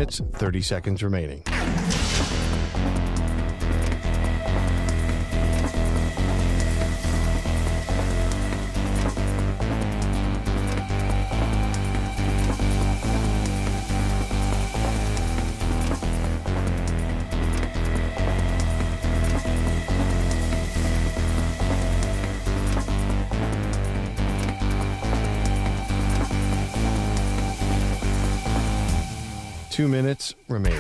minutes, 30 seconds remaining. Two minutes remaining.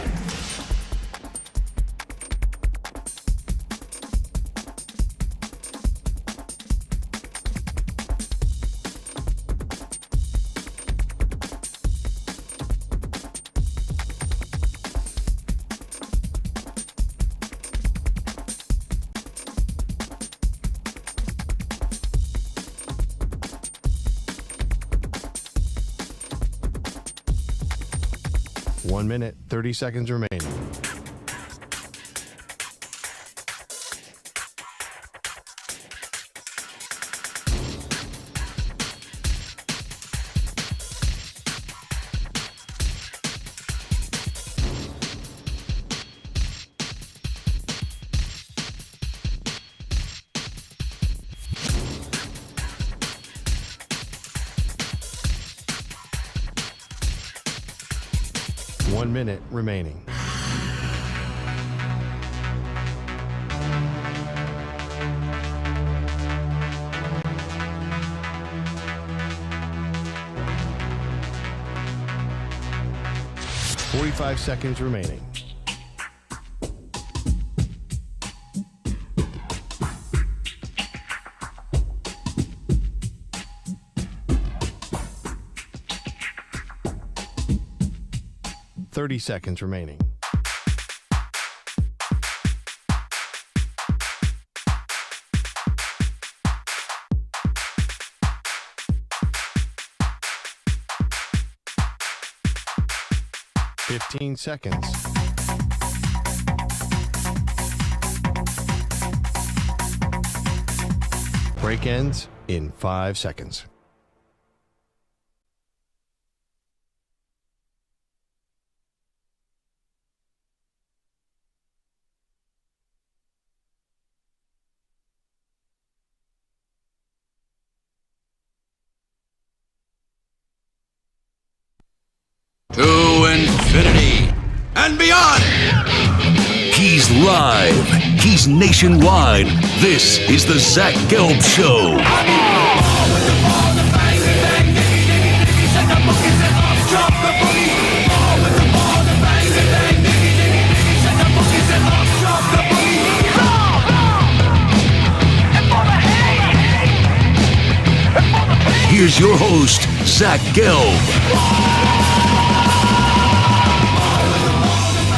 One minute, 30 seconds remaining. One minute remaining. Forty-five seconds remaining. Thirty seconds remaining. Fifteen seconds. Break ends in 5 seconds. To infinity and beyond. He's live. He's nationwide. This is the Zach Gelb Show. Here's your host, Zach Gelb.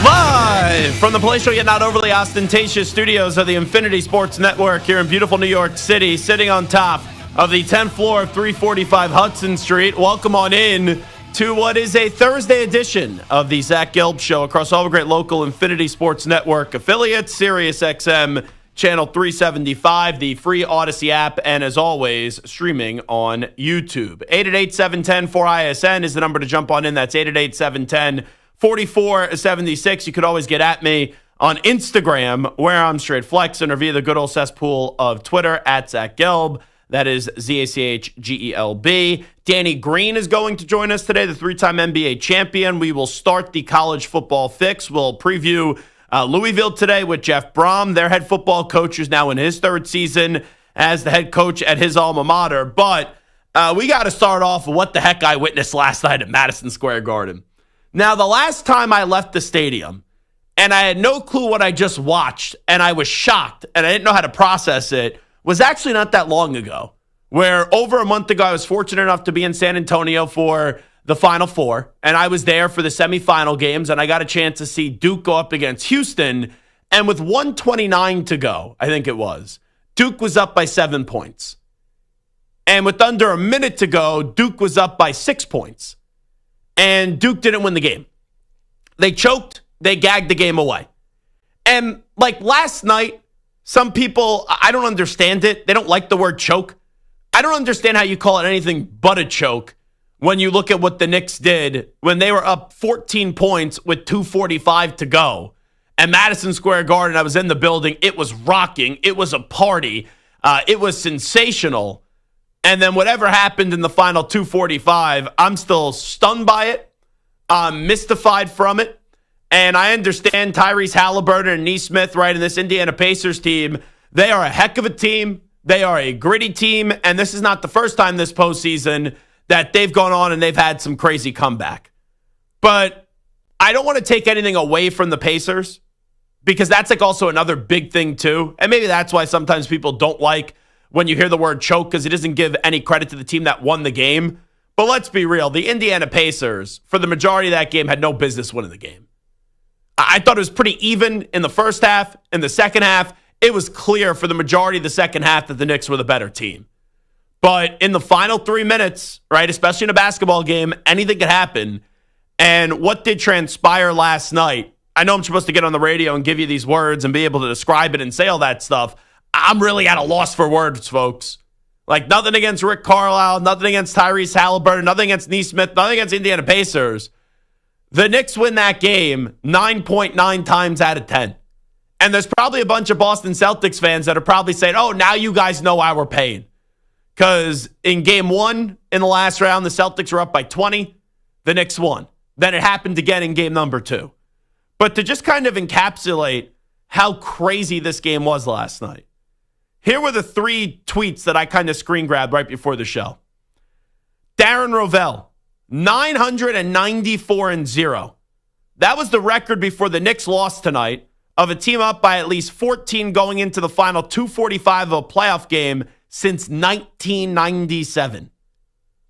Live from the palatial yet not overly ostentatious studios of the Infinity Sports Network here in beautiful New York City, sitting on top of the 10th floor of 345 Hudson Street. Welcome on in to what is a Thursday edition of the Zach Gelb Show across all the great local Infinity Sports Network affiliates, Sirius XM, Channel 375, the free Audacy app, and as always, streaming on YouTube. 888-710-4ISN is the number to jump on in. That's 888-710-4476. You could always get at me on Instagram, where I'm straight flexing, or via the good old cesspool of Twitter, at Zach Gelb. That is ZACHGELB. Danny Green is going to join us today, the three-time NBA champion. We will start the college football fix. We'll preview Louisville today with Jeff Brohm, their head football coach, who's now in his third season as the head coach at his alma mater. But we got to start off with what the heck I witnessed last night at Madison Square Garden. Now, the last time I left the stadium, and I had no clue what I just watched, and I was shocked, and I didn't know how to process it, was actually not that long ago, where over a month ago, I was fortunate enough to be in San Antonio for the Final Four, and I was there for the semifinal games, and I got a chance to see Duke go up against Houston, and with 1:29 to go, I think it was, Duke was up by 7 points. And with under a minute to go, Duke was up by 6 points. And Duke didn't win the game. They choked, they gagged the game away. And like last night, some people, I don't understand it. They don't like the word choke. I don't understand how you call it anything but a choke when you look at what the Knicks did when they were up 14 points with 2:45 to go. And Madison Square Garden, I was in the building. It was rocking. It was a party. It was sensational. And then whatever happened in the final 2:45, I'm still stunned by it. I'm mystified from it. And I understand Tyrese Halliburton and Nesmith, right, in this Indiana Pacers team. They are a heck of a team. They are a gritty team. And this is not the first time this postseason that they've gone on and they've had some crazy comeback. But I don't want to take anything away from the Pacers because that's like also another big thing too. And maybe that's why sometimes people don't like when you hear the word choke because it doesn't give any credit to the team that won the game. But let's be real. The Indiana Pacers, for the majority of that game, had no business winning the game. I thought it was pretty even in the first half. In the second half, it was clear for the majority of the second half that the Knicks were the better team. But in the final 3 minutes, right, especially in a basketball game, anything could happen. And what did transpire last night? I know I'm supposed to get on the radio and give you these words and be able to describe it and say all that stuff. I'm really at a loss for words, folks. Like, nothing against Rick Carlisle, nothing against Tyrese Halliburton, nothing against Nesmith, nothing against Indiana Pacers. The Knicks win that game 9.9 times out of 10. And there's probably a bunch of Boston Celtics fans that are probably saying, oh, now you guys know why we're paying. Because in game one, in the last round, the Celtics were up by 20. The Knicks won. Then it happened again in game number 2. But to just kind of encapsulate how crazy this game was last night, here were the 3 tweets that I kind of screen grabbed right before the show. Darren Rovell, 994-0. That was the record before the Knicks lost tonight of a team up by at least 14 going into the final 2:45 of a playoff game since 1997.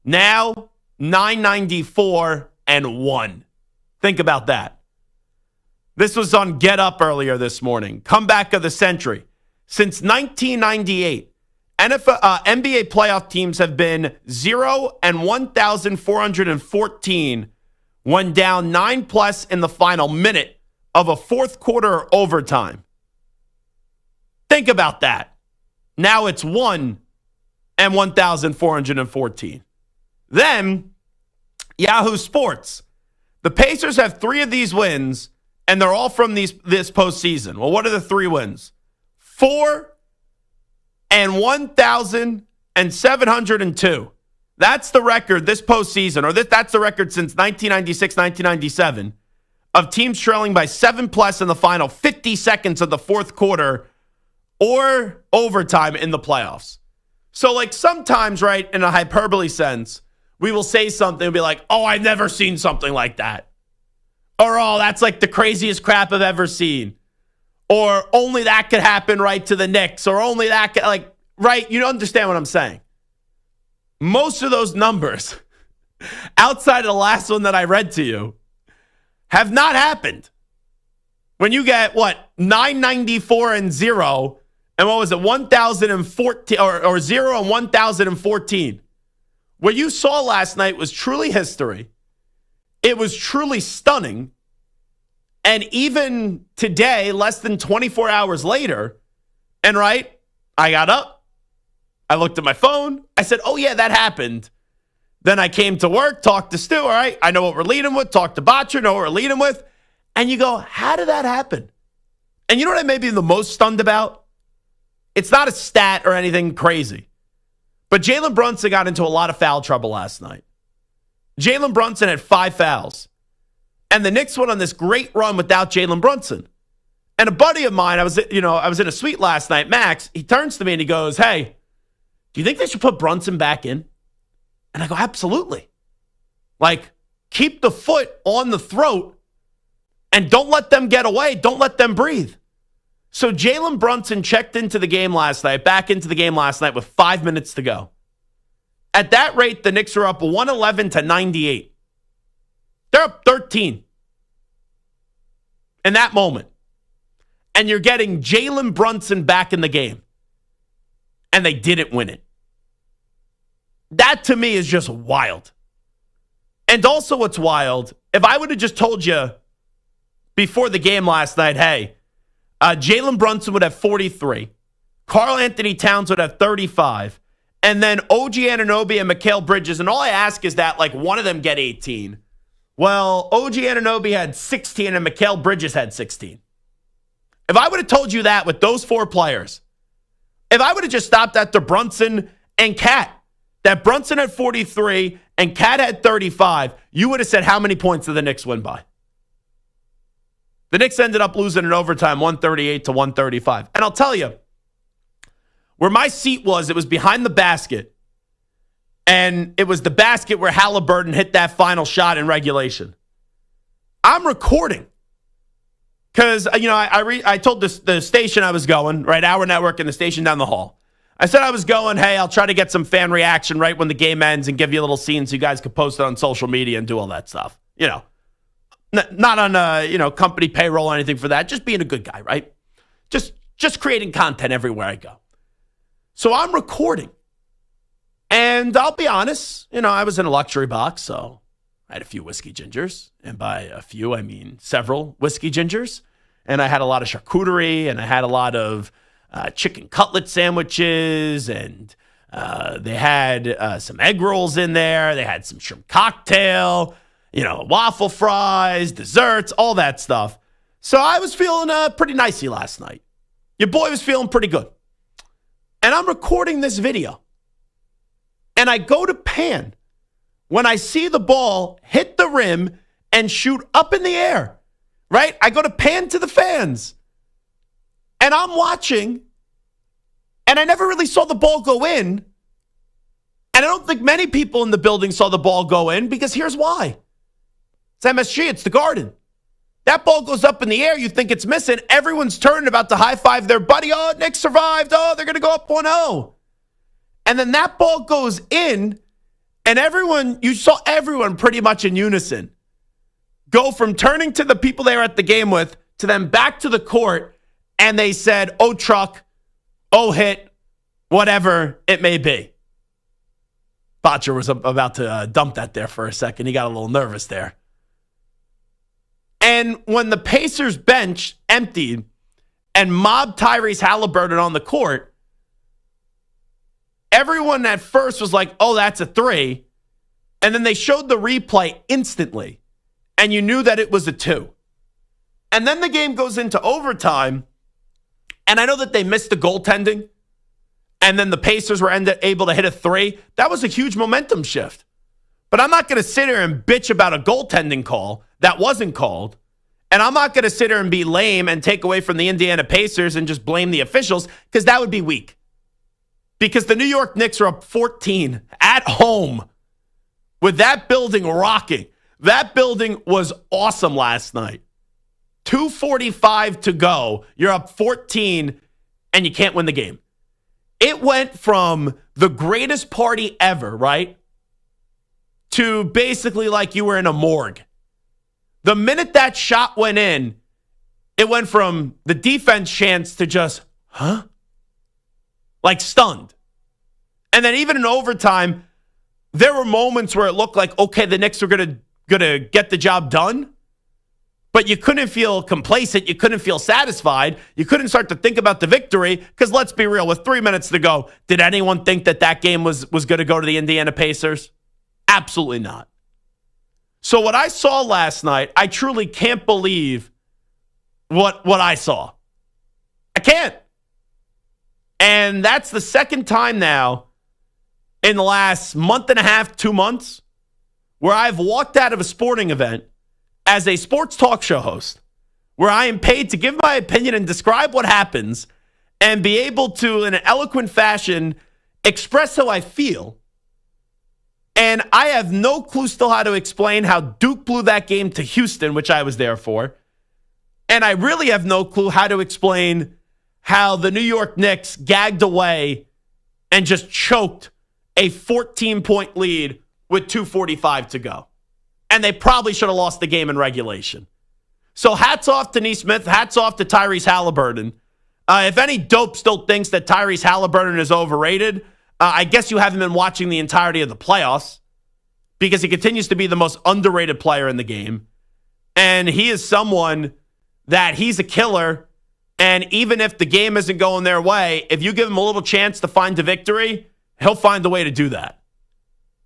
Now, 994-1. Think about that. This was on Get Up earlier this morning. Comeback of the century. Since 1998, NBA playoff teams have been 0-1,414 when down 9+ in the final minute of a fourth quarter or overtime. Think about that. Now it's 1-1,414. Then, Yahoo Sports. The Pacers have 3 of these wins, and they're all from this postseason. Well, what are the 3 wins? 4-1,702. That's the record this postseason, or that's the record since 1996, 1997, of teams trailing by 7+ in the final 50 seconds of the fourth quarter or overtime in the playoffs. So, like, sometimes, right, in a hyperbole sense, we will say something and be like, oh, I've never seen something like that. Or, oh, that's like the craziest crap I've ever seen. Or only that could happen, right, to the Knicks. Or only that could, like, right, you understand what I'm saying. Most of those numbers, outside of the last one that I read to you, have not happened. When you get, 994-0, and what was it, 1,014, or 0 and 1,014. What you saw last night was truly history. It was truly stunning. And even today, less than 24 hours later, and right, I got up, I looked at my phone, I said, oh yeah, that happened. Then I came to work, talked to Stu, all right, I know what we're leading with, talked to Botcher, know what we're leading with. And you go, how did that happen? And you know what I may be the most stunned about? It's not a stat or anything crazy. But Jalen Brunson got into a lot of foul trouble last night. Jalen Brunson had 5 fouls. And the Knicks went on this great run without Jalen Brunson. And a buddy of mine, I was in a suite last night, Max, he turns to me and he goes, hey, do you think they should put Brunson back in? And I go, absolutely. Like, keep the foot on the throat and don't let them get away. Don't let them breathe. So Jalen Brunson checked into the game last night, back into the game last night with 5 minutes to go. At that rate, the Knicks are up 111-98. They're up 13 in that moment. And you're getting Jalen Brunson back in the game. And they didn't win it. That to me is just wild. And also what's wild, if I would have just told you before the game last night, hey, Jalen Brunson would have 43. Karl Anthony Towns would have 35. and then OG Anunoby and Mikal Bridges, and all I ask is that like one of them get 18. Well, OG Anunoby had 16 and Mikal Bridges had 16. If I would have told you that with those 4 players, if I would have just stopped at the Brunson and Cat, that Brunson had 43 and Cat had 35, you would have said, how many points did the Knicks win by? The Knicks ended up losing in overtime 138 to 135. And I'll tell you, where my seat was, it was behind the basket. And it was the basket where Halliburton hit that final shot in regulation. I'm recording. Because, I told the station I was going, right, Our Network and the station down the hall. I said I was going, hey, I'll try to get some fan reaction right when the game ends and give you a little scene so you guys could post it on social media and do all that stuff. Not on, company payroll or anything for that. Just being a good guy, right? Just creating content everywhere I go. So I'm recording. And I'll be honest, I was in a luxury box, so I had a few whiskey gingers. And by a few, I mean several whiskey gingers. And I had a lot of charcuterie, and I had a lot of chicken cutlet sandwiches, and they had some egg rolls in there. They had some shrimp cocktail, waffle fries, desserts, all that stuff. So I was feeling pretty nicey last night. Your boy was feeling pretty good. And I'm recording this video. And I go to pan when I see the ball hit the rim and shoot up in the air, right? I go to pan to the fans. And I'm watching, and I never really saw the ball go in. And I don't think many people in the building saw the ball go in, because here's why. It's MSG, it's the Garden. That ball goes up in the air, you think it's missing. Everyone's turning about to high-five their buddy. Oh, Knicks survived. Oh, they're going to go up 1-0. And then that ball goes in, and you saw everyone pretty much in unison go from turning to the people they were at the game with to then back to the court, and they said, oh, truck, oh, hit, whatever it may be. Botcher was about to dump that there for a second. He got a little nervous there. And when the Pacers bench emptied and mobbed Tyrese Halliburton on the court, everyone at first was like, oh, that's a 3. And then they showed the replay instantly, and you knew that it was a 2. And then the game goes into overtime, and I know that they missed the goaltending, and then the Pacers were able to hit a 3. That was a huge momentum shift. But I'm not going to sit here and bitch about a goaltending call that wasn't called. And I'm not going to sit here and be lame and take away from the Indiana Pacers and just blame the officials, because that would be weak. Because the New York Knicks are up 14 at home with that building rocking. That building was awesome last night. 2:45 to go. You're up 14 and you can't win the game. It went from the greatest party ever, right, to basically like you were in a morgue. The minute that shot went in, it went from the defense chants to just, huh? Like stunned. And then even in overtime, there were moments where it looked like, okay, the Knicks were gonna get the job done. But you couldn't feel complacent. You couldn't feel satisfied. You couldn't start to think about the victory, because let's be real, with 3 minutes to go, did anyone think that game was going to go to the Indiana Pacers? Absolutely not. So what I saw last night, I truly can't believe what I saw. I can't. And that's the second time now in the last month and a half, 2 months, where I've walked out of a sporting event as a sports talk show host, where I am paid to give my opinion and describe what happens and be able to, in an eloquent fashion, express how I feel. And I have no clue still how to explain how Duke blew that game to Houston, which I was there for. And I really have no clue how to explain how the New York Knicks gagged away and just choked a 14-point lead with 2:45 to go. And they probably should have lost the game in regulation. So hats off to Nesmith. Hats off to Tyrese Halliburton. If any dope still thinks that Tyrese Halliburton is overrated, I guess you haven't been watching the entirety of the playoffs, because he continues to be the most underrated player in the game. And he is someone that he's a killer. And even if the game isn't going their way, if you give him a little chance to find a victory, he'll find a way to do that.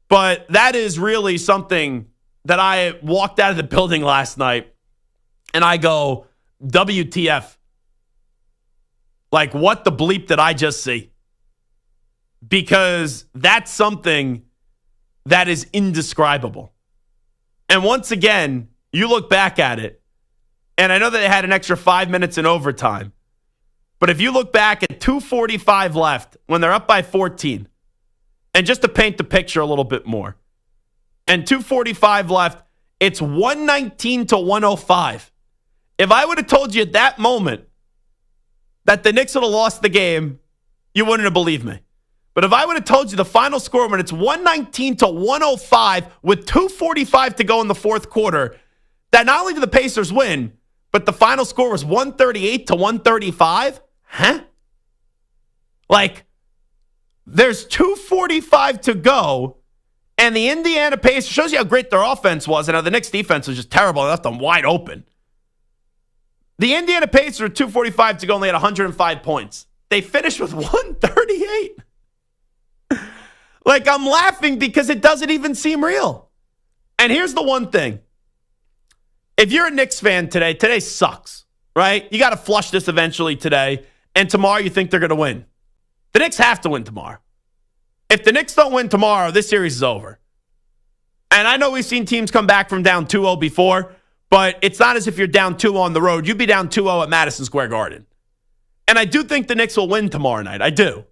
But that is really something that I walked out of the building last night and I go, WTF. Like, what the bleep did I just see? Because that's something that is indescribable. And once again, you look back at it, and I know that they had an extra 5 minutes in overtime, but if you look back at 2:45 left when they're up by 14, and just to paint the picture a little bit more, and 2:45 left, it's 119 to 105. If I would have told you at that moment that the Knicks would have lost the game, you wouldn't have believed me. But if I would have told you the final score when it's 119 to 105 with 2:45 to go in the fourth quarter, that not only did the Pacers win, but the final score was 138 to 135, huh? Like, there's 2:45 to go, and the Indiana Pacers shows you how great their offense was, and how the Knicks defense was just terrible. They left them wide open. The Indiana Pacers with 2:45 to go only had 105 points. They finished with 138. Like, I'm laughing because it doesn't even seem real. And here's the one thing. If you're a Knicks fan today sucks, right? You got to flush this eventually today, and tomorrow you think they're going to win. The Knicks have to win tomorrow. If the Knicks don't win tomorrow, this series is over. And I know we've seen teams come back from down 2-0 before, but it's not as if you're down 2-0 on the road. You'd be down 2-0 at Madison Square Garden. And I do think the Knicks will win tomorrow night. I do.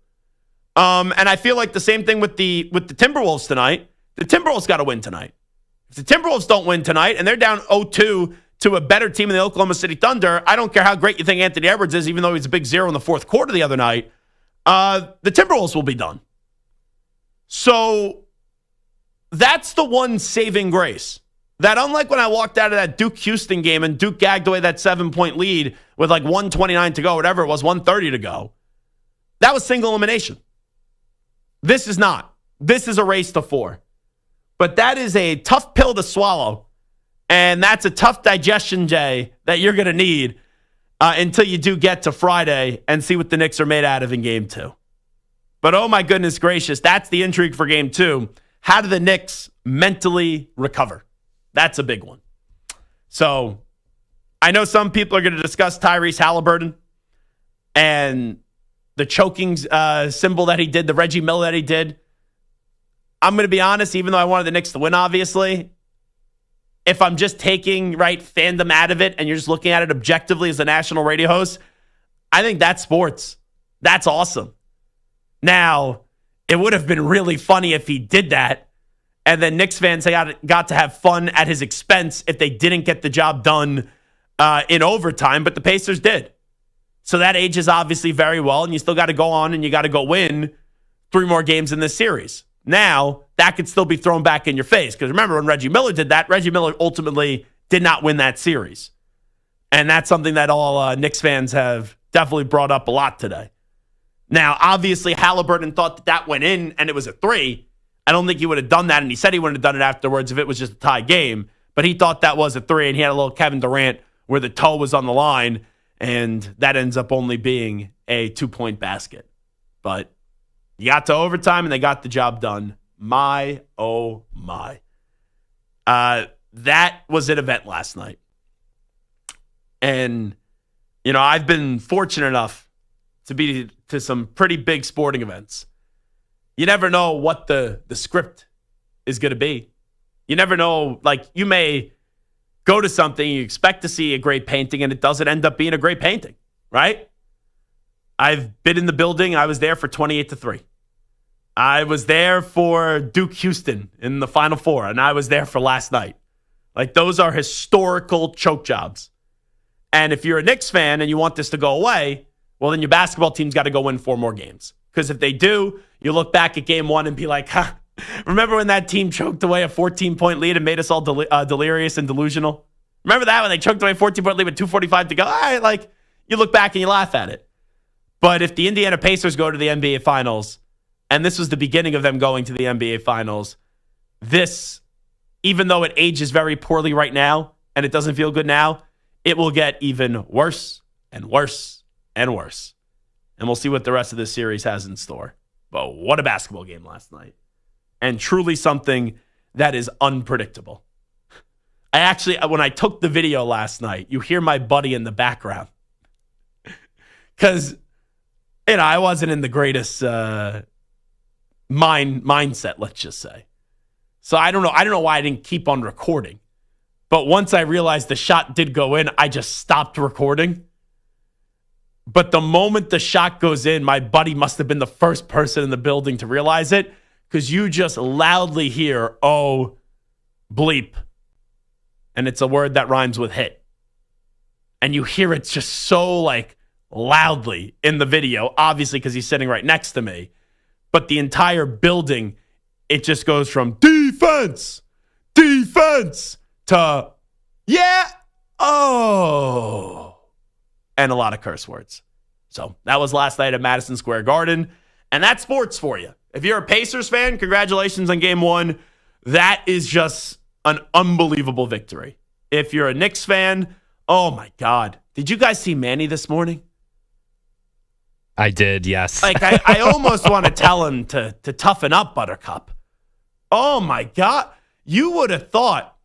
And I feel like the same thing with the Timberwolves tonight. The Timberwolves got to win tonight. If the Timberwolves don't win tonight and they're down 0-2 to a better team in the Oklahoma City Thunder, I don't care how great you think Anthony Edwards is, even though he's a big zero in the fourth quarter the other night, the Timberwolves will be done. So that's the one saving grace. That unlike when I walked out of that Duke-Houston game and Duke gagged away that 7-point lead with like 1:29 to go, whatever it was, 1:30 to go, that was single elimination. This is not. This is a race to 4. But that is a tough pill to swallow, and that's a tough digestion day that you're going to need until you do get to Friday and see what the Knicks are made out of in Game 2. But oh my goodness gracious, that's the intrigue for Game 2. How do the Knicks mentally recover? That's a big one. So I know some people are going to discuss Tyrese Halliburton and the choking symbol that he did, the Reggie Miller that he did. I'm going to be honest, even though I wanted the Knicks to win, obviously, if I'm just taking fandom out of it and you're just looking at it objectively as a national radio host, I think that's sports. That's awesome. Now, it would have been really funny if he did that, and then Knicks fans got to have fun at his expense if they didn't get the job done in overtime, but the Pacers did. So that ages obviously very well, and you still got to go on and you got to go win 3 more games in this series. Now, that could still be thrown back in your face, because remember when Reggie Miller did that, Reggie Miller ultimately did not win that series. And that's something that all Knicks fans have definitely brought up a lot today. Now, obviously, Halliburton thought that went in and it was a 3. I don't think he would have done that, and he said he wouldn't have done it afterwards if it was just a tie game. But he thought that was a 3, and he had a little Kevin Durant where the toe was on the line, and that ends up only being a 2-point basket. But you got to overtime, and they got the job done. My, oh, my. That was an event last night. And, I've been fortunate enough to be to some pretty big sporting events. You never know what the script is going to be. You never know. You may go to something, you expect to see a great painting, and it doesn't end up being a great painting, right? I've been in the building. I was there for 28-3. I was there for Duke-Houston in the Final Four, and I was there for last night. Those are historical choke jobs. And if you're a Knicks fan and you want this to go away, well, then your basketball team's got to go win 4 more games. Because if they do, you look back at Game 1 and be like, remember when that team choked away a 14-point lead and made us all delirious and delusional? Remember that when they choked away a 14-point lead with 2:45 to go? All right, you look back and you laugh at it. But if the Indiana Pacers go to the NBA Finals, and this was the beginning of them going to the NBA Finals, this, even though it ages very poorly right now, and it doesn't feel good now, it will get even worse and worse and worse. And we'll see what the rest of this series has in store. But what a basketball game last night. And truly something that is unpredictable. When I took the video last night, you hear my buddy in the background. Because, I wasn't in the greatest mindset, let's just say. So I don't know why I didn't keep on recording. But once I realized the shot did go in, I just stopped recording. But the moment the shot goes in, my buddy must have been the first person in the building to realize it, because you just loudly hear, oh, bleep. And it's a word that rhymes with hit. And you hear it just so loudly in the video, obviously because he's sitting right next to me. But the entire building, it just goes from defense to, yeah, oh, and a lot of curse words. So that was last night at Madison Square Garden. And that's sports for you. If you're a Pacers fan, congratulations on game 1. That is just an unbelievable victory. If you're a Knicks fan, oh my God. Did you guys see Manny this morning? I did, yes. I almost want to tell him to toughen up, Buttercup. Oh my God. You would have thought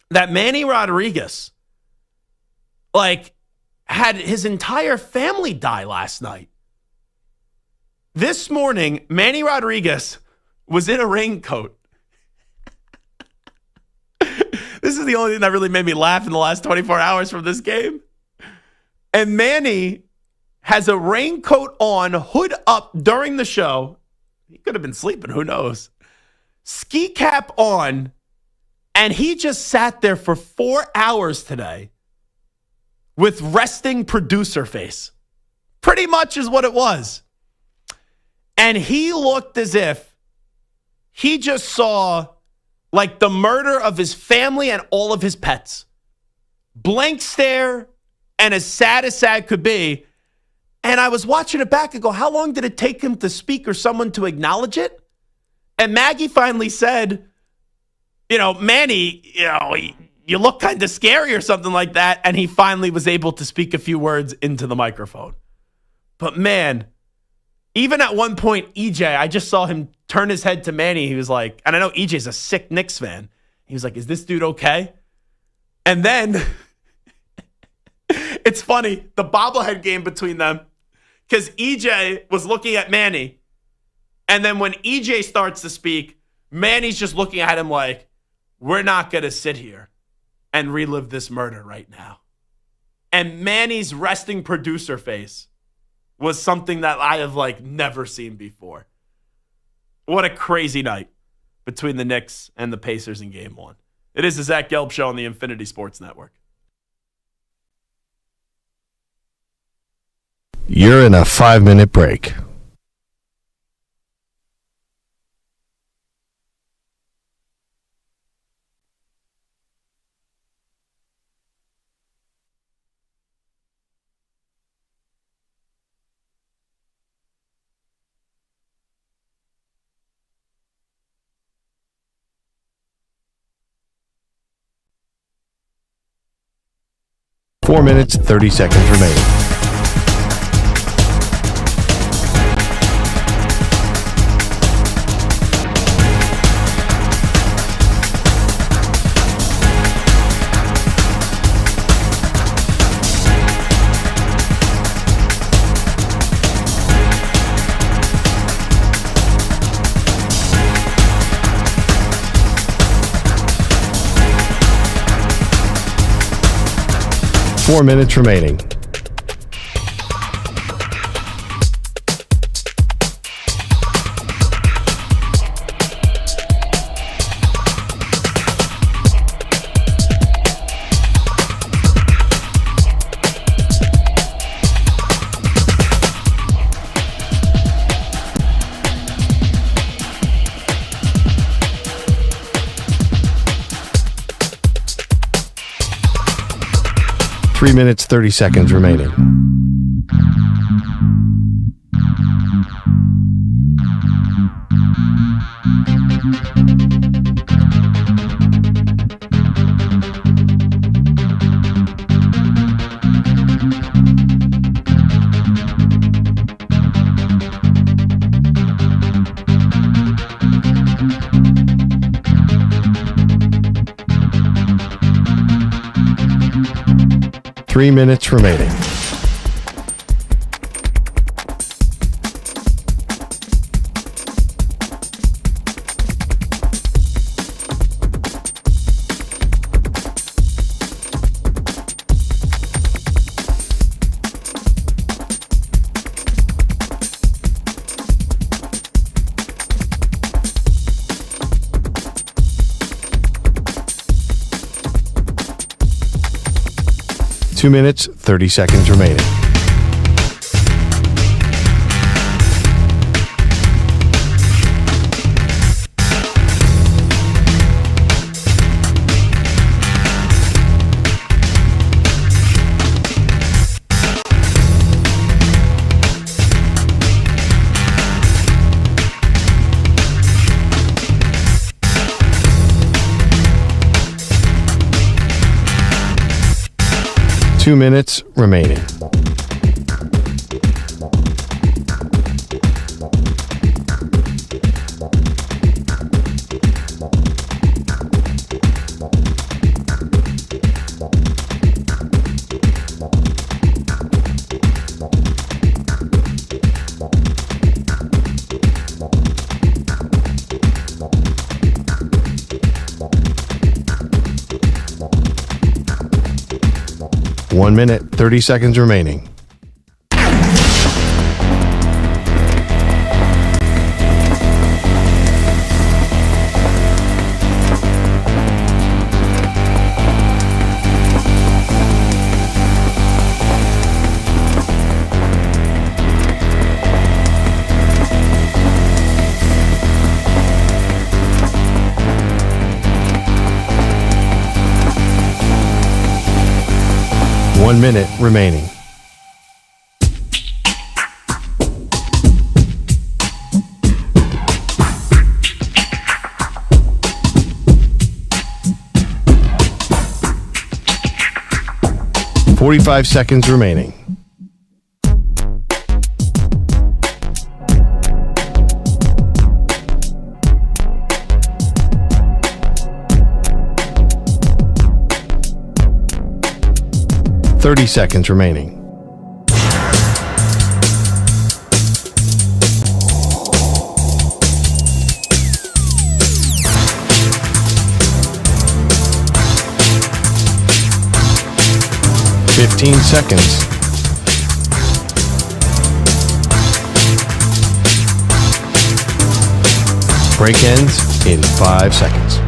that Manny Rodriguez, had his entire family die last night. This morning, Manny Rodriguez was in a raincoat. This is the only thing that really made me laugh in the last 24 hours from this game. And Manny has a raincoat on, hood up during the show. He could have been sleeping, who knows? Ski cap on, and he just sat there for 4 hours today with resting producer face. Pretty much is what it was. And he looked as if he just saw the murder of his family and all of his pets. Blank stare, and as sad could be. And I was watching it back and go, how long did it take him to speak or someone to acknowledge it? And Maggie finally said, Manny, you look kind of scary or something like that. And he finally was able to speak a few words into the microphone. But man, even at one point, EJ, I just saw him turn his head to Manny. He was like, and I know EJ's a sick Knicks fan. He was like, is this dude okay? And then it's funny, the bobblehead game between them, because EJ was looking at Manny. And then when EJ starts to speak, Manny's just looking at him like, we're not going to sit here and relive this murder right now. And Manny's resting producer face was something that I have never seen before. What a crazy night between the Knicks and the Pacers in game 1. It is the Zach Gelb Show on the Infinity Sports Network. You're in a 5-minute break. Four minutes, 30 seconds remaining. Four minutes remaining. Three minutes, 30 seconds remaining. 3 minutes remaining. Two minutes, 30 seconds remaining. Two minutes remaining. One minute, 30 seconds remaining. One minute remaining. Forty-five seconds remaining. Thirty seconds remaining. Fifteen seconds. Break ends in 5 seconds.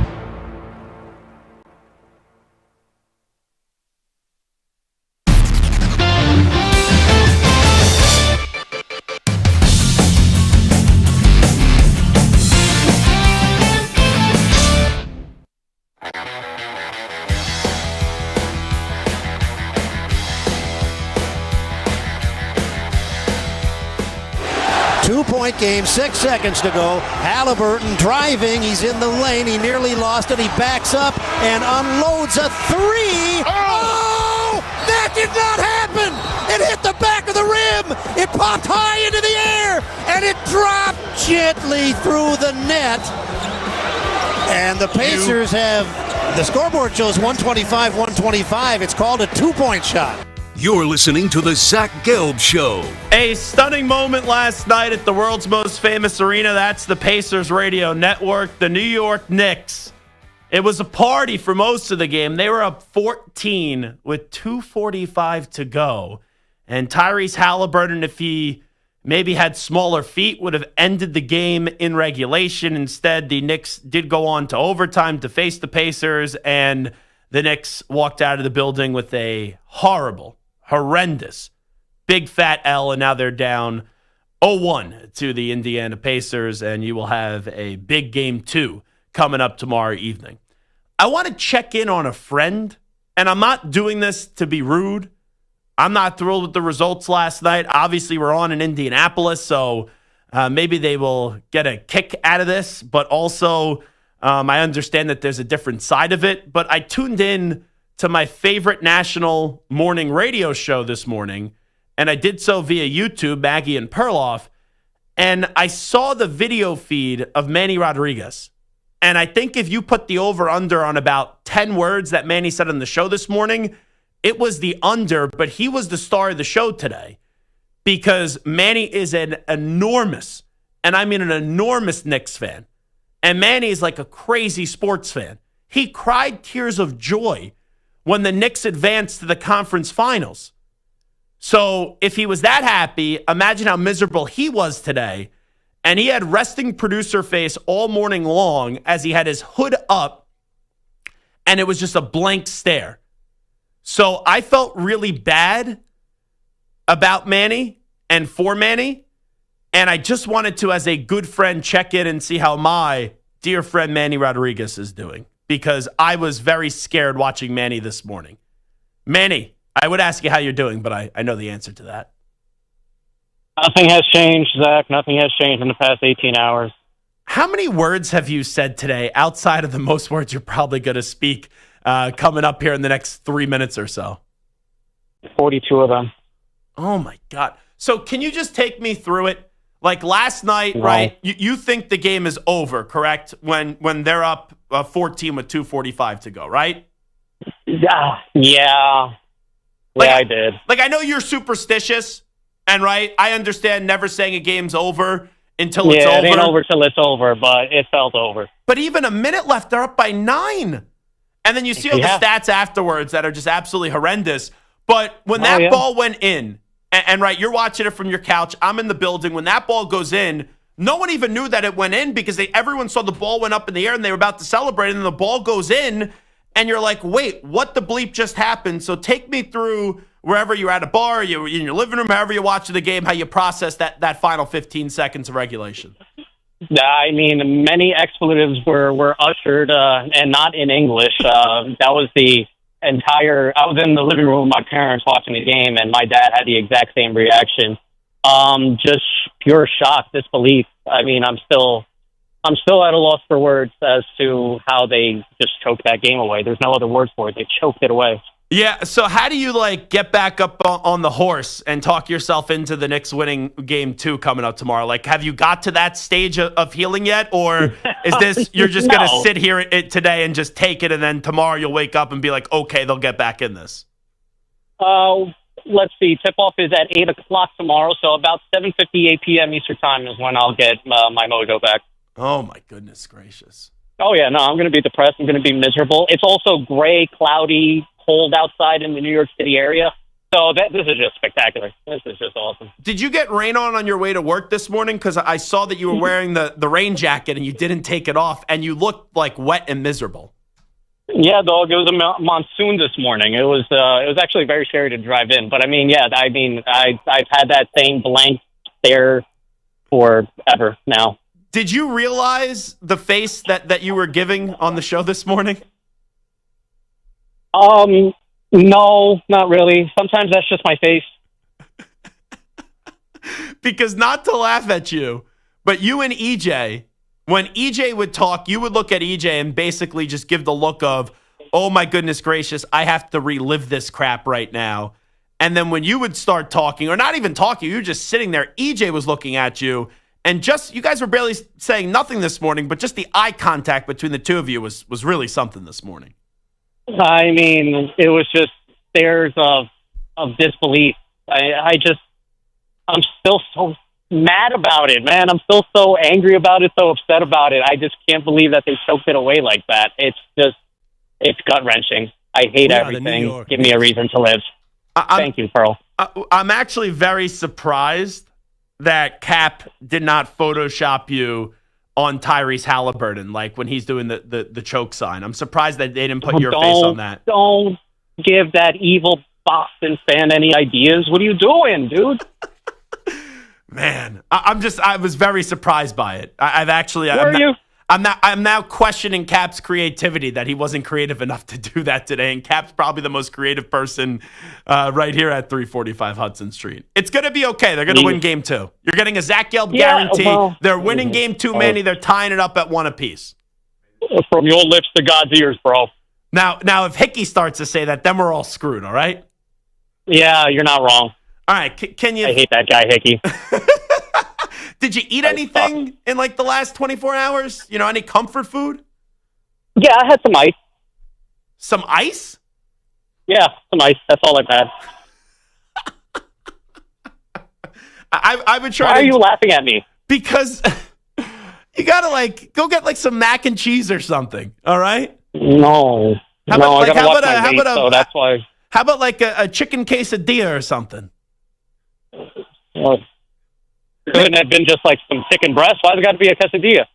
Two-point game, 6 seconds to go. Halliburton driving. He's in the lane. He nearly lost it. He backs up and unloads a three. Oh! That did not happen! It hit the back of the rim. It popped high into the air, and it dropped gently through the net. And the Pacers have, the scoreboard shows 125-125. It's called a two-point shot. You're listening to the Zach Gelb Show. A stunning moment last night at the world's most famous arena. That's the Pacers radio network, the New York Knicks. It was a party for most of the game. They were up 14 with 2:45 to go. And Tyrese Halliburton, if he maybe had smaller feet, would have ended the game in regulation. Instead, the Knicks did go on to overtime to face the Pacers, and the Knicks walked out of the building with a horrendous, big fat L, and now they're down 0-1 to the Indiana Pacers, and you will have a big game 2 coming up tomorrow evening. I want to check in on a friend, and I'm not doing this to be rude. I'm not thrilled with the results last night. Obviously, we're on in Indianapolis, so maybe they will get a kick out of this, but also I understand that there's a different side of it. But I tuned in to my favorite national morning radio show this morning, and I did so via YouTube, Maggie and Perloff, and I saw the video feed of Manny Rodriguez. And I think if you put the over-under on about 10 words that Manny said on the show this morning, it was the under, but he was the star of the show today because Manny is an enormous, and I mean an enormous Knicks fan. And Manny is like a crazy sports fan. He cried tears of joy when the Knicks advanced to the conference finals. So if he was that happy, imagine how miserable he was today. And he had resting producer face all morning long as he had his hood up, and it was just a blank stare. So I felt really bad about Manny and for Manny, and I just wanted to, as a good friend, check in and see how my dear friend Manny Rodriguez is doing, because I was very scared watching Manny this morning. Manny, I would ask you how you're doing, but I know the answer to that. Nothing has changed, Zach. Nothing has changed in the past 18 hours. How many words have you said today outside of the most words you're probably going to speak coming up here in the next 3 minutes or so? 42 of them. Oh, my God. So can you just take me through it? Like last night, No. right? You think the game is over, correct? When they're up 14 with 2:45 to go, right? Yeah, I did. Like, I know you're superstitious, and right, I understand never saying a game's over until it's over. Yeah, it ain't over till it's over, but it felt over. But even a minute left, they're up by 9. And then you see all the stats afterwards that are just absolutely horrendous. But when that ball went in, and right, you're watching it from your couch, I'm in the building. When that ball goes in, no one even knew that it went in because everyone saw the ball went up in the air and they were about to celebrate, and then the ball goes in, and you're like, wait, what the bleep just happened? So take me through wherever you're at a bar, you're in your living room, however you're watching the game, how you process that final 15 seconds of regulation. I mean, many expletives were ushered, and not in English. That was the entire. I was in the living room with my parents watching the game, and my dad had the exact same reaction. Just pure shock, disbelief. I mean, I'm still at a loss for words as to how they just choked that game away. There's no other words for it. They choked it away. Yeah, so how do you, get back up on the horse and talk yourself into the Knicks winning game 2 coming up tomorrow? Like, have you got to that stage of healing yet? Or is this, you're just going to sit here today and just take it, and then tomorrow you'll wake up and be like, okay, they'll get back in this? Let's see. Tip-off is at 8 o'clock tomorrow, so about 7:58 p.m. Eastern Time is when I'll get my mojo back. Oh, my goodness gracious. Oh, yeah, no, I'm going to be depressed. I'm going to be miserable. It's also gray, cloudy, cold outside in the New York City area. So this is just spectacular. This is just awesome. Did you get rain on your way to work this morning? Because I saw that you were wearing the rain jacket and you didn't take it off, and you looked like wet and miserable. Yeah, dog. It was a monsoon this morning. It was actually very scary to drive in. But I've had that same blank stare forever now. Did you realize the face that you were giving on the show this morning? No, not really. Sometimes that's just my face. Because not to laugh at you, but you and EJ, when EJ would talk, you would look at EJ and basically just give the look of, oh my goodness gracious, I have to relive this crap right now. And then when you would start talking, or not even talking, you were just sitting there, EJ was looking at you, and just, you guys were barely saying nothing this morning, but just the eye contact between the two of you was really something this morning. I mean, it was just stares of disbelief. I'm still so mad about it, man. I'm still so angry about it, so upset about it. I just can't believe that they choked it away like that. It's gut-wrenching. I hate everything. Give me a reason to live. Thank you, Pearl. I'm actually very surprised that Cap did not Photoshop you on Tyrese Halliburton, like when he's doing the choke sign. I'm surprised that they didn't put your face on that. Don't give that evil Boston fan any ideas. What are you doing, dude? Man, I was very surprised by it. I'm now questioning Cap's creativity, that he wasn't creative enough to do that today. And Cap's probably the most creative person right here at 345 Hudson Street. It's going to be okay. They're going to win game 2. You're getting a Zach Gelb guarantee. Well, they're winning game 2, Manny. They're tying it up at 1 apiece. From your lips to God's ears, bro. Now, if Hickey starts to say that, then we're all screwed, all right? Yeah, you're not wrong. All right, can you... I hate that guy, Hickey. Did you eat anything in the last 24 hours? Any comfort food? Yeah, I had some ice. Some ice? Yeah, nice. That's all I've had. I would try. Why are you laughing at me? Because you gotta go get some mac and cheese or something. All right. No. I gotta watch my weight, so that's why. How about a chicken quesadilla or something? Well, couldn't have been just like some chicken breast. Why's it got to be a quesadilla?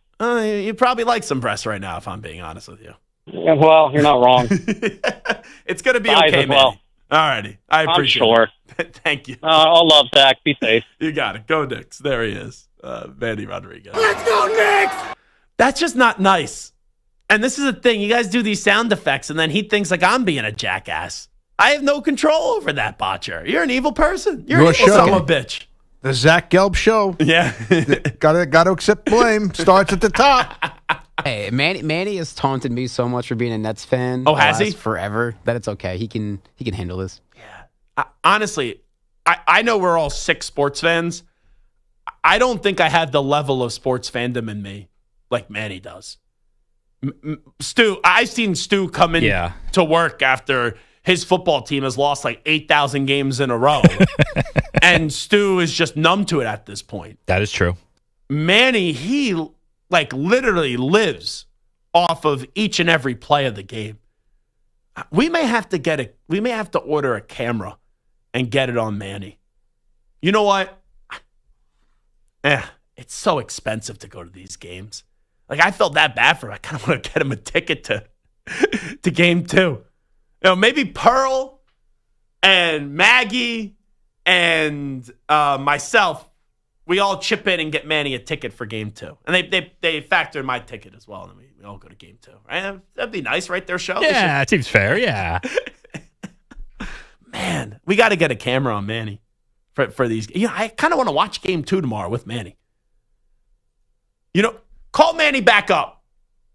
You probably like some breasts right now, if I'm being honest with you. Yeah, well, you're not wrong. It's gonna be Size okay, as well. man. All righty, I appreciate it. Thank you. All love, Zach. Be safe. You got it. Go Knicks. There he is, Manny Rodriguez. Let's go Knicks. That's just not nice. And this is the thing. You guys do these sound effects, and then he thinks like I'm being a jackass. I have no control over that, Botcher. You're an evil person. You're an evil son of a bitch. The Zach Gelb Show. Yeah. Gotta accept blame. Starts at the top. Hey, Manny has taunted me so much for being a Nets fan. Oh, has he? Forever. That it's okay. He can handle this. Yeah. Honestly, I know we're all sick sports fans. I don't think I have the level of sports fandom in me like Manny does. Stu, I've seen Stu come in to work after his football team has lost 8,000 games in a row. And Stu is just numb to it at this point. That is true. Manny, he literally lives off of each and every play of the game. We may have to order a camera and get it on Manny. You know what? It's so expensive to go to these games. I felt that bad for him. I kind of want to get him a ticket to game 2. Maybe Pearl and Maggie and myself, we all chip in and get Manny a ticket for game 2. And they factor in my ticket as well. And then we all go to game 2. Right? That'd be nice, right there, show? Yeah, it seems fair, yeah. Man, we got to get a camera on Manny for these. I kind of want to watch game 2 tomorrow with Manny. Call Manny back up.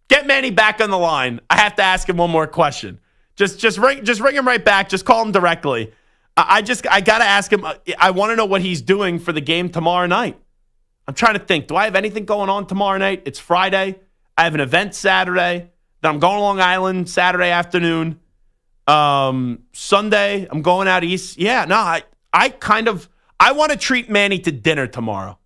Get Manny back on the line. I have to ask him one more question. Just ring him right back. Just call him directly. I got to ask him. I want to know what he's doing for the game tomorrow night. I'm trying to think. Do I have anything going on tomorrow night? It's Friday. I have an event Saturday. Then I'm going to Long Island Saturday afternoon. Sunday, I'm going out east. Yeah, no, I want to treat Manny to dinner tomorrow.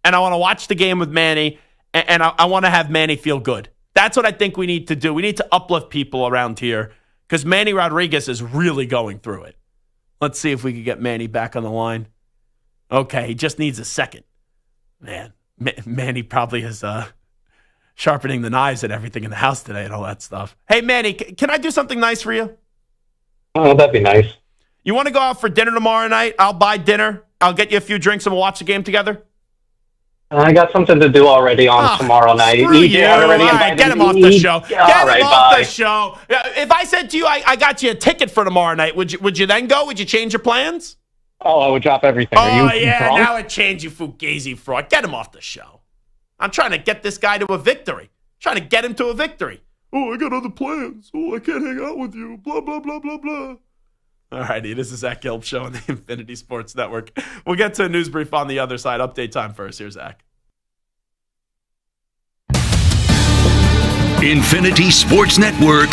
And I want to watch the game with Manny. And I want to have Manny feel good. That's what I think we need to do. We need to uplift people around here because Manny Rodriguez is really going through it. Let's see if we can get Manny back on the line. Okay, he just needs a second. Man, Manny probably is sharpening the knives and everything in the house today and all that stuff. Hey, Manny, can I do something nice for you? Oh, that'd be nice. You want to go out for dinner tomorrow night? I'll buy dinner. I'll get you a few drinks and we'll watch the game together. I got something to do already on tomorrow night. Screw you. All right, get him off the show. Get him off the show. If I said to you, I got you a ticket for tomorrow night, would you then go? Would you change your plans? Oh, I would drop everything. Are you drunk? Now it changed, you fugazi fraud. Get him off the show. I'm trying to get this guy to a victory. Trying to get him to a victory. Oh, I got other plans. Oh, I can't hang out with you. Blah, blah, blah, blah, blah. All righty, this is Zach Gelb Show on the Infinity Sports Network. We'll get to a news brief on the other side. Update time first. Here's Zach. Infinity Sports Network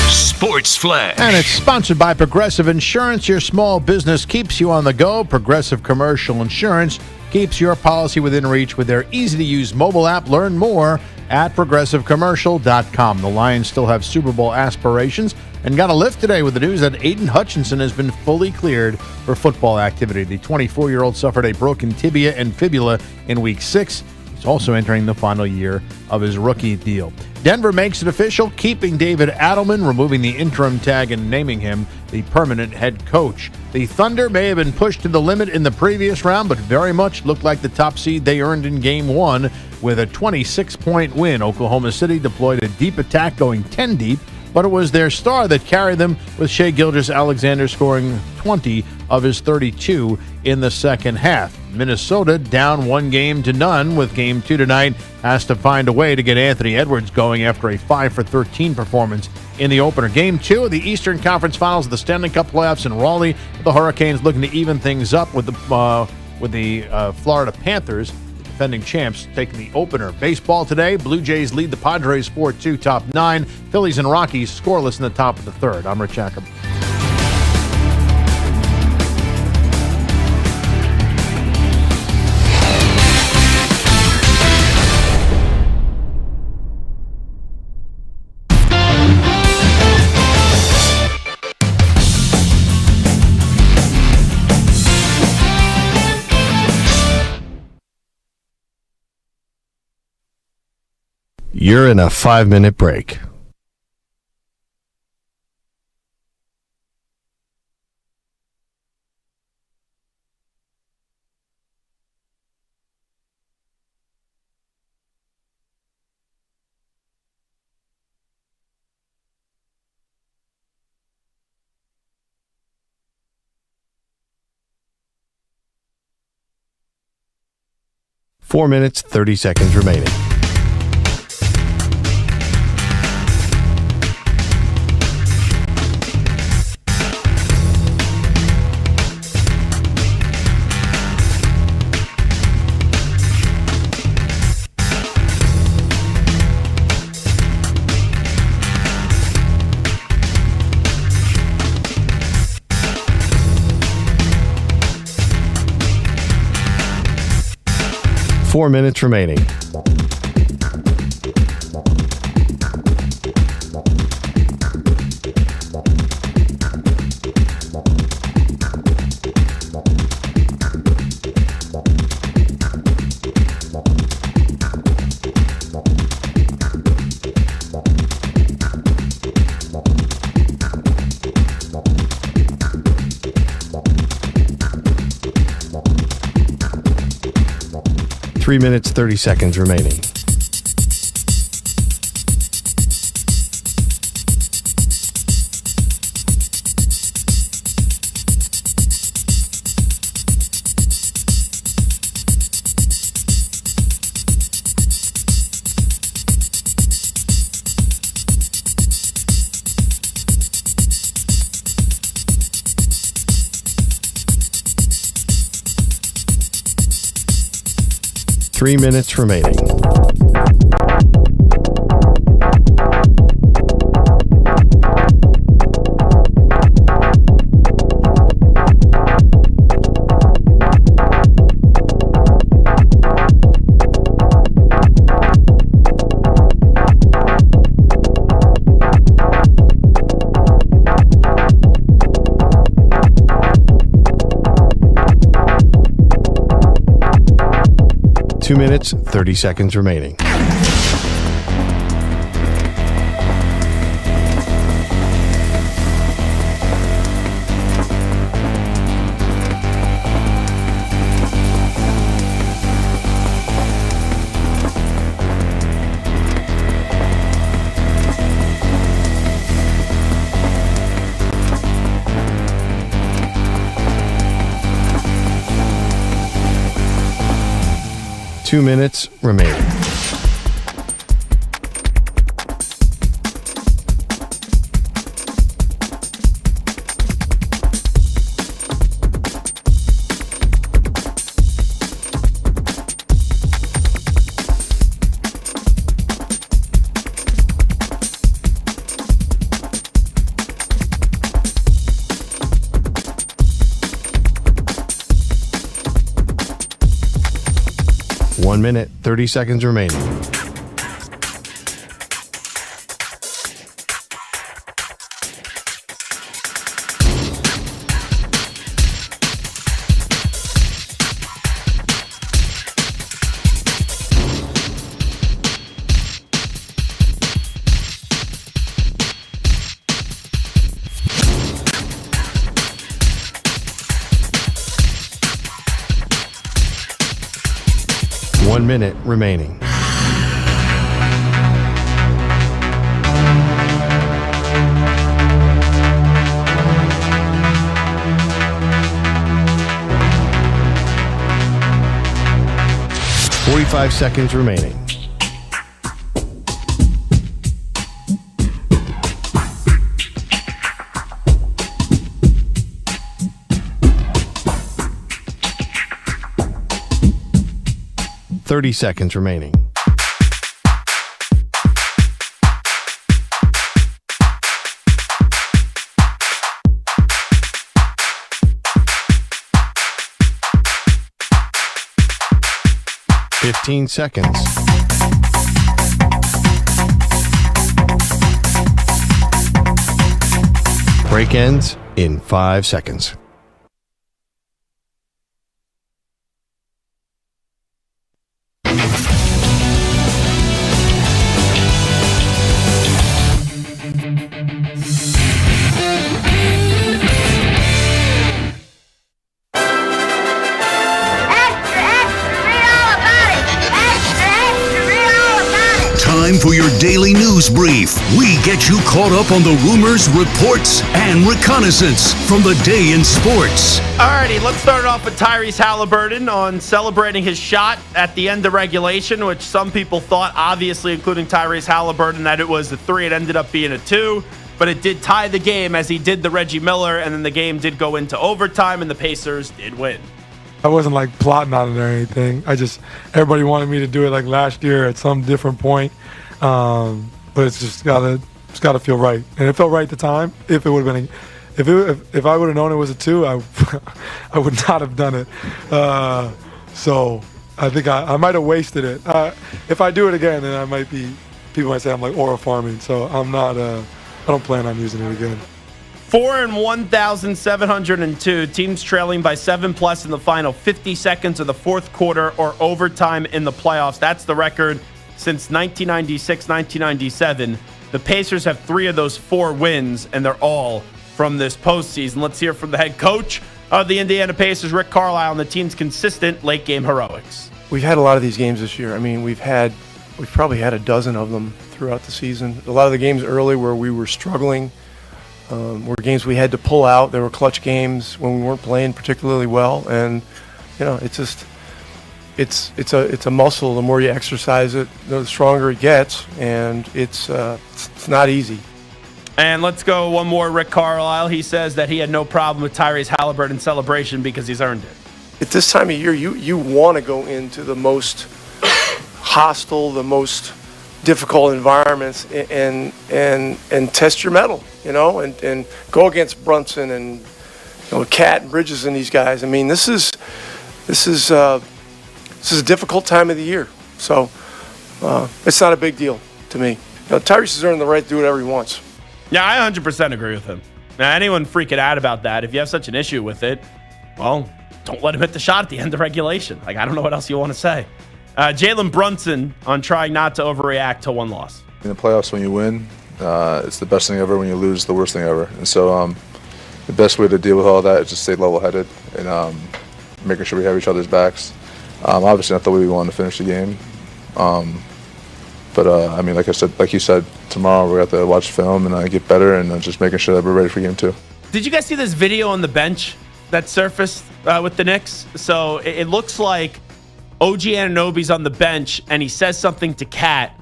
Sports Flash. And it's sponsored by Progressive Insurance. Your small business keeps you on the go. Progressive Commercial Insurance keeps your policy within reach with their easy-to-use mobile app. Learn more at progressivecommercial.com. The Lions still have Super Bowl aspirations and got a lift today with the news that Aiden Hutchinson has been fully cleared for football activity. The 24-year-old suffered a broken tibia and fibula in Week 6. He's also entering the final year of his rookie deal. Denver makes it official, keeping David Adelman, removing the interim tag and naming him the permanent head coach. The Thunder may have been pushed to the limit in the previous round, but very much looked like the top seed they earned in Game 1 with a 26-point win. Oklahoma City deployed a deep attack going 10 deep, but it was their star that carried them, with Shai Gilgeous-Alexander scoring 20 of his 32 in the second half. Minnesota down 1-0 with Game 2 tonight, has to find a way to get Anthony Edwards going after a 5-for-13 performance in the opener. Game 2 of the Eastern Conference Finals of the Stanley Cup playoffs in Raleigh. The Hurricanes looking to even things up with the Florida Panthers. defending champs, taking the opener. Baseball today, Blue Jays lead the Padres 4-2, top 9. Phillies and Rockies scoreless in the top of the third. I'm Rich Ackham. You're in a 5-minute break. Four minutes, 30 seconds remaining. Four minutes remaining. Three minutes, 30 seconds remaining. Three minutes remaining. Two minutes, 30 seconds remaining. Two minutes remaining. One minute, 30 seconds remaining. One minute remaining. Forty-five seconds remaining. 30 seconds remaining. Fifteen seconds. Break ends in 5 seconds. Time for your daily news brief. We get you caught up on the rumors, reports, and reconnaissance from the day in sports. Alrighty, let's start off with Tyrese Halliburton on celebrating his shot at the end of regulation, which some people thought, obviously including Tyrese Halliburton, that it was a 3. It ended up being a 2, but it did tie the game as he did the Reggie Miller, and then the game did go into overtime, and the Pacers did win. I wasn't like plotting on it or anything. Everybody wanted me to do it like last year at some different point. But it's just gotta feel right. And it felt right at the time. If it would have been, if I would have known it was a 2, I would not have done it. So I think I might have wasted it. If I do it again, then people might say I'm like aura farming. So I'm not, I don't plan on using it again. 4 and 1,702. Teams trailing by 7+ in the final 50 seconds of the fourth quarter or overtime in the playoffs. That's the record since 1996, 1997. The Pacers have 3 of those 4 wins, and they're all from this postseason. Let's hear from the head coach of the Indiana Pacers, Rick Carlisle, and the team's consistent late-game heroics. We've had a lot of these games this year. I mean, we've probably had a dozen of them throughout the season. A lot of the games early where we were struggling were games we had to pull out. There were clutch games when we weren't playing particularly well, and it's just it's a muscle. The more you exercise it, the stronger it gets, and it's not easy. And let's go one more. Rick Carlisle. He says that he had no problem with Tyrese Halliburton celebration because he's earned it. At this time of year, you want to go into the most hostile, the most difficult environments and test your mettle, and go against Brunson and Cat and Bridges and these guys. I mean, this is a difficult time of the year, so it's not a big deal to me. Tyrese has earned the right to do whatever he wants. Yeah, I 100% agree with him. Now, anyone freaking out about that, if you have such an issue with it, well, don't let him hit the shot at the end of regulation. I don't know what else you want to say. Jalen Brunson on trying not to overreact to one loss. In the playoffs, when you win, it's the best thing ever. When you lose, the worst thing ever. And so the best way to deal with all that is just stay level-headed and making sure we have each other's backs. Obviously, I thought we wanted to finish the game. But like you said, tomorrow we have to watch film and get better and just making sure that we're ready for game 2. Did you guys see this video on the bench that surfaced with the Knicks? So it looks like OG Anunoby's on the bench and he says something to Cat,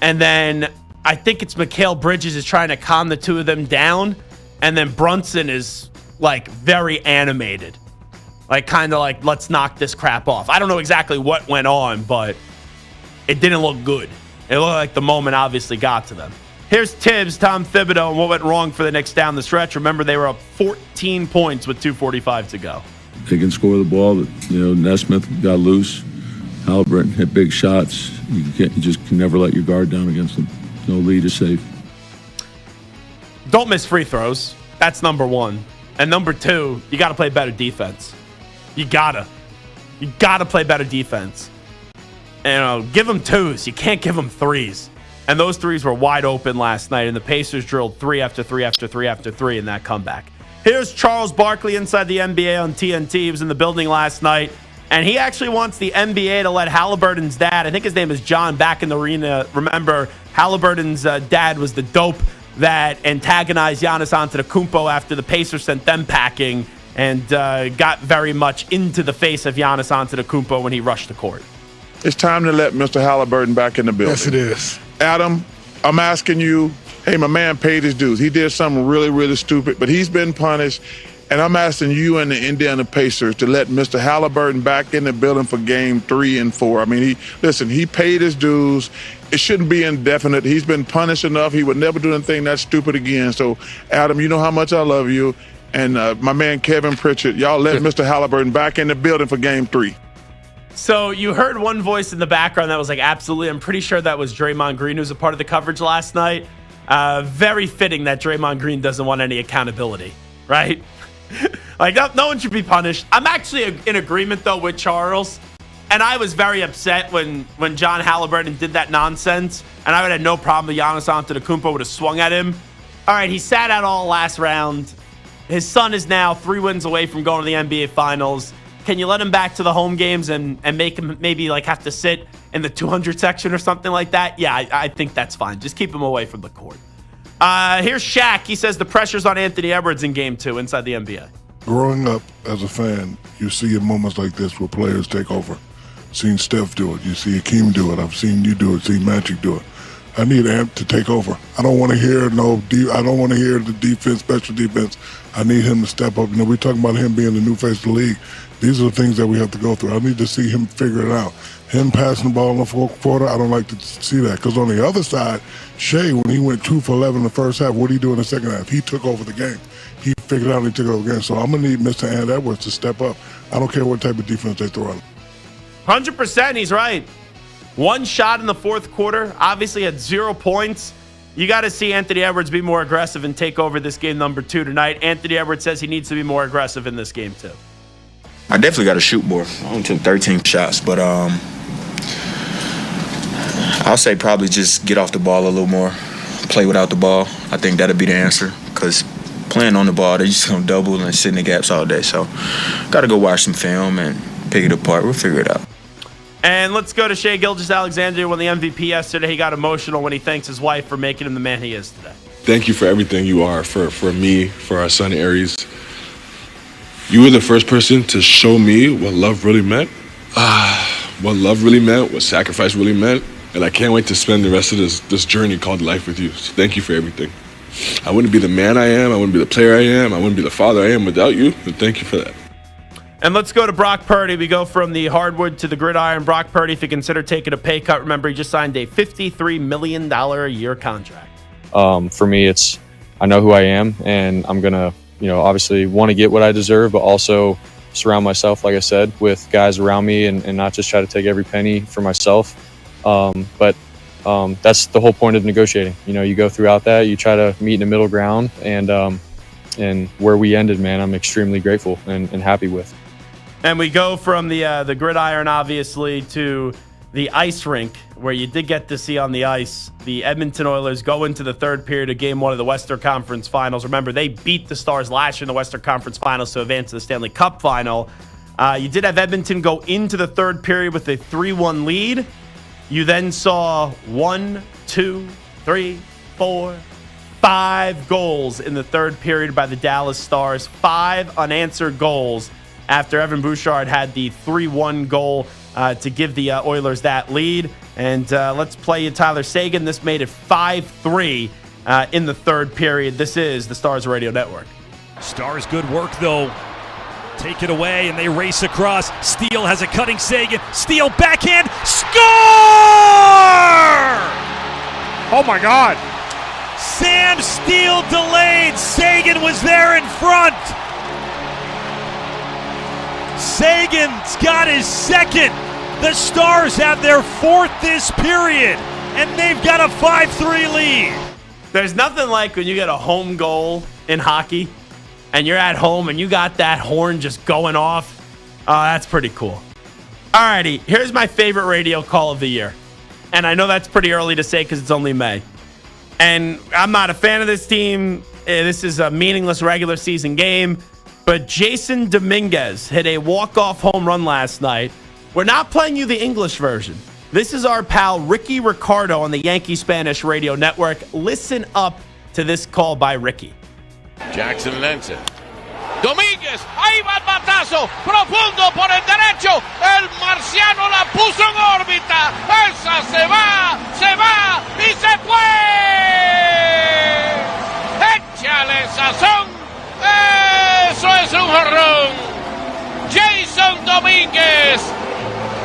and then I think it's Mikal Bridges is trying to calm the two of them down, and then Brunson is like very animated, like kind of like, let's knock this crap off. I don't know exactly what went on, but it didn't look good. It looked like the moment obviously got to them. Here's Tibbs, Tom Thibodeau, and what went wrong for the Knicks down the stretch. Remember, they were up 14 points with 2:45 to go. They can score the ball, but Nesmith got loose. Halliburton hit big shots. You just can never let your guard down against them. No lead is safe. Don't miss free throws. That's number one. And number two, you got to play better defense. You gotta play better defense. And give them twos. You can't give them threes. And those threes were wide open last night, and the Pacers drilled 3 after 3 after 3 after 3 in that comeback. Here's Charles Barkley inside the NBA on TNT. He was in the building last night, and he actually wants the NBA to let Halliburton's dad, I think his name is John, back in the arena. Remember, Halliburton's dad was the dope that antagonized Giannis Antetokounmpo after the Pacers sent them packing and got very much into the face of Giannis Antetokounmpo when he rushed the court. It's time to let Mr. Halliburton back in the building. Yes, it is. Adam, I'm asking you, hey, my man paid his dues. He did something really, really stupid, but he's been punished, And I'm asking you and the Indiana Pacers to let Mr. Halliburton back in the building for game 3 and 4. I mean, he paid his dues. It shouldn't be indefinite. He's been punished enough. He would never do anything that stupid again. So, Adam, you know how much I love you. And my man Kevin Pritchard, y'all let Mr. Halliburton back in the building for game 3. So you heard one voice in the background that was like, absolutely. I'm pretty sure that was Draymond Green, who was a part of the coverage last night. Very fitting that Draymond Green doesn't want any accountability, right? Like, no one should be punished. I'm actually in agreement, though, with Charles. And I was very upset when John Halliburton did that nonsense. And I would have no problem with Giannis Antetokounmpo would have swung at him. All right, he sat out all last round. His son is now 3 wins away from going to the NBA Finals. Can you let him back to the home games and make him maybe like have to sit in the 200 section or something like that? Yeah, I think that's fine. Just keep him away from the court. Here's Shaq. He says the pressure's on Anthony Edwards in game 2 inside the NBA. Growing up as a fan, you see in moments like this where players take over. Seen Steph do it. You see Akeem do it. I've seen you do it. Seen Magic do it. I need Amp to take over. I don't want to hear I don't want to hear the defense, special defense. I need him to step up. You know, we're talking about him being the new face of the league. These are the things that we have to go through. I need to see him figure it out. Him passing the ball in the fourth quarter, I don't like to see that. Because on the other side, Shea, when he went 2 for 11 in the first half, what did he do in the second half? He took over the game. He figured out and he took over the game. So I'm going to need Mr. Ant Edwards to step up. I don't care what type of defense they throw at him. 100%, he's right. 1 shot in the fourth quarter, obviously had 0 points. You got to see Anthony Edwards be more aggressive and take over this game number 2 tonight. Anthony Edwards says he needs to be more aggressive in this game too. I definitely got to shoot more. I only took 13 shots, but I'll say probably just get off the ball a little more, play without the ball. I think that'll be the answer because playing on the ball, they're just going to double and sit in the gaps all day. So got to go watch some film and pick it apart. We'll figure it out. And let's go to Shai Gilgeous-Alexander. Won the MVP yesterday. He got emotional when he thanks his wife for making him the man he is today. Thank you for everything you are for me, for our son Aries. You were the first person to show me what love really meant, what love really meant, what sacrifice really meant, and I can't wait to spend the rest of this journey called life with you. So thank you for everything. I wouldn't be the man I am, I wouldn't be the player I am, I wouldn't be the father I am without you, but thank you for that. And let's go to Brock Purdy. We go from the hardwood to the gridiron. Brock Purdy, if you consider taking a pay cut, remember he just signed a $53 million a year contract. For me, I know who I am, and I'm going to, obviously want to get what I deserve, but also surround myself, like I said, with guys around me and not just try to take every penny for myself. But that's the whole point of negotiating. You go throughout that, you try to meet in the middle ground, and where we ended, man, I'm extremely grateful and happy with. And we go from the gridiron, obviously, to the ice rink, where you did get to see on the ice the Edmonton Oilers go into the third period of Game 1 of the Western Conference Finals. Remember, they beat the Stars last year in the Western Conference Finals to advance to the Stanley Cup Final. You did have Edmonton go into the third period with a 3-1 lead. You then saw 1, 2, 3, 4, 5 goals in the third period by the Dallas Stars. 5 unanswered goals after Evan Bouchard had the 3-1 goal to give the Oilers that lead. And let's play you Tyler Seguin. This made it 5-3 in the third period. This is the Stars Radio Network. Stars good work, though. Take it away, and they race across. Steele has a cutting Seguin. Steele backhand. Score! Oh, my God. Sam Steele delayed. Seguin was there in front. Sagan's got his second. The Stars have their fourth this period, and they've got a 5-3 lead. There's nothing like when you get a home goal in hockey, and you're at home, and you got that horn just going off. That's pretty cool. All righty, here's my favorite radio call of the year. And I know that's pretty early to say because it's only May. And I'm not a fan of this team. This is a meaningless regular season game. But Jason Dominguez hit a walk-off home run last night. We're not playing you the English version. This is our pal Ricky Ricardo on the Yankee Spanish Radio Network. Listen up to this call by Ricky. Jackson Lenson. Domínguez, ahí va el batazo, profundo por el derecho, el marciano la puso en órbita, esa se va y se fue. Échale sazón, eso es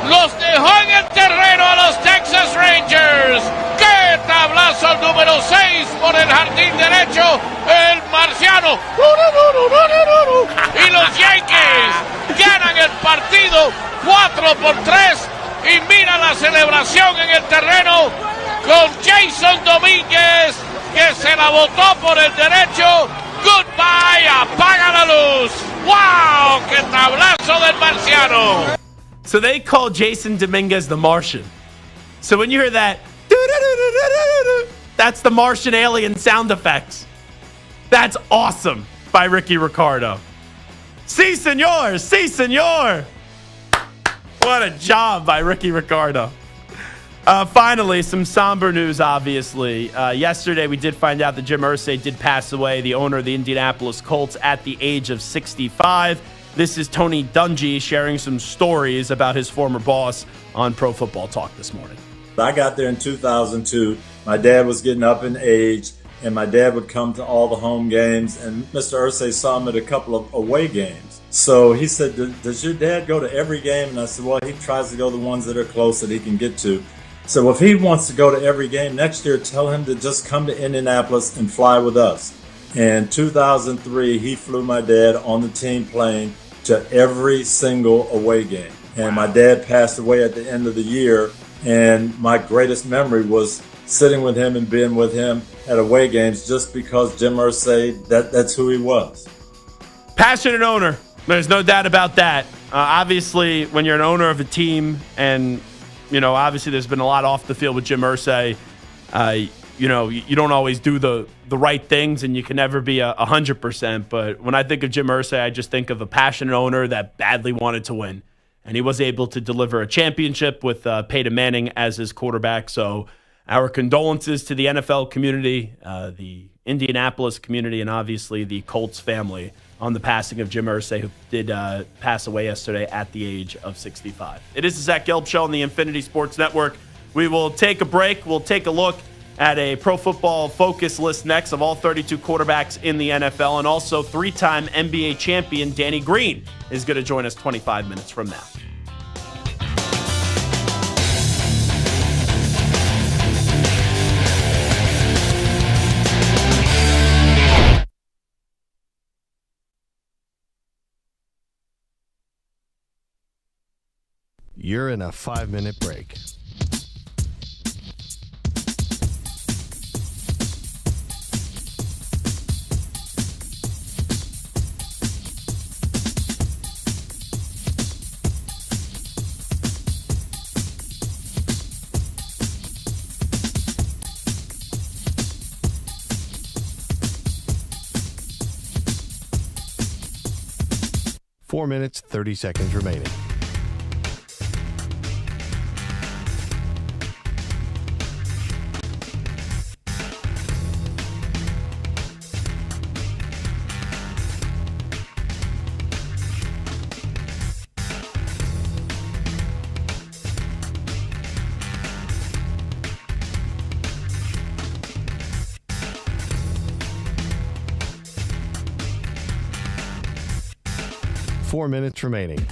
los dejó en el terreno a los Texas Rangers. ¡Qué tablazo el número 6 por el jardín derecho! El marciano. Y los Yankees ganan el partido 4-3. Y mira la celebración en el terreno con Jason Domínguez, que se la botó por el derecho. Goodbye, apaga la luz. ¡Wow! ¡Qué tablazo del marciano! So they call Jason Dominguez the Martian. So when you hear that, that's the Martian alien sound effects. That's awesome by Ricky Ricardo. Si, senor! Si, senor! What a job by Ricky Ricardo. Finally, some somber news, obviously. Yesterday, we did find out that Jim Irsay did pass away, the owner of the Indianapolis Colts, at the age of 65. This is Tony Dungy sharing some stories about his former boss on Pro Football Talk this morning. I got there in 2002. My dad was getting up in age, and my dad would come to all the home games, and Mr. Irsay saw him at a couple of away games. So he said, does your dad go to every game? And I said, well, he tries to go to the ones that are close that he can get to. So if he wants to go to every game next year, tell him to just come to Indianapolis and fly with us. In 2003, he flew my dad on the team plane to every single away game. And my dad passed away at the end of the year. And my greatest memory was sitting with him and being with him at away games just because Jim Irsay, that's who he was. Passionate owner. There's no doubt about that. Obviously, when you're an owner of a team and, you know, obviously there's been a lot off the field with Jim Irsay, you know, you don't always do the right things and you can never be 100%. But when I think of Jim Irsay, I just think of a passionate owner that badly wanted to win. And he was able to deliver a championship with Peyton Manning as his quarterback. So our condolences to the NFL community, the Indianapolis community, and obviously the Colts family on the passing of Jim Irsay, who did pass away yesterday at the age of 65. It is the Zach Gelb Show on the Infinity Sports Network. We will take a break. We'll take a look at a Pro Football Focus list next of all 32 quarterbacks in the NFL, and also three-time NBA champion Danny Green is going to join us 25 minutes from now. You're in a 5-minute break. Four minutes, 30 seconds remaining. Four minutes remaining.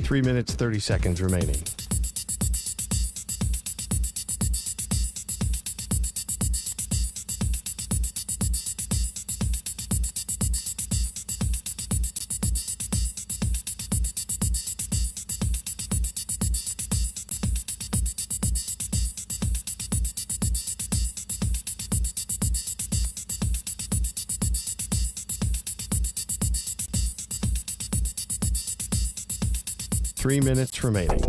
Three minutes, 30 seconds remaining. Three minutes remaining.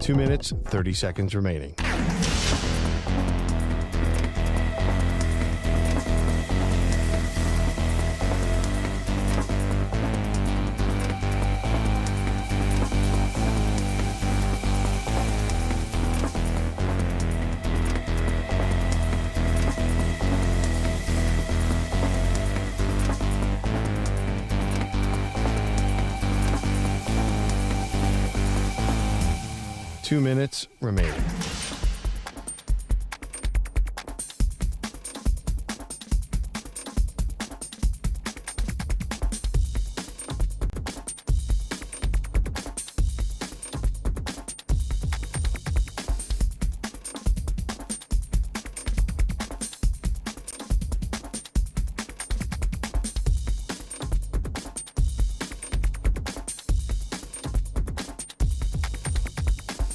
2 minutes, 30 seconds remaining. Two minutes remaining.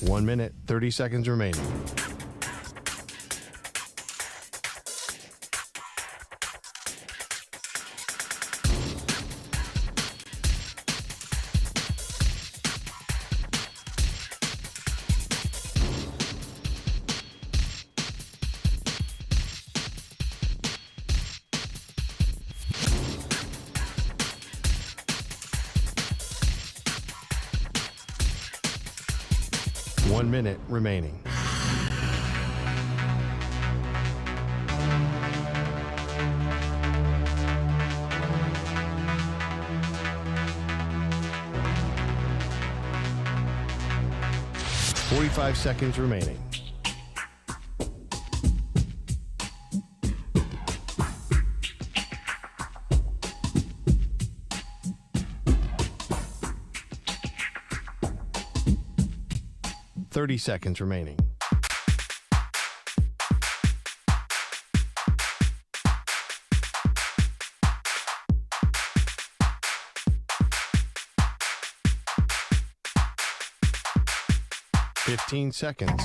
One minute, 30 seconds remaining. One minute remaining. Forty-five seconds remaining. Seconds remaining. Fifteen seconds.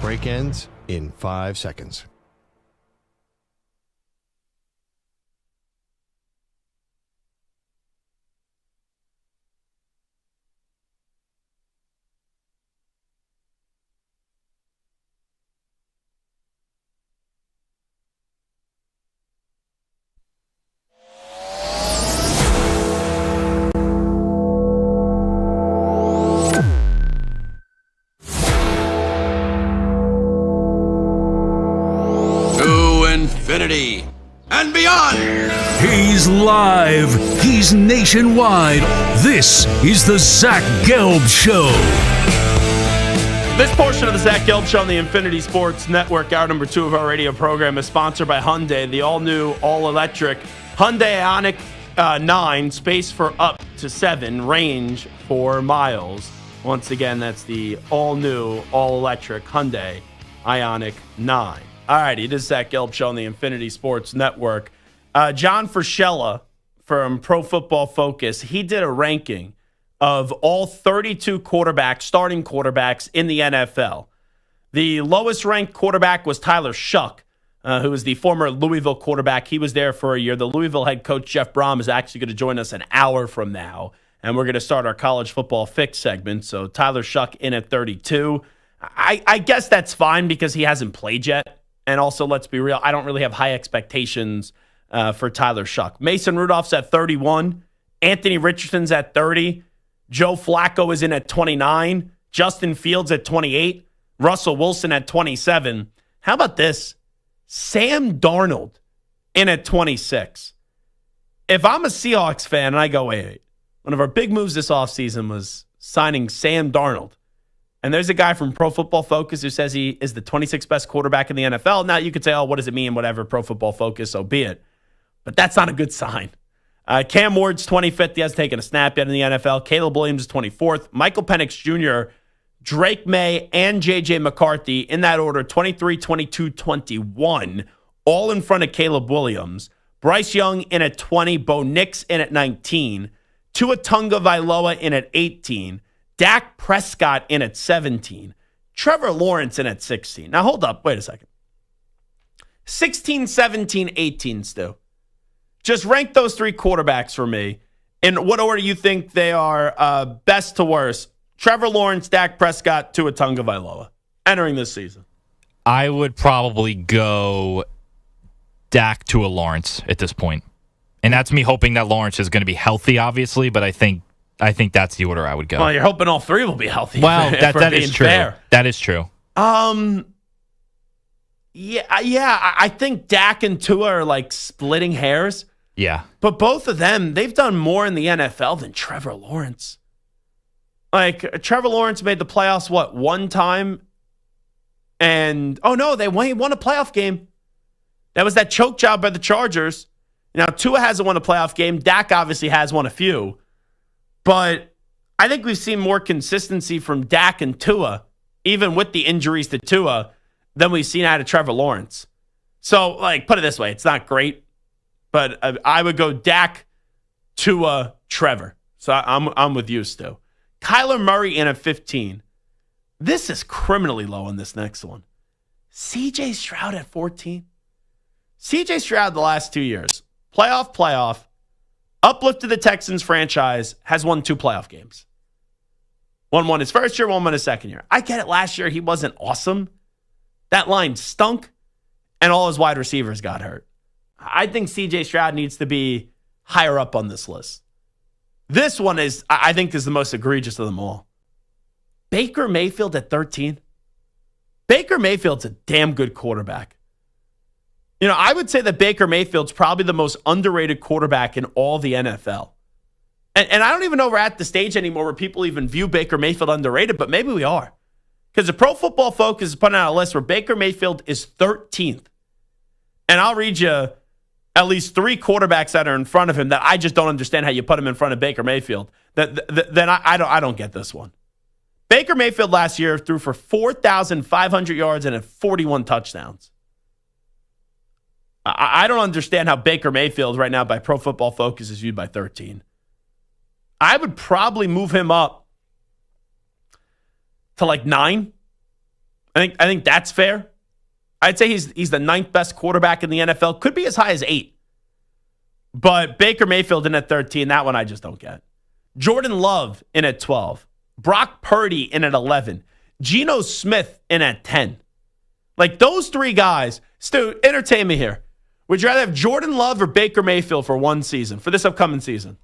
Break ends in 5 seconds. Infinity and beyond. He's live. He's nationwide. This is the Zach Gelb Show. This portion of the Zach Gelb Show on the Infinity Sports Network, hour number 2 of our radio program, is sponsored by Hyundai, the all-new, all-electric Hyundai Ioniq 9, space for up to 7, range 4 miles. Once again, that's the all-new, all-electric Hyundai Ioniq 9. All righty, it is Zach Gelb Show on the Infinity Sports Network. John Frischella from Pro Football Focus, he did a ranking of all 32 starting quarterbacks in the NFL. The lowest ranked quarterback was Tyler Shuck, who was the former Louisville quarterback. He was there for a year. The Louisville head coach, Jeff Brohm, is actually going to join us an hour from now, and we're going to start our college football fix segment. So Tyler Shuck in at 32. I guess that's fine because he hasn't played yet. And also, let's be real, I don't really have high expectations for Tyler Shuck. Mason Rudolph's at 31. Anthony Richardson's at 30. Joe Flacco is in at 29. Justin Fields at 28. Russell Wilson at 27. How about this? Sam Darnold in at 26. If I'm a Seahawks fan and I go, wait, one of our big moves this offseason was signing Sam Darnold. And there's a guy from Pro Football Focus who says he is the 26th best quarterback in the NFL. Now, you could say, oh, what does it mean? Whatever, Pro Football Focus, so be it. But that's not a good sign. Cam Ward's 25th. He hasn't taken a snap yet in the NFL. Caleb Williams is 24th. Michael Penix Jr., Drake May, and J.J. McCarthy in that order, 23, 22, 21, all in front of Caleb Williams. Bryce Young in at 20. Bo Nix in at 19. Tua Tagovailoa in at 18. Dak Prescott in at 17. Trevor Lawrence in at 16. Now, hold up. Wait a second. 16, 17, 18, Stu. Just rank those three quarterbacks for me. In what order you think they are best to worst? Trevor Lawrence, Dak Prescott, Tua Tagovailoa entering this season. I would probably go Dak to a Lawrence at this point. And that's me hoping that Lawrence is going to be healthy, obviously, but I think that's the order I would go. Well, you're hoping all three will be healthy. Well, that is true. Fair. That is true. Yeah. I think Dak and Tua are like splitting hairs. Yeah. But both of them, they've done more in the NFL than Trevor Lawrence. Like, Trevor Lawrence made the playoffs, one time? And, he won a playoff game. That was that choke job by the Chargers. Now, Tua hasn't won a playoff game. Dak obviously has won a few. But I think we've seen more consistency from Dak and Tua, even with the injuries to Tua, than we've seen out of Trevor Lawrence. So, put it this way. It's not great, but I would go Dak, Tua, Trevor. So I'm with you, Stu. Kyler Murray in at 15. This is criminally low in this next one. C.J. Stroud at 14. C.J. Stroud the last 2 years. Playoff. Uplifted the Texans franchise. Has won 2 playoff games. One won his first year, one won his second year. I get it. Last year, he wasn't awesome. That line stunk, and all his wide receivers got hurt. I think C.J. Stroud needs to be higher up on this list. This one I think, is the most egregious of them all. Baker Mayfield at 13. Baker Mayfield's a damn good quarterback. I would say that Baker Mayfield's probably the most underrated quarterback in all the NFL. And I don't even know we're at the stage anymore where people even view Baker Mayfield underrated, but maybe we are. Because the Pro Football Focus is putting out a list where Baker Mayfield is 13th. And I'll read you at least 3 quarterbacks that are in front of him that I just don't understand how you put him in front of Baker Mayfield. Then I don't get this one. Baker Mayfield last year threw for 4,500 yards and had 41 touchdowns. I don't understand how Baker Mayfield right now by Pro Football Focus is viewed by 13. I would probably move him up to 9. I think that's fair. I'd say he's the 9th best quarterback in the NFL. Could be as high as 8. But Baker Mayfield in at 13, that one I just don't get. Jordan Love in at 12. Brock Purdy in at 11. Geno Smith in at 10. Those 3 guys. Stu, entertain me here. Would you rather have Jordan Love or Baker Mayfield for one season, for this upcoming season?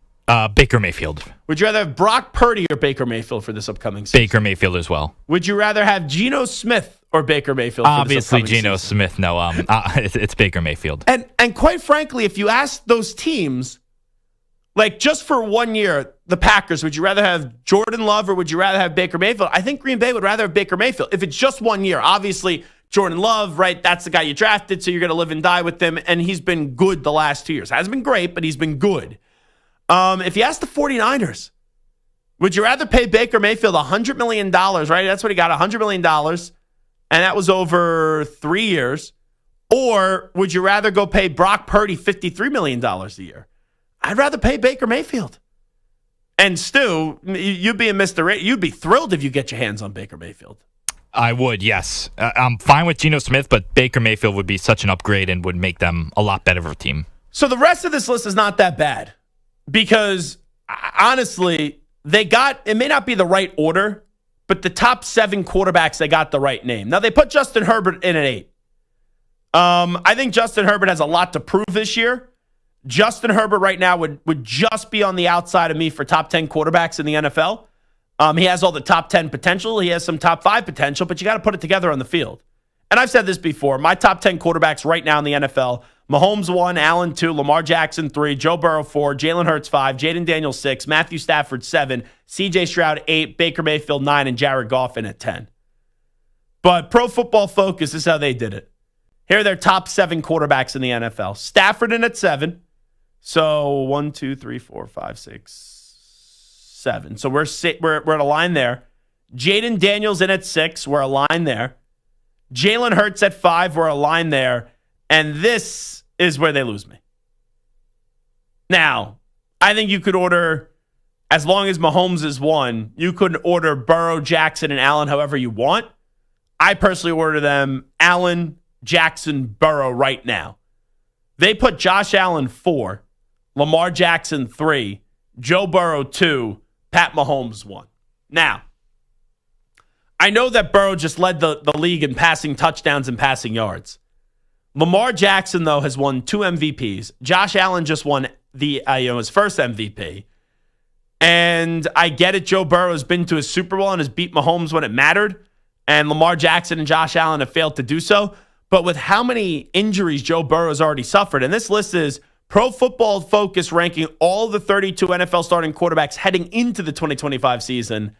Baker Mayfield. Would you rather have Brock Purdy or Baker Mayfield for this upcoming season? Baker Mayfield as well. Would you rather have Geno Smith or Baker Mayfield for Obviously, this upcoming Geno season? Smith. No, it's Baker Mayfield. And quite frankly, if you ask those teams, just for 1 year, the Packers, would you rather have Jordan Love or would you rather have Baker Mayfield? I think Green Bay would rather have Baker Mayfield. If it's just 1 year, obviously Jordan Love, right? That's the guy you drafted, so you're going to live and die with him. And he's been good the last 2 years. Hasn't been great, but he's been good. If you ask the 49ers, would you rather pay Baker Mayfield $100 million, right? That's what he got, $100 million. And that was over 3 years. Or would you rather go pay Brock Purdy $53 million a year? I'd rather pay Baker Mayfield. And Stu, you'd be a Mr. You'd be thrilled if you get your hands on Baker Mayfield. I would, yes. I'm fine with Geno Smith, but Baker Mayfield would be such an upgrade and would make them a lot better of a team. So the rest of this list is not that bad because, honestly, it may not be the right order, but the top 7 quarterbacks, they got the right name. Now, they put Justin Herbert in at 8. I think Justin Herbert has a lot to prove this year. Justin Herbert right now would just be on the outside of me for top 10 quarterbacks in the NFL. He has all the top 10 potential. He has some top 5 potential, but you got to put it together on the field. And I've said this before. My top 10 quarterbacks right now in the NFL, Mahomes 1, Allen 2, Lamar Jackson 3, Joe Burrow 4, Jalen Hurts 5, Jaden Daniels 6, Matthew Stafford 7, CJ Stroud 8, Baker Mayfield 9, and Jared Goff in at 10. But Pro Football Focus is how they did it. Here are their top 7 quarterbacks in the NFL. Stafford in at 7. So 1, 2, 3, 4, 5, 6, 7. So we're at a line there. Jaden Daniels in at 6. We're a line there. Jalen Hurts at 5. We're a line there. And this is where they lose me. Now, I think you could order, as long as Mahomes is 1, you could order Burrow, Jackson, and Allen however you want. I personally order them Allen, Jackson, Burrow right now. They put Josh Allen 4. Lamar Jackson 3, Joe Burrow 2, Pat Mahomes 1. Now, I know that Burrow just led the league in passing touchdowns and passing yards. Lamar Jackson, though, has won 2 MVPs. Josh Allen just won his first MVP. And I get it, Joe Burrow has been to a Super Bowl and has beat Mahomes when it mattered. And Lamar Jackson and Josh Allen have failed to do so. But with how many injuries Joe Burrow has already suffered, and this list is Pro Football Focus ranking all the 32 NFL starting quarterbacks heading into the 2025 season,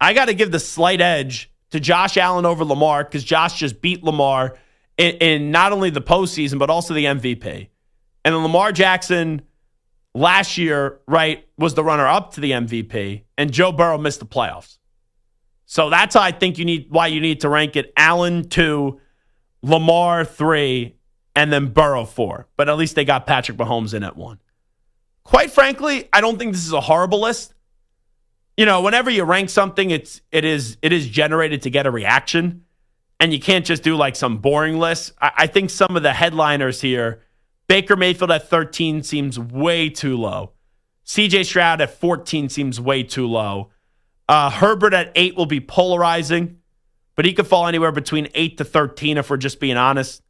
I got to give the slight edge to Josh Allen over Lamar because Josh just beat Lamar in not only the postseason, but also the MVP. And then Lamar Jackson last year, right, was the runner-up to the MVP, and Joe Burrow missed the playoffs. So that's how I think why you need to rank it. Allen 2, Lamar 3, and then Burrow 4. But at least they got Patrick Mahomes in at 1. Quite frankly, I don't think this is a horrible list. You know, whenever you rank something, it is generated to get a reaction. And you can't just do like some boring list. I think some of the headliners here, Baker Mayfield at 13 seems way too low. CJ Stroud at 14 seems way too low. Herbert at 8 will be polarizing, but he could fall anywhere between 8 to 13 if we're just being honest.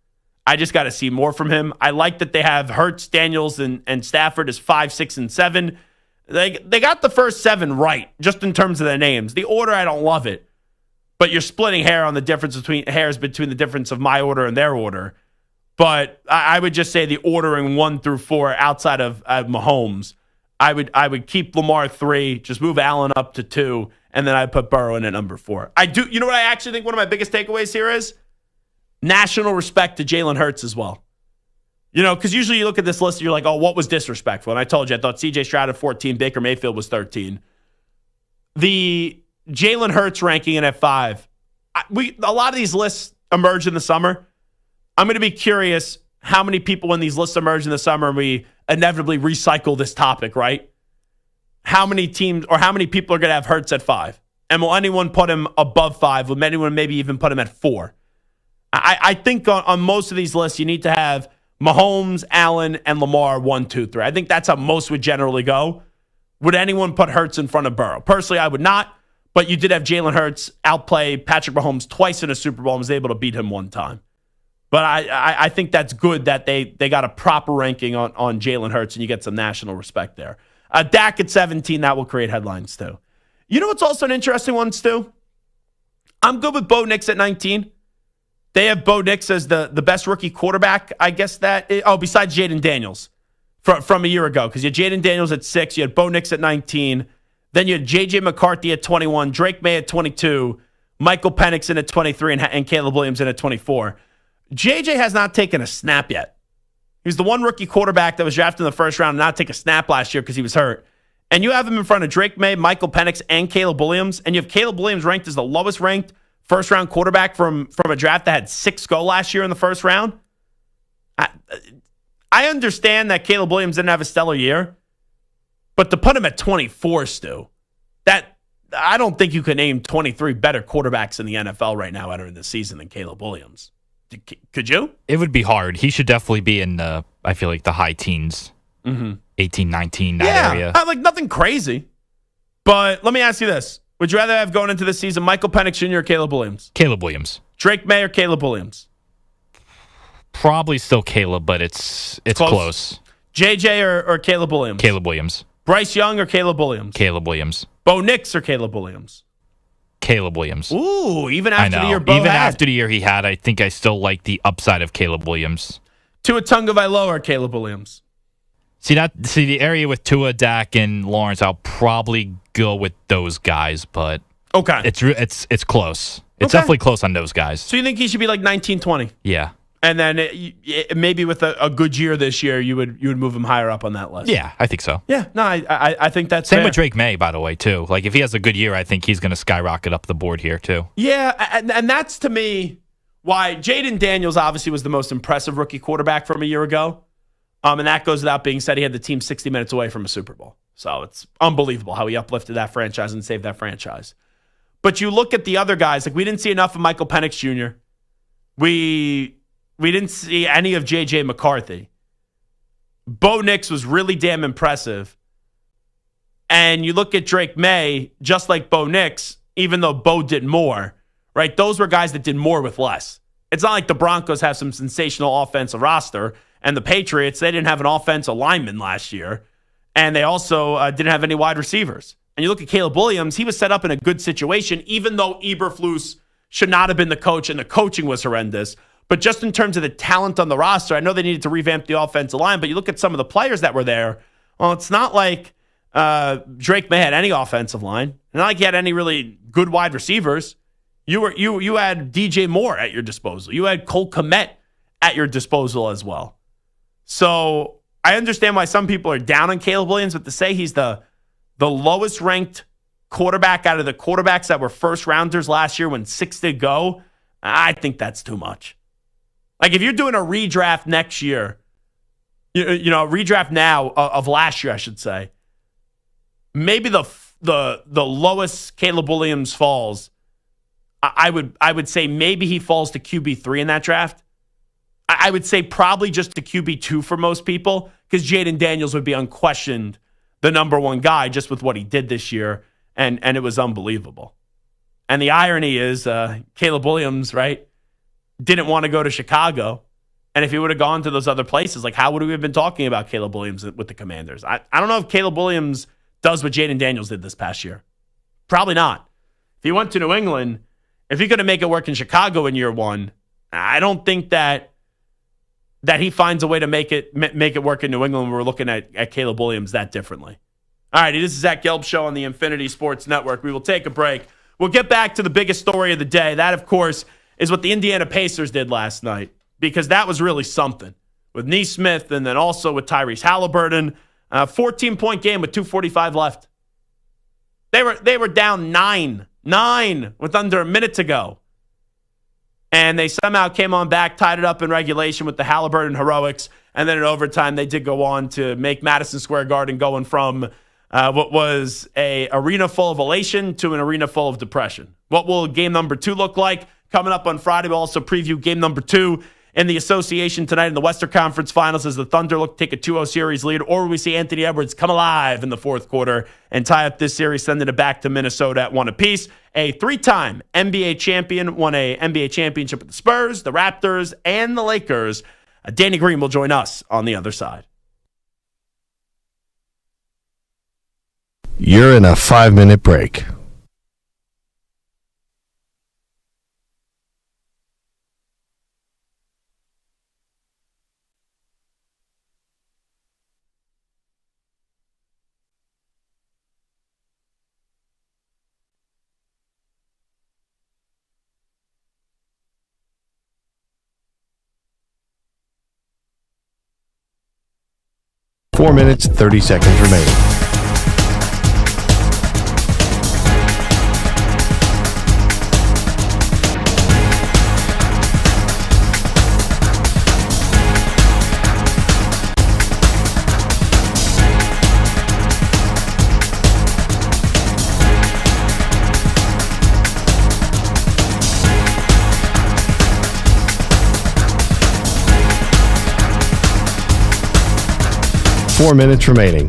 I just got to see more from him. I like that they have Hurts, Daniels, and Stafford as 5, 6, and 7. They got the first 7 right, just in terms of their names. The order, I don't love it, but you're splitting hairs between the difference of my order and their order. But I would just say the ordering 1 through 4 outside of Mahomes, I would keep Lamar 3, just move Allen up to 2, and then I'd put Burrow in at number 4. You know what I actually think one of my biggest takeaways here is? National respect to Jalen Hurts as well. You know, because usually you look at this list and you're like, oh, what was disrespectful? And I told you, I thought CJ Stroud at 14, Baker Mayfield was 13. The Jalen Hurts ranking in at 5. A lot of these lists emerge in the summer. I'm going to be curious how many people when these lists emerge in the summer and we inevitably recycle this topic, right? How many teams or how many people are going to have Hurts at 5? And will anyone put him above 5? Will anyone maybe even put him at 4? I think on most of these lists, you need to have Mahomes, Allen, and Lamar 1, 2, 3. I think that's how most would generally go. Would anyone put Hurts in front of Burrow? Personally, I would not. But you did have Jalen Hurts outplay Patrick Mahomes twice in a Super Bowl and was able to beat him 1 time. But I think that's good that they got a proper ranking on Jalen Hurts and you get some national respect there. Dak at 17, that will create headlines too. You know what's also an interesting one, Stu? I'm good with Bo Nix at 19. They have Bo Nix as the best rookie quarterback, I guess besides Jaden Daniels from a year ago. Because you had Jaden Daniels at 6, you had Bo Nix at 19, then you had J.J. McCarthy at 21, Drake May at 22, Michael Penix in at 23, and Caleb Williams in at 24. J.J. has not taken a snap yet. He was the one rookie quarterback that was drafted in the first round and not take a snap last year because he was hurt. And you have him in front of Drake May, Michael Penix, and Caleb Williams. And you have Caleb Williams ranked as the lowest ranked first-round quarterback from a draft that had 6 go last year in the first round. I understand that Caleb Williams didn't have a stellar year, but to put him at 24, Stu, I don't think you can name 23 better quarterbacks in the NFL right now entering the season than Caleb Williams. Could you? It would be hard. He should definitely be in I feel like the high teens, 18, 19, that area. Like nothing crazy. But let me ask you this. Would you rather have going into this season Michael Penix Jr. or Caleb Williams? Caleb Williams. Drake May or Caleb Williams? Probably still Caleb, but it's close. JJ or Caleb Williams? Caleb Williams. Bryce Young or Caleb Williams? Caleb Williams. Bo Nix or Caleb Williams? Caleb Williams. Ooh, even after the year Bo Even had. after the year he had, I think I still like the upside of Caleb Williams. Tua Tagovailoa or Caleb Williams? See the area with Tua, Dak, and Lawrence, I'll probably go with those guys, but okay, it's close. It's definitely close on those guys. So you think he should be like 19, 20? Yeah. And then maybe with a good year this year, you would move him higher up on that list. Yeah, I think so. Yeah, no, I think that's same fair. with Drake May, by the way, too. Like if he has a good year, I think he's going to skyrocket up the board here too. Yeah, and that's to me why Jaden Daniels obviously was the most impressive rookie quarterback from a year ago. And that goes without being said. He had the team 60 minutes away from a Super Bowl. So it's unbelievable how he uplifted that franchise and saved that franchise. But you look at the other guys, like we didn't see enough of Michael Penix Jr. We didn't see any of J.J. McCarthy. Bo Nix was really damn impressive. And you look at Drake May, just like Bo Nix, even though Bo did more, right? Those were guys that did more with less. It's not like the Broncos have some sensational offensive roster, and the Patriots, they didn't have an offensive lineman last year, and they also didn't have any wide receivers. And you look at Caleb Williams, he was set up in a good situation, even though Eberflus should not have been the coach, and the coaching was horrendous. But just in terms of the talent on the roster, I know they needed to revamp the offensive line, but you look at some of the players that were there, well, it's not like Drake May had any offensive line. It's not like he had any really good wide receivers. You had DJ Moore at your disposal. You had Cole Kmet at your disposal as well. So I understand why some people are down on Caleb Williams, but to say he's the lowest ranked quarterback out of the quarterbacks that were first rounders last year when 6 did go, I think that's too much. Like if you're doing a redraft next year, you know, a redraft now of last year, I should say, maybe the lowest Caleb Williams falls, I would say maybe he falls to QB3 in that draft. I would say probably just to QB2 for most people, because Jaden Daniels would be unquestioned the number one guy just with what he did this year, and it was unbelievable. And the irony is Caleb Williams, right, didn't want to go to Chicago. And if he would have gone to those other places, like how would we have been talking about Caleb Williams with the Commanders? I don't know if Caleb Williams does what Jaden Daniels did this past year. Probably not. If he went to New England, if he could make it work in Chicago in year one, I don't think that he finds a way to make it work in New England when we're looking at Caleb Williams that differently. All right, this is Zach Gelb Show on the Infinity Sports Network. We will take a break. We'll get back to the biggest story of the day. That, of course, is what the Indiana Pacers did last night, because that was really something with Nesmith and then also with Tyrese Halliburton. 14-point game with 2:45 left. They were down 9 with under a minute to go. And they somehow came on back, tied it up in regulation with the Halliburton heroics. And then in overtime, they did go on to make Madison Square Garden going from what was an arena full of elation to an arena full of depression. What will game number 2 look like? Coming up on Friday, we'll also preview game number 2 in the association tonight in the Western Conference Finals as the Thunder look to take a 2-0 series lead, or we see Anthony Edwards come alive in the fourth quarter and tie up this series, sending it back to Minnesota at 1 apiece. A 3-time NBA champion won a NBA championship with the Spurs, the Raptors, and the Lakers. Danny Green will join us on the other side. You're in a 5-minute break. Four minutes, 30 seconds remaining. Four minutes remaining.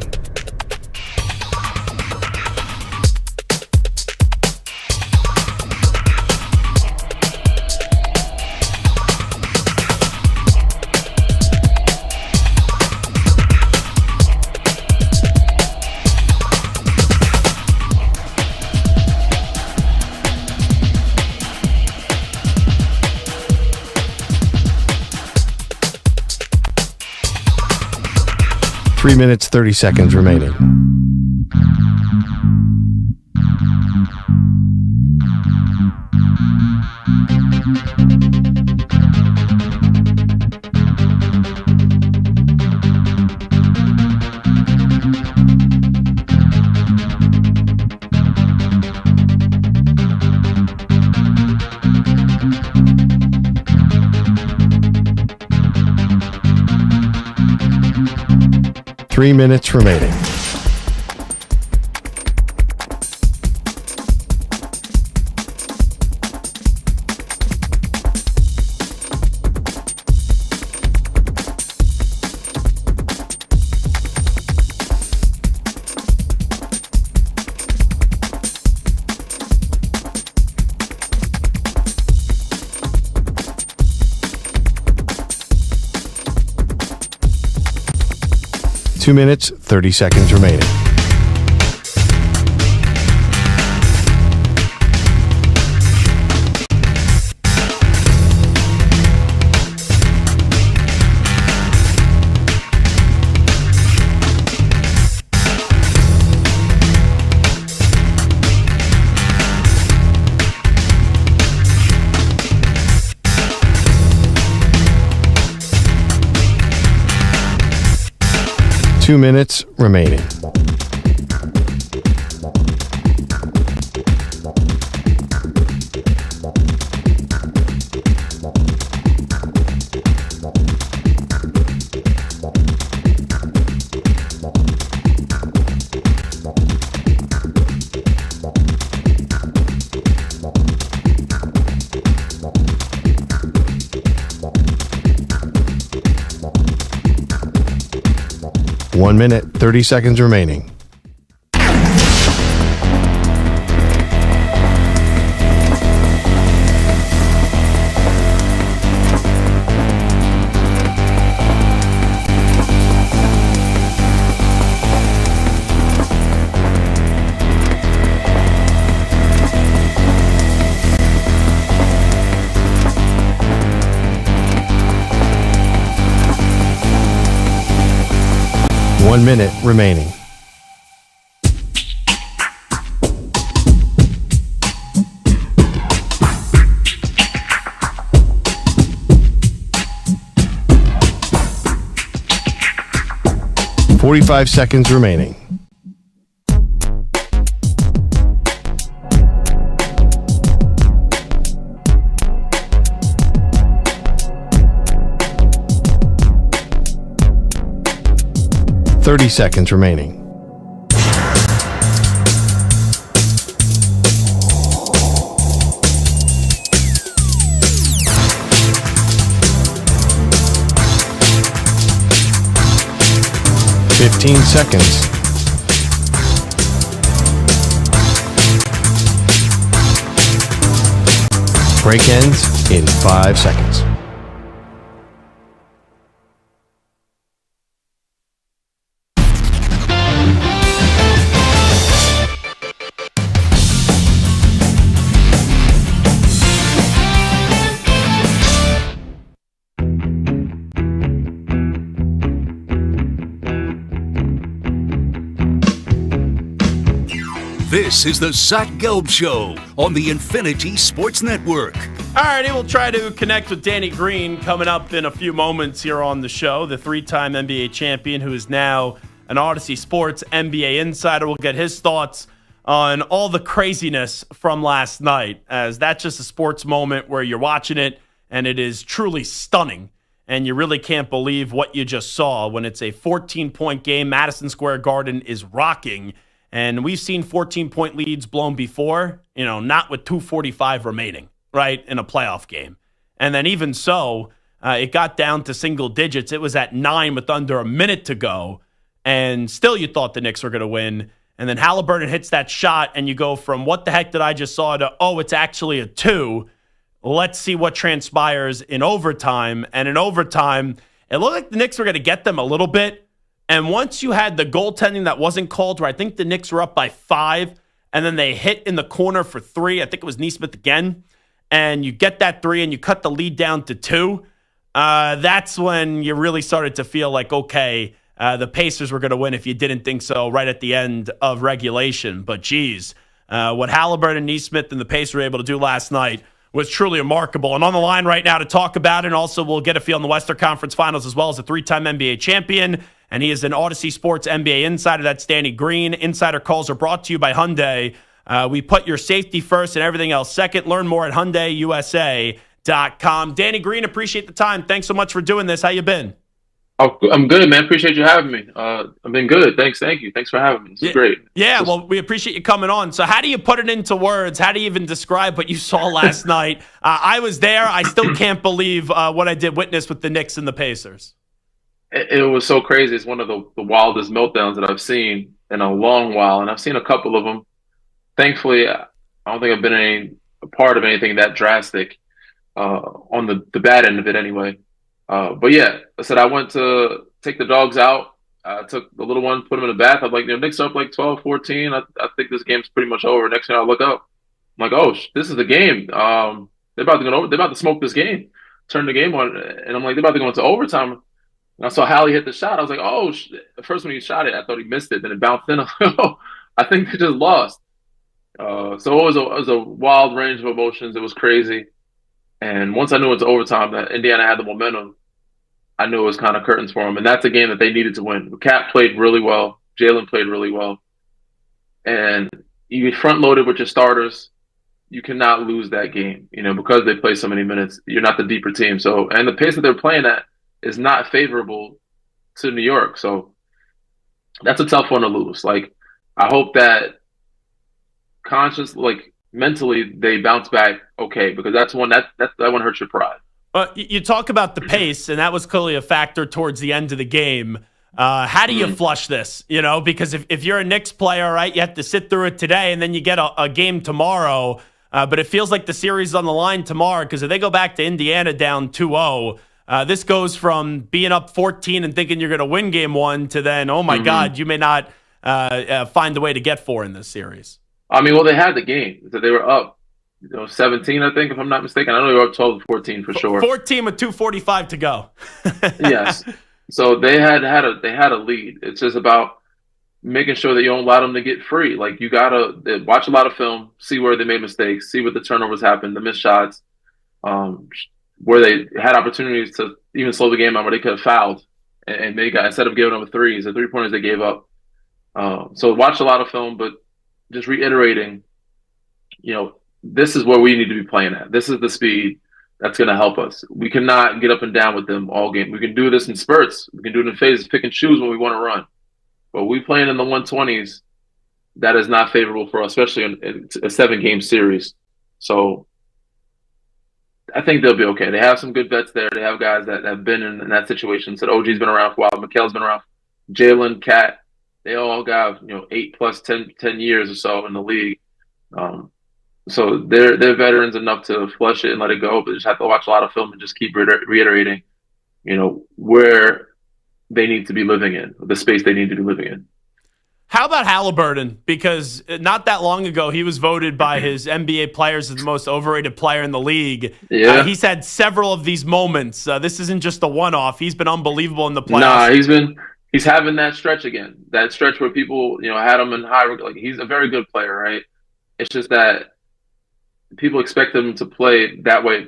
Three minutes, 30 seconds remaining. Three minutes remaining. 2 minutes, 30 seconds remaining. Two minutes remaining. One minute, 30 seconds remaining. One minute remaining. .45 seconds remaining. .30 seconds remaining. .15 seconds. Break ends in 5 seconds. This is the Zach Gelb Show on the Infinity Sports Network. All righty, we'll try to connect with Danny Green coming up in a few moments here on the show, the three-time NBA champion who is now an Audacy Sports NBA Insider. We'll get his thoughts on all the craziness from last night, as that's just a sports moment where you're watching it and it is truly stunning. And you really can't believe what you just saw when it's a 14-point game. Madison Square Garden is rocking. And we've seen 14-point leads blown before, not with 2:45 remaining, right, in a playoff game. And then even so, it got down to single digits. It was at 9 with under a minute to go. And still you thought the Knicks were going to win. And then Halliburton hits that shot, and you go from what the heck did I just saw to, oh, it's actually a 2. Let's see what transpires in overtime. And in overtime, it looked like the Knicks were going to get them a little bit. And once you had the goaltending that wasn't called, where I think the Knicks were up by 5, and then they hit in the corner for 3, I think it was Nesmith again, and you get that 3 and you cut the lead down to 2, that's when you really started to feel like, okay, the Pacers were going to win if you didn't think so right at the end of regulation. But geez, what Halliburton and Nesmith and the Pacers were able to do last night was truly remarkable. And on the line right now to talk about it, and also we'll get a feel in the Western Conference Finals as well as a 3-time NBA champion. And he is an Audacy Sports NBA Insider. That's Danny Green. Insider calls are brought to you by Hyundai. We put your safety first and everything else second. Learn more at HyundaiUSA.com. Danny Green, appreciate the time. Thanks so much for doing this. How you been? Oh, I'm good, man. Appreciate you having me. I've been good. Thank you. Thanks for having me. This is great. Yeah, well, we appreciate you coming on. So how do you put it into words? How do you even describe what you saw last night? I was there. I still can't believe what I did witness with the Knicks and the Pacers. It was so crazy. It's one of the wildest meltdowns that I've seen in a long while, and I've seen a couple of them. Thankfully, I don't think I've been a part of anything that drastic on the bad end of it anyway. But yeah, I said I went to take the dogs out. I took the little one, put him in the bath. I'm like, Knicks are up like 12-14. I think this game's pretty much over. Next thing I look up, I'm like, oh, this is the game. They're about to go over. They're about to smoke this game. Turn the game on, and I'm like, they're about to go into overtime. And I saw Hallie hit the shot. I was like, oh, first when he shot it, I thought he missed it. Then it bounced in. I was like, oh, I think they just lost. So it was a wild range of emotions. It was crazy. And once I knew it was overtime, that Indiana had the momentum, I knew it was kind of curtains for them. And that's a game that they needed to win. Cat played really well. Jalen played really well. And you front loaded with your starters. You cannot lose that game, because they play so many minutes. You're not the deeper team. So, and the pace that they're playing at is not favorable to New York. So that's a tough one to lose. Like, I hope that mentally they bounce back okay, because that's one that one hurts your pride. You talk about the pace, and that was clearly a factor towards the end of the game. How do you flush this? Because if you're a Knicks player, right, you have to sit through it today, and then you get a game tomorrow. But it feels like the series is on the line tomorrow, because if they go back to Indiana down 2-0, this goes from being up 14 and thinking you're going to win game one to then, oh my God, you may not find a way to get 4 in this series. I mean, well, they had the game. They were up, 17, I think, if I'm not mistaken. I know they were up 12-14 for sure. 14 with 2:45 to go. Yes. So they had a lead. It's just about making sure that you don't allow them to get free. Like, you got to watch a lot of film, see where they made mistakes, see what the turnovers happened, the missed shots, where they had opportunities to even slow the game down, where they could have fouled and they got, instead of giving them threes, the 3-pointers they gave up. So watch a lot of film, but just reiterating, this is where we need to be playing at. This is the speed that's going to help us. We cannot get up and down with them all game. We can do this in spurts. We can do it in phases, pick and choose when we want to run. But we playing in the 120s, that is not favorable for us, especially in a 7-game series. So I think they'll be okay. They have some good vets there. They have guys that have been in that situation. So OG's been around for a while. Mikal's been around. Jalen, Cat, they all got 8 plus 10 years or so in the league. So they're veterans enough to flush it and let it go, but just have to watch a lot of film and just keep reiterating, where they need to be living in, the space they need to be living in. How about Halliburton? Because not that long ago, he was voted by his NBA players as the most overrated player in the league. Yeah. He's had several of these moments. This isn't just a one-off. He's been unbelievable in the playoffs. Nah, he's having that stretch again. That stretch where people, had him in high. Like, he's a very good player, right? It's just that people expect him to play that way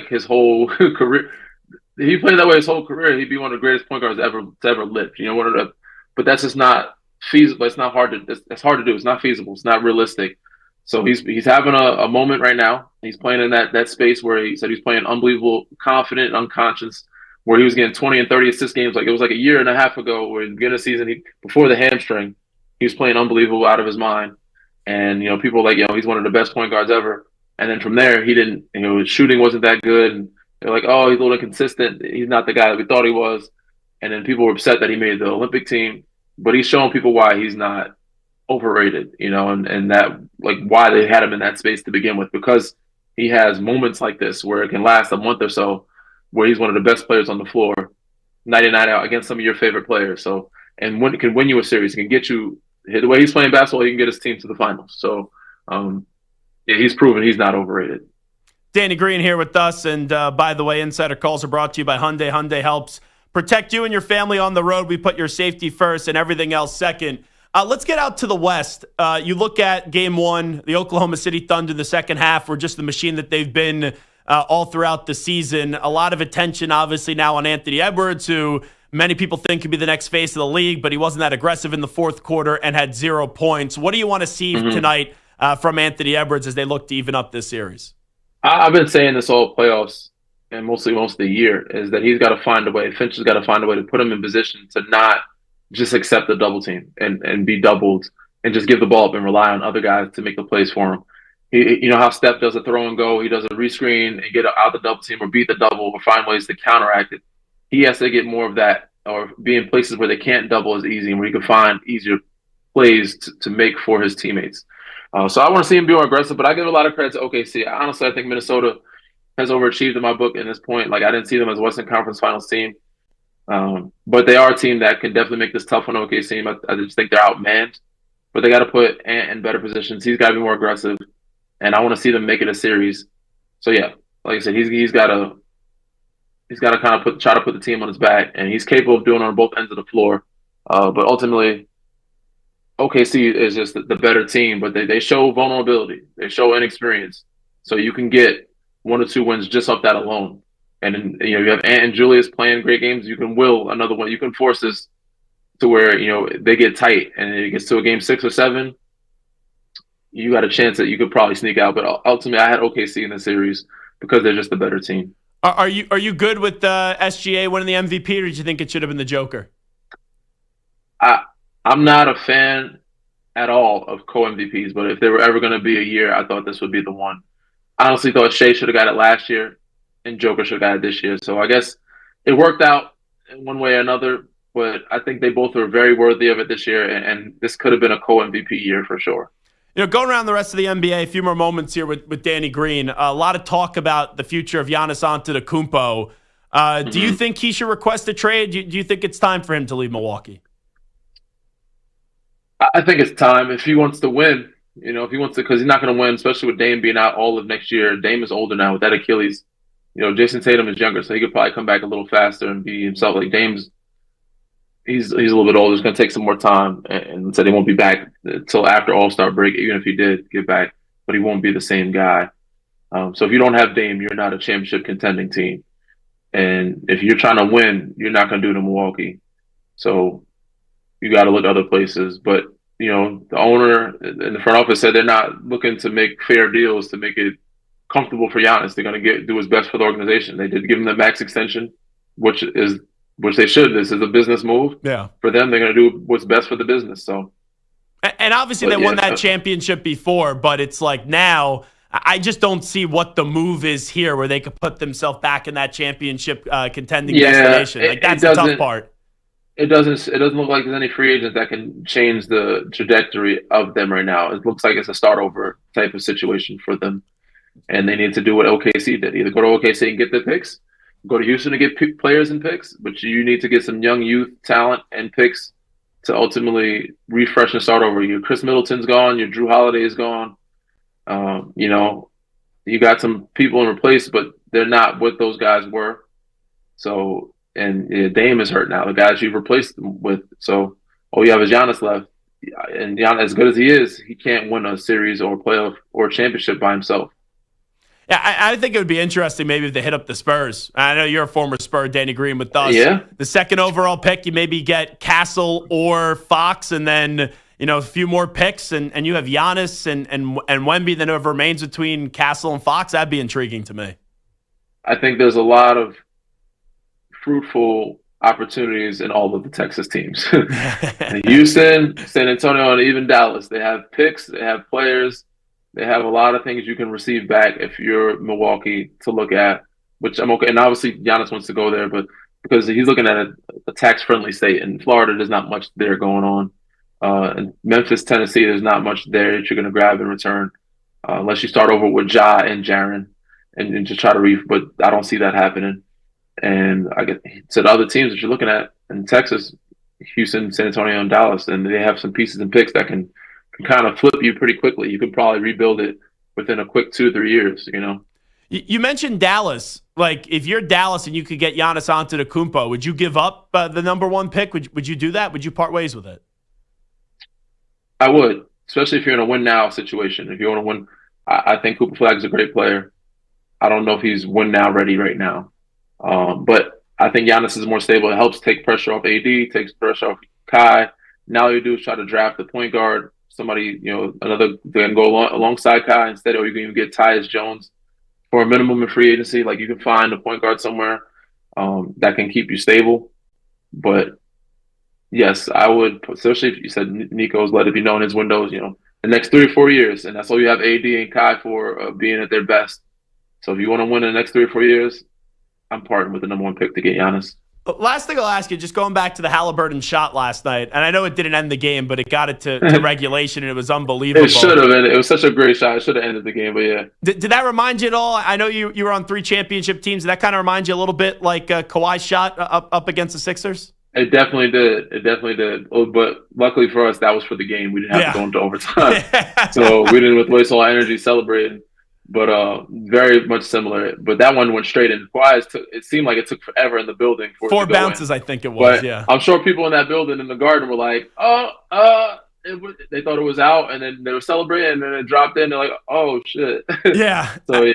his whole career. If he played that way his whole career, he'd be one of the greatest point guards to ever lived. But that's just not feasible. It's not hard to. It's hard to do. It's not feasible. It's not realistic. So he's having a moment right now. He's playing in that space where he said he's playing unbelievable, confident, unconscious, where he was getting 20 and 30 assist games. Like, it was like a year and a half ago, where in the beginning of the season, before the hamstring, he was playing unbelievable, out of his mind. And, people were like, he's one of the best point guards ever. And then from there, he didn't, his shooting wasn't that good. And they're like, oh, he's a little inconsistent. He's not the guy that we thought he was. And then people were upset that he made the Olympic team. But he's showing people why he's not overrated, and that, like, why they had him in that space to begin with, because he has moments like this where it can last a month or so, where he's one of the best players on the floor, night in, night out, against some of your favorite players. So, and when it can win you a series, it can get you, the way he's playing basketball, he can get his team to the finals. So, he's proven he's not overrated. Danny Green here with us. And by the way, Insider Calls are brought to you by Hyundai. Hyundai helps protect you and your family on the road. We put your safety first and everything else second. Let's get out to the West. You look at Game 1, the Oklahoma City Thunder, the second half were just the machine that they've been all throughout the season. A lot of attention, obviously, now on Anthony Edwards, who many people think could be the next face of the league, but he wasn't that aggressive in the fourth quarter and had 0 points. What do you want to see tonight from Anthony Edwards as they look to even up this series? I've been saying this all playoffs, and most of the year, is that he's got to find a way. Finch has got to find a way to put him in position to not just accept the double team and be doubled and just give the ball up and rely on other guys to make the plays for him. How Steph does a throw and go, he does a rescreen and get out the double team or beat the double or find ways to counteract it. He has to get more of that, or be in places where they can't double as easy and where he can find easier plays to make for his teammates. So I want to see him be more aggressive, but I give a lot of credit to OKC. Honestly, I think Minnesota has overachieved in my book at this point. Like, I didn't see them as a Western Conference Finals team. But they are a team that can definitely make this tough on OKC. I just think they're outmanned. But they got to put Ant in better positions. He's got to be more aggressive, and I want to see them make it a series. So yeah, like I said, he's got to kind of try to put the team on his back, and he's capable of doing it on both ends of the floor. But ultimately, OKC is just the better team. But they show vulnerability, they show inexperience. So you can get 1 or 2 wins just off that alone. And then, you have Ant and Julius playing great games. You can will another one. You can force this to where they get tight, and it gets to a game 6 or 7. You got a chance that you could probably sneak out. But ultimately, I had OKC in the series because they're just a better team. Are you good with SGA winning the MVP, or did you think it should have been the Joker? I'm not a fan at all of co-MVPs, but if there were ever going to be a year, I thought this would be the one. I honestly thought Shea should have got it last year, and Joker should have got it this year. So I guess it worked out in one way or another. But I think they both are very worthy of it this year, and this could have been a co-MVP year for sure. Going around the rest of the NBA, a few more moments here with Danny Green. A lot of talk about the future of Giannis Antetokounmpo. Do you think he should request a trade? Do you think it's time for him to leave Milwaukee? I think it's time if he wants to win. If he wants to, because he's not going to win, especially with Dame being out all of next year. Dame is older now with that Achilles. Jason Tatum is younger, so he could probably come back a little faster and be himself. Like Dame's. He's a little bit older. It's going to take some more time, and so he won't be back until after All-Star break, even if he did get back. But he won't be the same guy. So if you don't have Dame, you're not a championship contending team. And if you're trying to win, you're not going to do it in Milwaukee. So you got to look other places. But, the owner and the front office said they're not looking to make fair deals to make it comfortable for Giannis. They're going to do what's best for the organization. They did give him the max extension, which they should. This is a business move. Yeah. For them, they're going to do what's best for the business. So, and obviously they won that championship before, but it's like now I just don't see what the move is here where they could put themselves back in that championship contending destination. Like that's the tough part. It doesn't look like there's any free agent that can change the trajectory of them right now. It looks like it's a start over type of situation for them, and they need to do what OKC did: either go to OKC and get the picks. Go to Houston to get players and picks, but you need to get some young youth talent and picks to ultimately refresh and start over. Your Chris Middleton's gone. Your Drew Holiday is gone. You got some people in replace, but they're not what those guys were. So, and Dame is hurt now. The guys you've replaced them with. So, all you have is Giannis left. And Giannis, as good as he is, he can't win a series or playoff or a championship by himself. Yeah, I think it would be interesting maybe if they hit up the Spurs. I know you're a former Spur, Danny Green, with us. Yeah. The second overall pick, you maybe get Castle or Fox, and then a few more picks, and you have Giannis and Wemby, then whoever remains between Castle and Fox. That'd be intriguing to me. I think there's a lot of fruitful opportunities in all of the Texas teams. Houston, San Antonio, and even Dallas. They have picks, they have players. They have a lot of things you can receive back if you're Milwaukee to look at, which I'm okay. And obviously Giannis wants to go there, but because he's looking at a tax-friendly state. In Florida, there's not much there going on. In Memphis, Tennessee, there's not much there that you're going to grab in return, unless you start over with Ja and Jaren and just try to but I don't see that happening. And I get to the other teams that you're looking at in Texas, Houston, San Antonio, and Dallas, and they have some pieces and picks that can kind of flip you pretty quickly. You could probably rebuild it within a quick 2 or 3 years, You mentioned Dallas. Like, if you're Dallas and you could get Giannis Antetokounmpo, would you give up the number 1 pick? Would you do that? Would you part ways with it? I would, especially if you're in a win-now situation. If you want to win, I think Cooper Flag is a great player. I don't know if he's win-now ready right now. But I think Giannis is more stable. It helps take pressure off AD, takes pressure off Kai. Now all you do is try to draft the point guard, somebody, another that can go alongside Kai instead, or you can even get Tyus Jones for a minimum in free agency. Like, you can find a point guard somewhere that can keep you stable. But yes, I would, especially if you said Nico's let it be known his windows, the next 3 or 4 years, and that's all you have AD and Kai for, being at their best. So if you want to win in the next 3 or 4 years, I'm parting with the number 1 pick to get Giannis. Last thing I'll ask you, just going back to the Halliburton shot last night, and I know it didn't end the game, but it got it to regulation, and it was unbelievable. It should have. It was such a great shot. It should have ended the game, but yeah. Did that remind you at all? I know you were on 3 championship teams. Did that kind of remind you a little bit like Kawhi's shot up against the Sixers? It definitely did. Oh, but luckily for us, that was for the game. We didn't have to go into overtime. So we didn't waste all our energy celebrating. But very much similar. But that one went straight in. Kawhi's it seemed like it took forever in the building for 4 it to bounces, go in. I think it was. But yeah, I'm sure people in that building in the Garden were like, they thought it was out, and then they were celebrating, and then it dropped in. They're like, oh shit. Yeah. So yeah,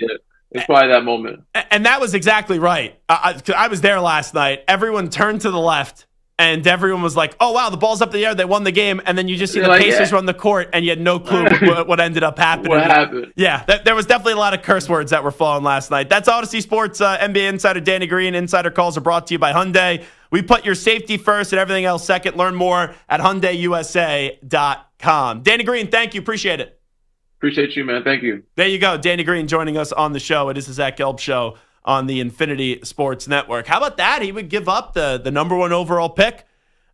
it's probably that moment. And that was exactly right. I was there last night. Everyone turned to the left. And everyone was like, oh, wow, the ball's up in the air. They won the game. And then you just see the Pacers run the court, and you had no clue what ended up happening. What happened? Yeah, there was definitely a lot of curse words that were flowing last night. That's Audacy Sports NBA Insider Danny Green. Insider calls are brought to you by Hyundai. We put your safety first and everything else second. Learn more at HyundaiUSA.com. Danny Green, thank you. Appreciate it. Appreciate you, man. Thank you. There you go. Danny Green joining us on the show. It is the Zach Gelb Show on the Infinity Sports Network. How about that? He would give up the number 1 overall pick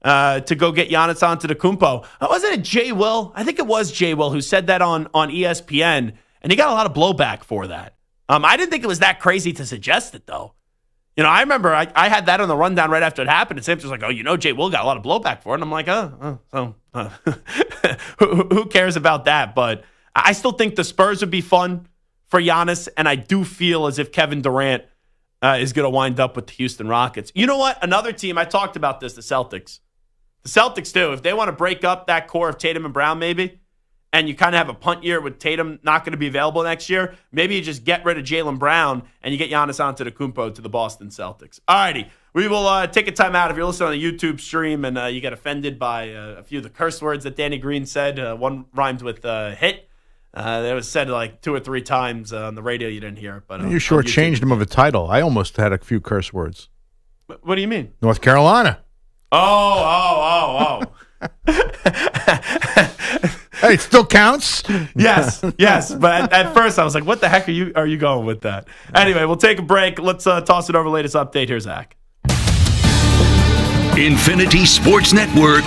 to go get Giannis Antetokounmpo. Wasn't it Jay Will? I think it was Jay Will who said that on ESPN, and he got a lot of blowback for that. I didn't think it was that crazy to suggest it, though. You know, I remember I had that on the rundown right after it happened, and Sam was like, Jay Will got a lot of blowback for it. And I'm like, who cares about that? But I still think the Spurs would be fun for Giannis, and I do feel as if Kevin Durant is going to wind up with the Houston Rockets. You know what? Another team, I talked about this, the Celtics. The Celtics, too, if they want to break up that core of Tatum and Brown, maybe, and you kind of have a punt year with Tatum not going to be available next year, maybe you just get rid of Jaylen Brown and you get Giannis Antetokounmpo to the Boston Celtics. All righty, we will take a time out. If you're listening on the YouTube stream and you get offended by a few of the curse words that Danny Green said, one rhymed with hit. That was said like 2 or 3 times on the radio. You didn't hear it. But you shortchanged him of a title. I almost had a few curse words. What do you mean? North Carolina. Oh. Hey, it still counts. Yes. But at first I was like, what the heck are you going with that? Anyway, we'll take a break. Let's toss it over the latest update. Here's Zach. Infinity Sports Network.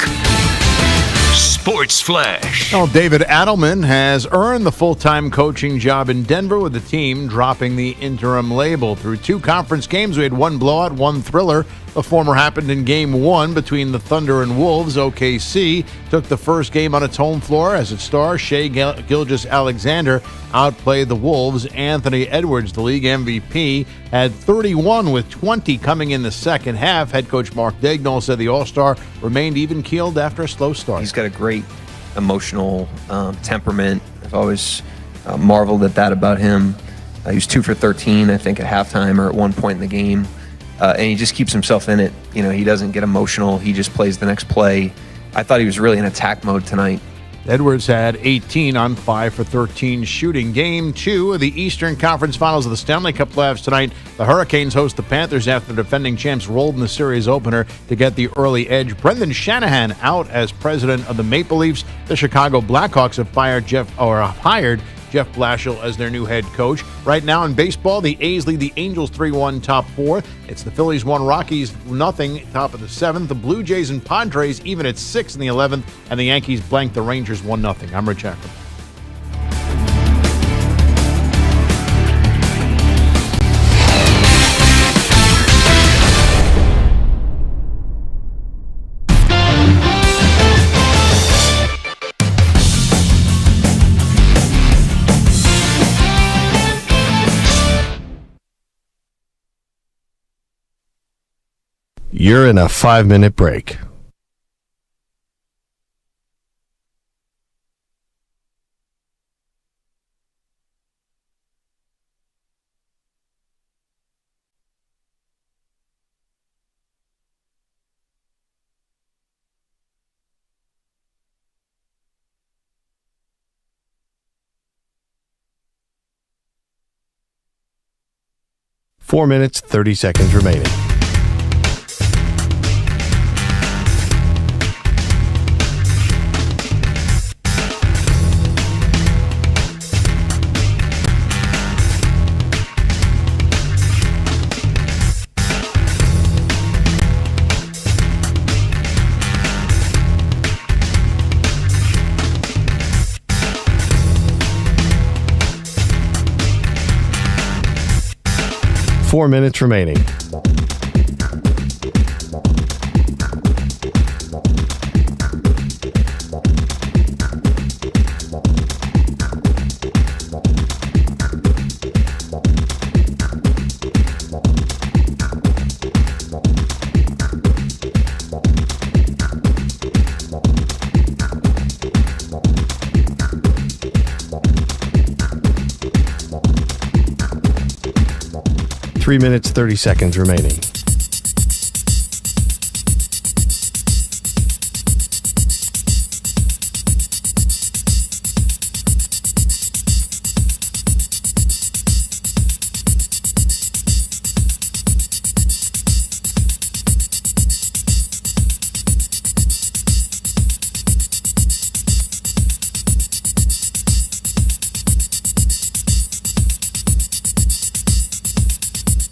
Sports Flash. Well, David Adelman has earned the full-time coaching job in Denver with the team dropping the interim label. Through 2 conference games, we had 1 blowout, 1 thriller. The former happened in Game 1 between the Thunder and Wolves. OKC took the first game on its home floor as its star, Shai Gilgeous-Alexander, outplayed the Wolves. Anthony Edwards, the league MVP, had 31 with 20 coming in the second half. Head coach Mark Daigneault said the All-Star remained even-keeled after a slow start. He's got a great emotional temperament. I've always marveled at that about him. He was 2 for 13, I think, at halftime or at one point in the game. And he just keeps himself in it. You know, he doesn't get emotional. He just plays the next play. I thought he was really in attack mode tonight. Edwards had 18 on 5 for 13 shooting. Game 2 of the Eastern Conference Finals of the Stanley Cup playoffs tonight. The Hurricanes host the Panthers after the defending champs rolled in the series opener to get the early edge. Brendan Shanahan out as president of the Maple Leafs. The Chicago Blackhawks have hired Jeff Blashill as their new head coach. Right now in baseball, the A's lead the Angels 3-1 top 4. It's the Phillies 1, Rockies 0 top of the 7th. The Blue Jays and Padres even at 6 in the 11th. And the Yankees blanked the Rangers 1-0. I'm Rich Akron. You're in a 5-minute break. Four minutes, 30 seconds remaining. 4 minutes remaining. Three minutes, 30 seconds remaining.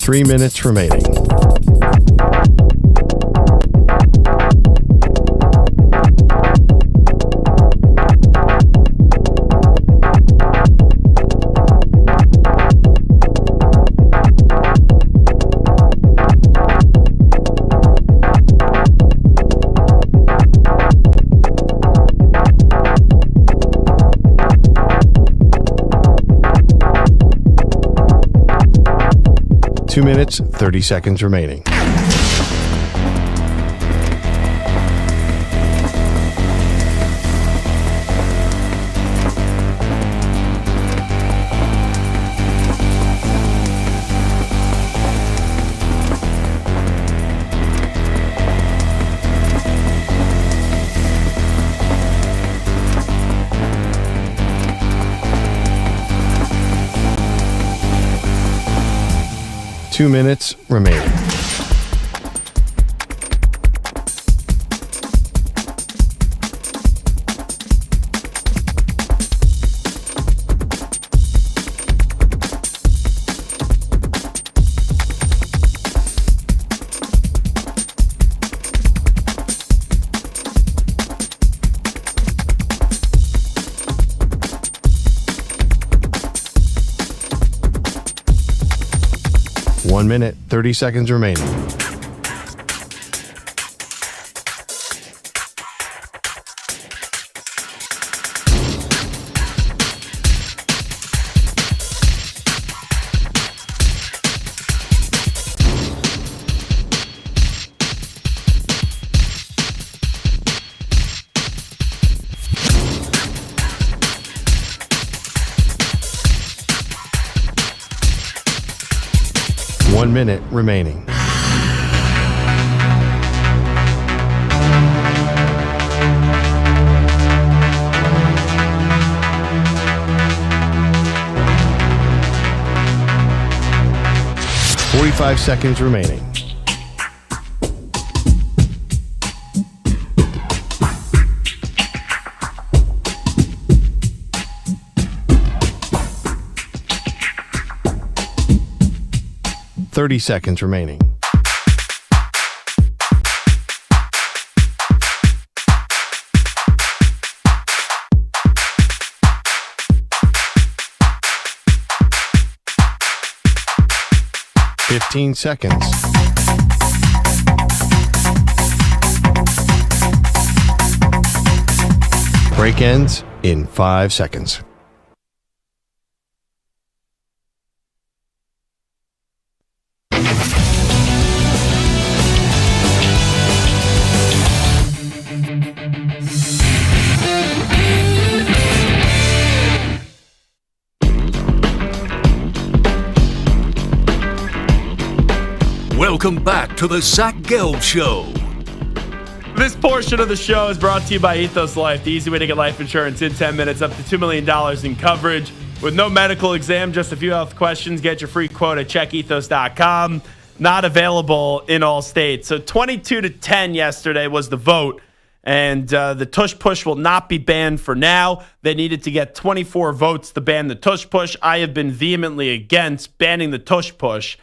Three minutes remaining. Two minutes, 30 seconds remaining. Two minutes remaining. One minute, 30 seconds remaining. One minute remaining. Forty-five seconds remaining. Thirty seconds remaining. Fifteen seconds. Break ends in 5 seconds. Welcome back to the Zach Gelb Show. This portion of the show is brought to you by Ethos Life, the easy way to get life insurance in 10 minutes, up to $2 million in coverage. With no medical exam, just a few health questions. Get your free quote at checkethos.com. Not available in all states. So 22-10 yesterday was the vote. And the tush push will not be banned for now. They needed to get 24 votes to ban the tush push. I have been vehemently against banning the tush push.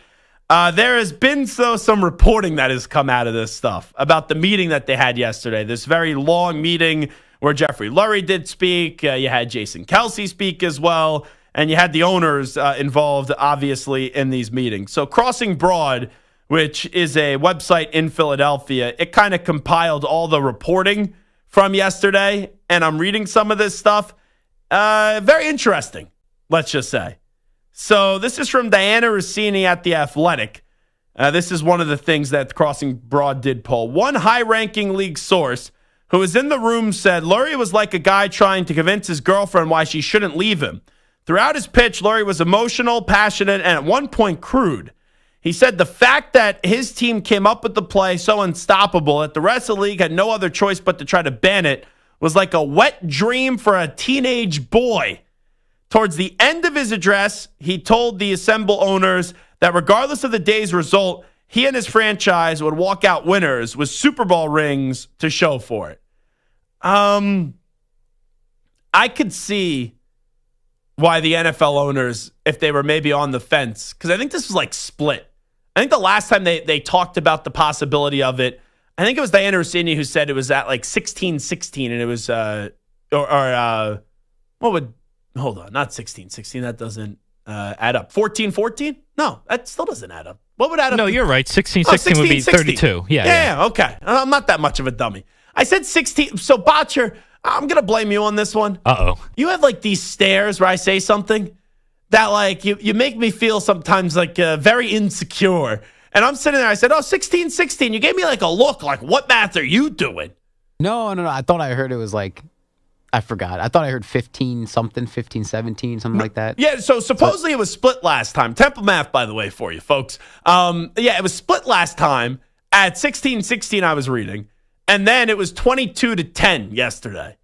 There has been some reporting that has come out of this stuff about the meeting that they had yesterday. This very long meeting where Jeffrey Lurie did speak. You had Jason Kelce speak as well. And you had the owners involved, obviously, in these meetings. So Crossing Broad, which is a website in Philadelphia, it kind of compiled all the reporting from yesterday. And I'm reading some of this stuff. Very interesting, let's just say. So this is from Diana Rossini at The Athletic. This is one of the things that Crossing Broad did poll. One high-ranking league source who was in the room said Lurie was like a guy trying to convince his girlfriend why she shouldn't leave him. Throughout his pitch, Lurie was emotional, passionate, and at one point crude. He said the fact that his team came up with the play so unstoppable that the rest of the league had no other choice but to try to ban it was like a wet dream for a teenage boy. Towards the end of his address, he told the assembled owners that regardless of the day's result, he and his franchise would walk out winners with Super Bowl rings to show for it. I could see why the NFL owners, if they were maybe on the fence, because I think this was like split. I think the last time they talked about the possibility of it, I think it was Diana Rossini who said it was at like 16-16, and it was, hold on, not 16-16, that doesn't add up. 14-14? No, that still doesn't add up. What would add up? No, you're right. 16-16 would be 32. Yeah, okay. I'm not that much of a dummy. I said 16. So, Botcher, I'm going to blame you on this one. Uh-oh. You have like these stares where I say something that like you make me feel sometimes like very insecure. And I'm sitting there. I said, 16-16. You gave me like a look like, what math are you doing? No. I thought I heard it was like, I forgot. I thought I heard 15-something, 15-17, something like that. Yeah, so supposedly it was split last time. Temple math, by the way, for you folks. It was split last time at 16-16 I was reading. And then it was 22-10 yesterday.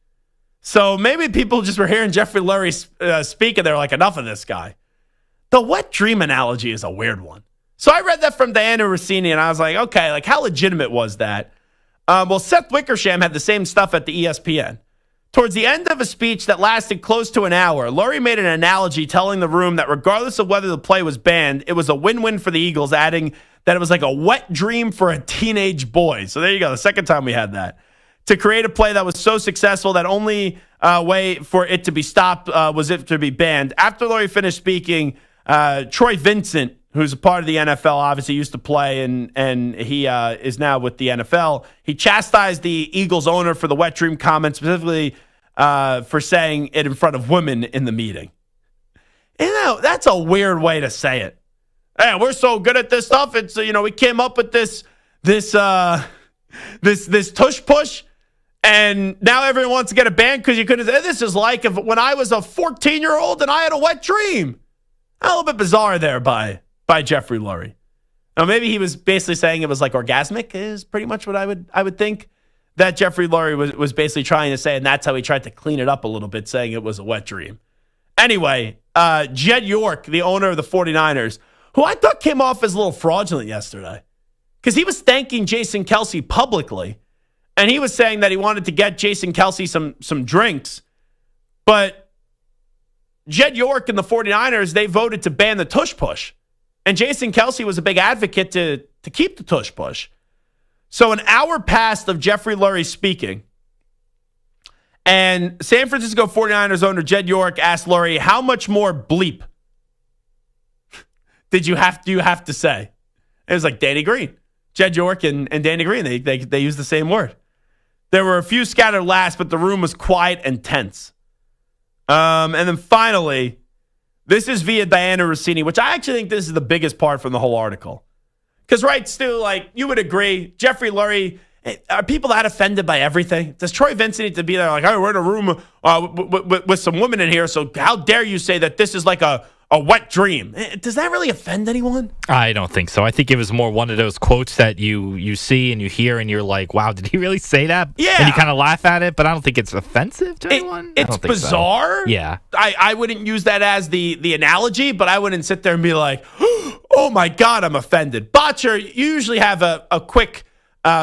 So maybe people just were hearing Jeffrey Lurie speak and they're like, enough of this guy. The wet dream analogy is a weird one. So I read that from Diana Rossini and I was like, okay, like how legitimate was that? Well, Seth Wickersham had the same stuff at the ESPN. Towards the end of a speech that lasted close to an hour, Lurie made an analogy telling the room that regardless of whether the play was banned, it was a win-win for the Eagles, adding that it was like a wet dream for a teenage boy. So there you go, the second time we had that. To create a play that was so successful that only way for it to be stopped was it to be banned. After Lurie finished speaking, Troy Vincent, who's a part of the NFL, obviously used to play, and he is now with the NFL. He chastised the Eagles owner for the wet dream comment, specifically for saying it in front of women in the meeting. You know, that's a weird way to say it. Hey, we're so good at this stuff. It's we came up with this tush push, and now everyone wants to get a ban because you couldn't. This is like when I was a 14-year-old and I had a wet dream. A little bit bizarre there by Jeffrey Lurie. Now, maybe he was basically saying it was like orgasmic is pretty much what I would think that Jeffrey Lurie was basically trying to say, and that's how he tried to clean it up a little bit, saying it was a wet dream. Anyway, Jed York, the owner of the 49ers, who I thought came off as a little fraudulent yesterday because he was thanking Jason Kelce publicly, and he was saying that he wanted to get Jason Kelce some drinks, but Jed York and the 49ers, they voted to ban the tush push. And Jason Kelce was a big advocate to keep the tush push. So an hour passed of Jeffrey Lurie speaking. And San Francisco 49ers owner Jed York asked Lurie, how much more bleep do you have to say? It was like Danny Green. Jed York and Danny Green, they used the same word. There were a few scattered laughs, but the room was quiet and tense. And then finally, this is via Diana Rossini, which I actually think this is the biggest part from the whole article. Because, right, Stu, like, you would agree, Jeffrey Lurie, are people that offended by everything? Does Troy Vincent need to be there like, hey, we're in a room with some women in here, so how dare you say that this is like a wet dream? Does that really offend anyone? I don't think so. I think it was more one of those quotes that you see and you hear and you're like, wow, did he really say that? Yeah. And you kind of laugh at it, but I don't think it's offensive to anyone. It's bizarre. So. Yeah. I wouldn't use that as the analogy, but I wouldn't sit there and be like, oh my God, I'm offended. Botcher, you usually have a quick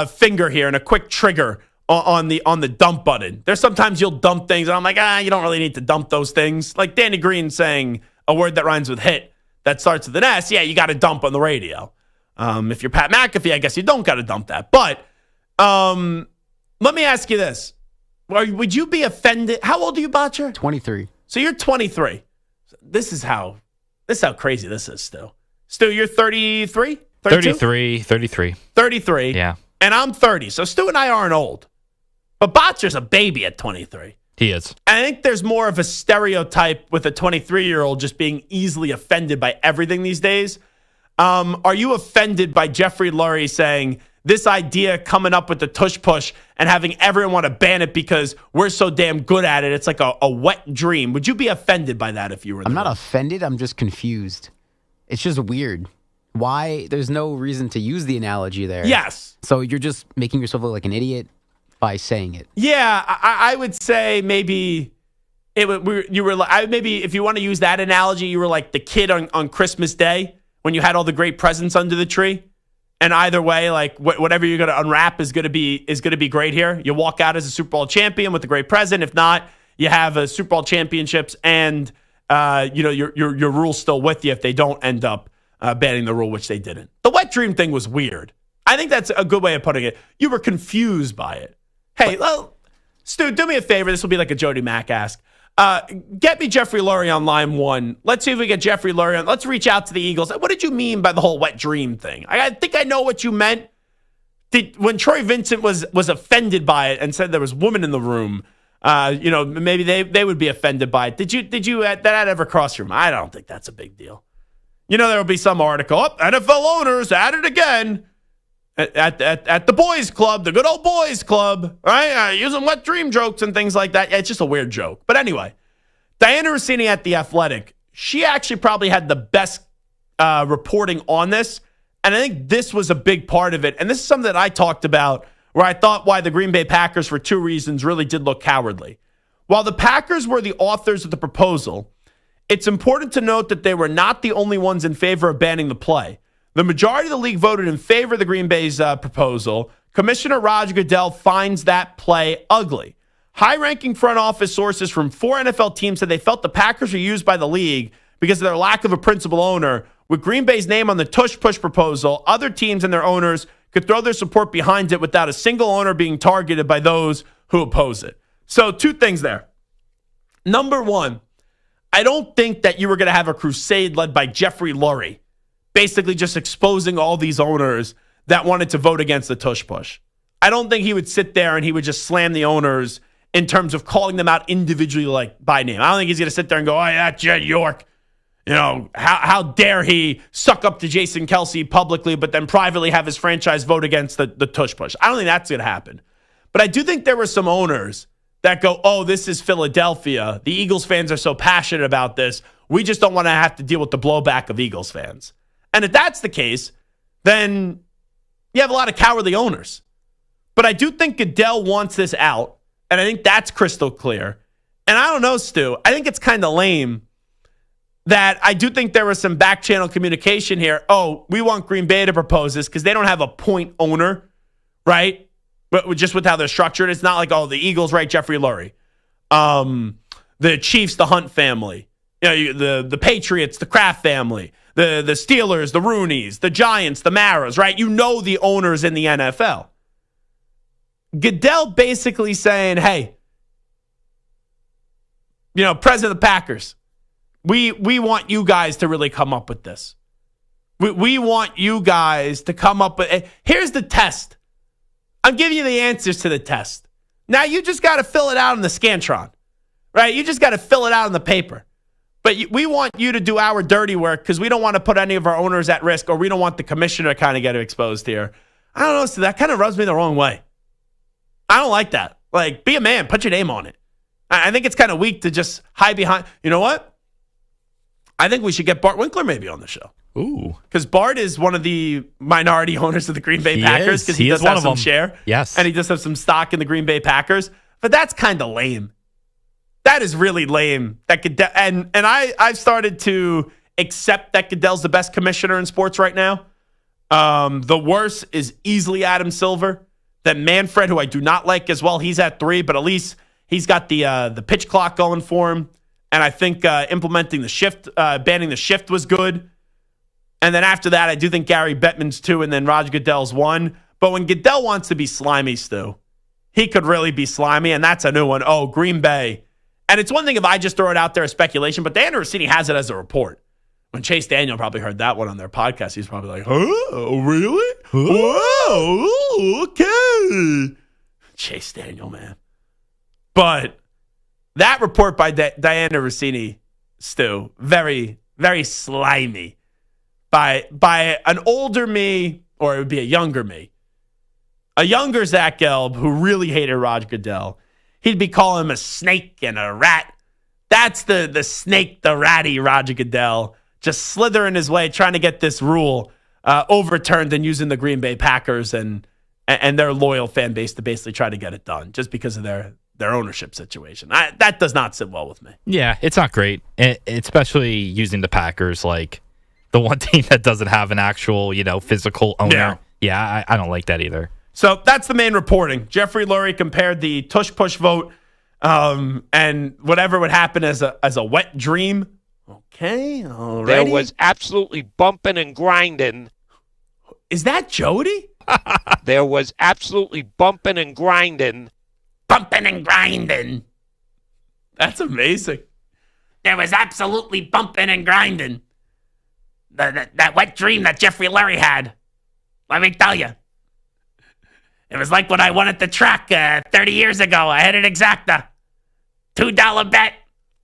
finger here and a quick trigger on the dump button. There's sometimes you'll dump things and I'm like, you don't really need to dump those things. Like Danny Green saying a word that rhymes with hit that starts with an S, yeah, you got to dump on the radio. If you're Pat McAfee, I guess you don't got to dump that. But let me ask you this. Would you be offended? How old are you, Botcher? 23. So you're 23. this is how crazy this is, Stu. Stu, you're 33? 33. 33. Yeah. And I'm 30. So Stu and I aren't old. But Botcher's a baby at 23. He is. I think there's more of a stereotype with a 23-year-old just being easily offended by everything these days. Are you offended by Jeffrey Lurie saying this idea coming up with the tush push and having everyone want to ban it because we're so damn good at it? It's like a wet dream. Would you be offended by that if you were in I'm the not room? offended. I'm just confused. It's just weird. Why? There's no reason to use the analogy there. Yes. So you're just making yourself look like an idiot by saying it. Yeah, I would say maybe maybe if you want to use that analogy, you were like the kid on Christmas Day when you had all the great presents under the tree. And either way, like whatever you're going to unwrap is going to be great here. You walk out as a Super Bowl champion with a great present. If not, you have a Super Bowl championships and your rule's still with you if they don't end up banning the rule, which they didn't. The wet dream thing was weird. I think that's a good way of putting it. You were confused by it. Hey, Stu, do me a favor. This will be like a Jody Mack ask. Get me Jeffrey Lurie on line 1. Let's see if we get Jeffrey Lurie on. Let's reach out to the Eagles. What did you mean by the whole wet dream thing? I think I know what you meant. When Troy Vincent was offended by it and said there was women in the room, maybe they would be offended by it. Did you that ever cross your mind? I don't think that's a big deal. There will be some article. NFL owners at it again. At the boys club, the good old boys club, right? Using wet dream jokes and things like that. Yeah, it's just a weird joke. But anyway, Diana Rossini at The Athletic, she actually probably had the best reporting on this. And I think this was a big part of it. And this is something that I talked about where I thought why the Green Bay Packers, for 2 reasons, really did look cowardly. While the Packers were the authors of the proposal, it's important to note that they were not the only ones in favor of banning the play. The majority of the league voted in favor of the Green Bay's proposal. Commissioner Roger Goodell finds that play ugly. High-ranking front office sources from 4 NFL teams said they felt the Packers were used by the league because of their lack of a principal owner. With Green Bay's name on the tush-push proposal, other teams and their owners could throw their support behind it without a single owner being targeted by those who oppose it. So 2 things there. Number 1, I don't think that you were going to have a crusade led by Jeffrey Lurie, basically just exposing all these owners that wanted to vote against the tush push. I don't think he would sit there and he would just slam the owners in terms of calling them out individually, like by name. I don't think he's going to sit there and go, oh, yeah, Jed York, how dare he suck up to Jason Kelce publicly, but then privately have his franchise vote against the tush push. I don't think that's going to happen. But I do think there were some owners that go, oh, this is Philadelphia. The Eagles fans are so passionate about this. We just don't want to have to deal with the blowback of Eagles fans. And if that's the case, then you have a lot of cowardly owners. But I do think Goodell wants this out, and I think that's crystal clear. And I don't know, Stu. I think it's kind of lame that I do think there was some back-channel communication here. Oh, we want Green Bay to propose this because they don't have a point owner, right? But just with how they're structured, it's not like, oh, the Eagles, right, Jeffrey Lurie. The Chiefs, the Hunt family. The Patriots, the Kraft family. The Steelers, the Rooneys, the Giants, the Maras, right? The owners in the NFL. Goodell basically saying, hey, president of the Packers, we want you guys to really come up with this. We want you guys to come up with, here's the test. I'm giving you the answers to the test. Now you just got to fill it out in the Scantron, right? You just got to fill it out on the paper. But we want you to do our dirty work because we don't want to put any of our owners at risk, or we don't want the commissioner to kind of get exposed here. I don't know. So that kind of rubs me the wrong way. I don't like that. Like, be a man. Put your name on it. I think it's kind of weak to just hide behind. You know what? I think we should get Bart Winkler maybe on the show. Ooh. Because Bart is one of the minority owners of the Green Bay Packers because he does have some share. Yes. And he does have some stock in the Green Bay Packers. But that's kind of lame. That is really lame. That Goodell, and I've started to accept that Goodell's the best commissioner in sports right now. The worst is easily Adam Silver. Then Manfred, who I do not like as well, he's at 3, but at least he's got the pitch clock going for him. And I think implementing the shift, banning the shift was good. And then after that, I do think Gary Bettman's 2, and then Roger Goodell's 1. But when Goodell wants to be slimy, Stu, he could really be slimy, and that's a new one. Oh, Green Bay. And it's one thing if I just throw it out there as speculation, but Dan Rossini has it as a report. When Chase Daniel probably heard that one on their podcast, he's probably like, oh, really? Whoa, okay. Chase Daniel, man. But that report by Diana Rossini, Stu, very, very slimy. By an older me, or it would be a younger me. A younger Zach Gelb who really hated Roger Goodell. He'd be calling him a snake and a rat. That's the snake, the ratty Roger Goodell. Just slithering his way, trying to get this rule overturned and using the Green Bay Packers and their loyal fan base to basically try to get it done just because of their ownership situation. That does not sit well with me. Yeah, it's not great, especially using the Packers like the one team that doesn't have an actual, physical owner. Yeah, I don't like that either. So that's the main reporting. Jeffrey Lurie compared the tush-push vote and whatever would happen as a wet dream. Okay, all right. There was absolutely bumping and grinding. Is that Jody? There was absolutely bumping and grinding. Bumping and grinding. That's amazing. There was absolutely bumping and grinding. That wet dream that Jeffrey Lurie had. Let me tell you. It was like when I won at the track 30 years ago. I had an exacta. $2 bet.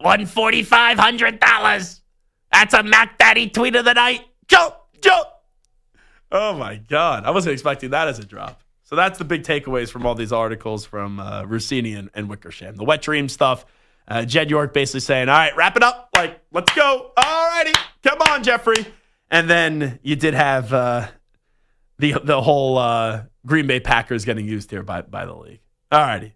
Won $4,500. That's a Mac Daddy tweet of the night. Jump. Oh, my God. I wasn't expecting that as a drop. So that's the big takeaways from all these articles from Rossini and Wickersham. The wet dream stuff. Jed York basically saying, all right, wrap it up. Like, let's go. All righty. Come on, Jeffrey. And then you did have the whole Green Bay Packers getting used here by the league. All righty.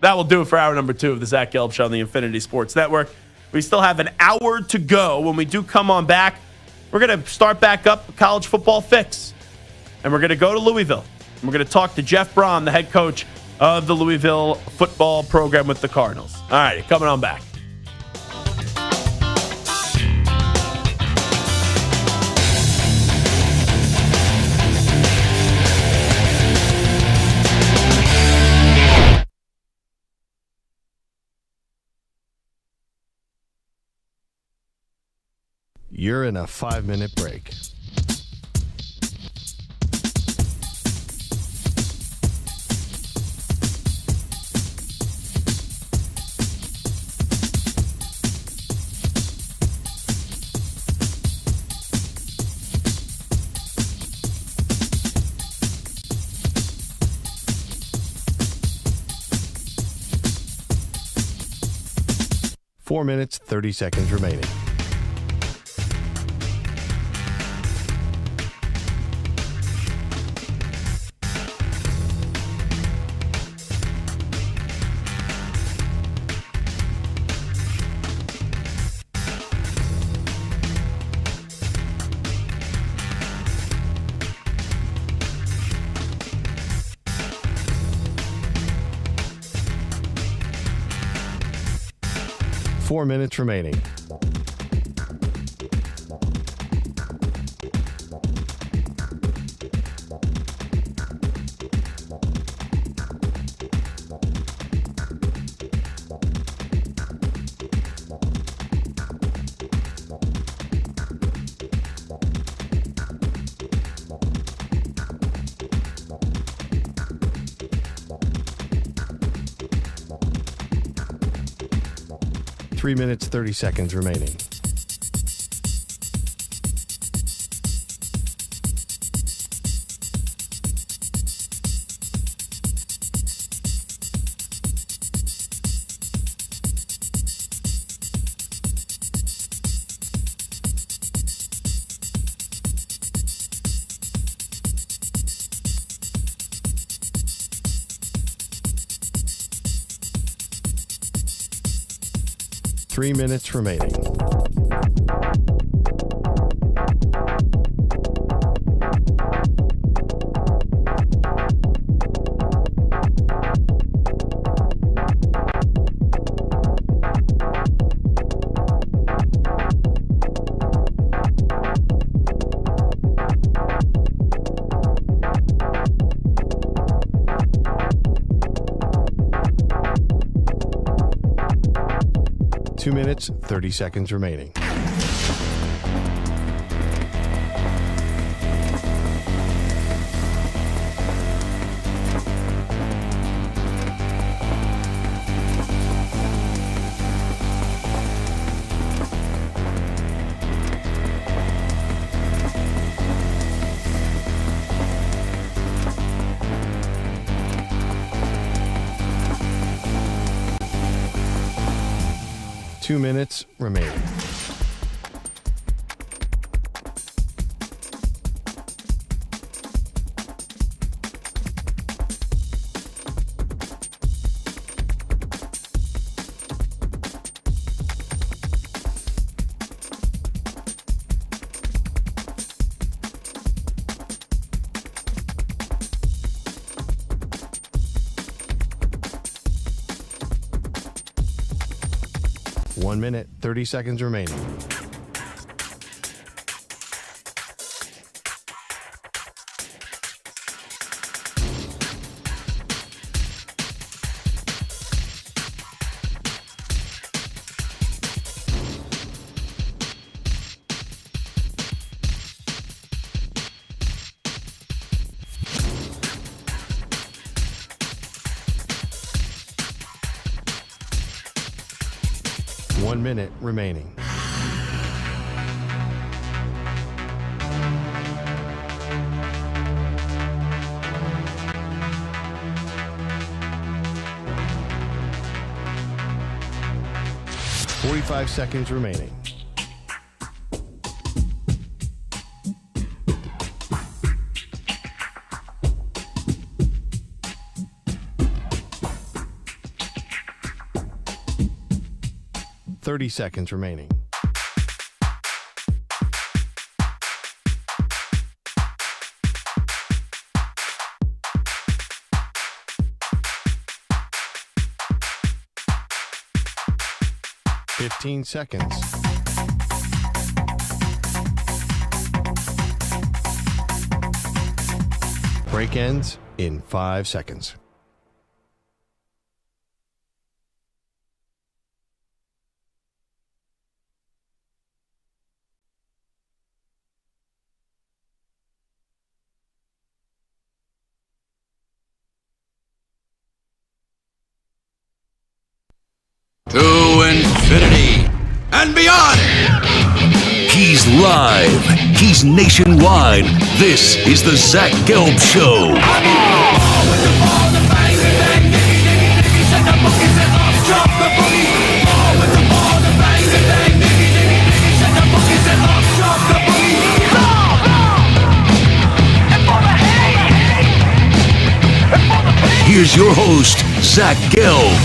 That will do it for hour number 2 of the Zach Gelb Show on the Infinity Sports Network. We still have an hour to go. When we do come on back, we're going to start back up with College Football Fix. And we're going to go to Louisville. And we're going to talk to Jeff Brohm, the head coach of the Louisville football program with the Cardinals. All right, coming on back. You're in a 5-minute break. Four minutes, 30 seconds remaining. Four minutes remaining. Three minutes, 30 seconds remaining. Three minutes remaining. 2 minutes, 30 seconds remaining. Two minutes remaining. One minute, 30 seconds remaining. One minute remaining. Forty-five seconds remaining. Seconds remaining. Fifteen seconds. Break ends in 5 seconds. To infinity and beyond. He's live. He's nationwide. This is the Zach Gelb Show. Here's your host, Zach Gelb.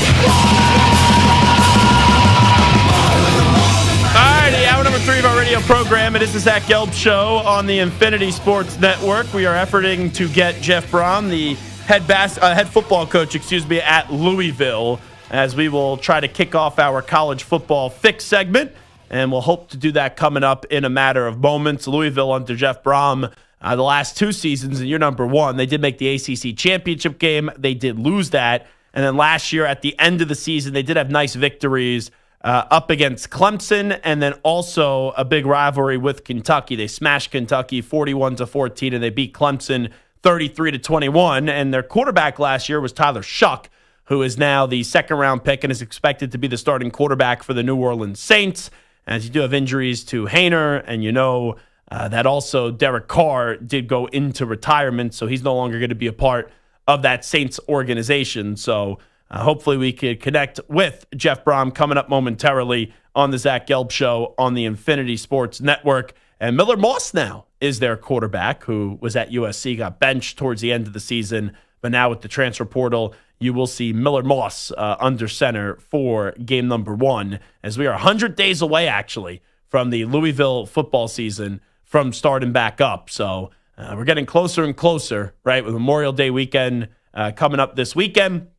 Number 3 of our radio program. It is the Zach Gelb Show on the Infinity Sports Network. We are efforting to get Jeff Brohm, the head football coach, at Louisville, as we will try to kick off our college football fix segment, and we'll hope to do that coming up in a matter of moments. Louisville under Jeff Brohm, the last 2 seasons in year number 1, they did make the ACC championship game. They did lose that, and then last year at the end of the season, they did have nice victories up against Clemson, and then also a big rivalry with Kentucky. They smashed Kentucky 41-14, and they beat Clemson 33-21. And their quarterback last year was Tyler Shuck, who is now the second-round pick and is expected to be the starting quarterback for the New Orleans Saints. As you do have injuries to Haener, and that also Derek Carr did go into retirement, so he's no longer going to be a part of that Saints organization. So hopefully we could connect with Jeff Brohm coming up momentarily on the Zach Gelb Show on the Infinity Sports Network. And Miller Moss now is their quarterback, who was at USC, got benched towards the end of the season. But now with the transfer portal, you will see Miller Moss under center for game number 1, as we are 100 days away, actually, from the Louisville football season from starting back up. So we're getting closer and closer, right, with Memorial Day weekend coming up this weekend.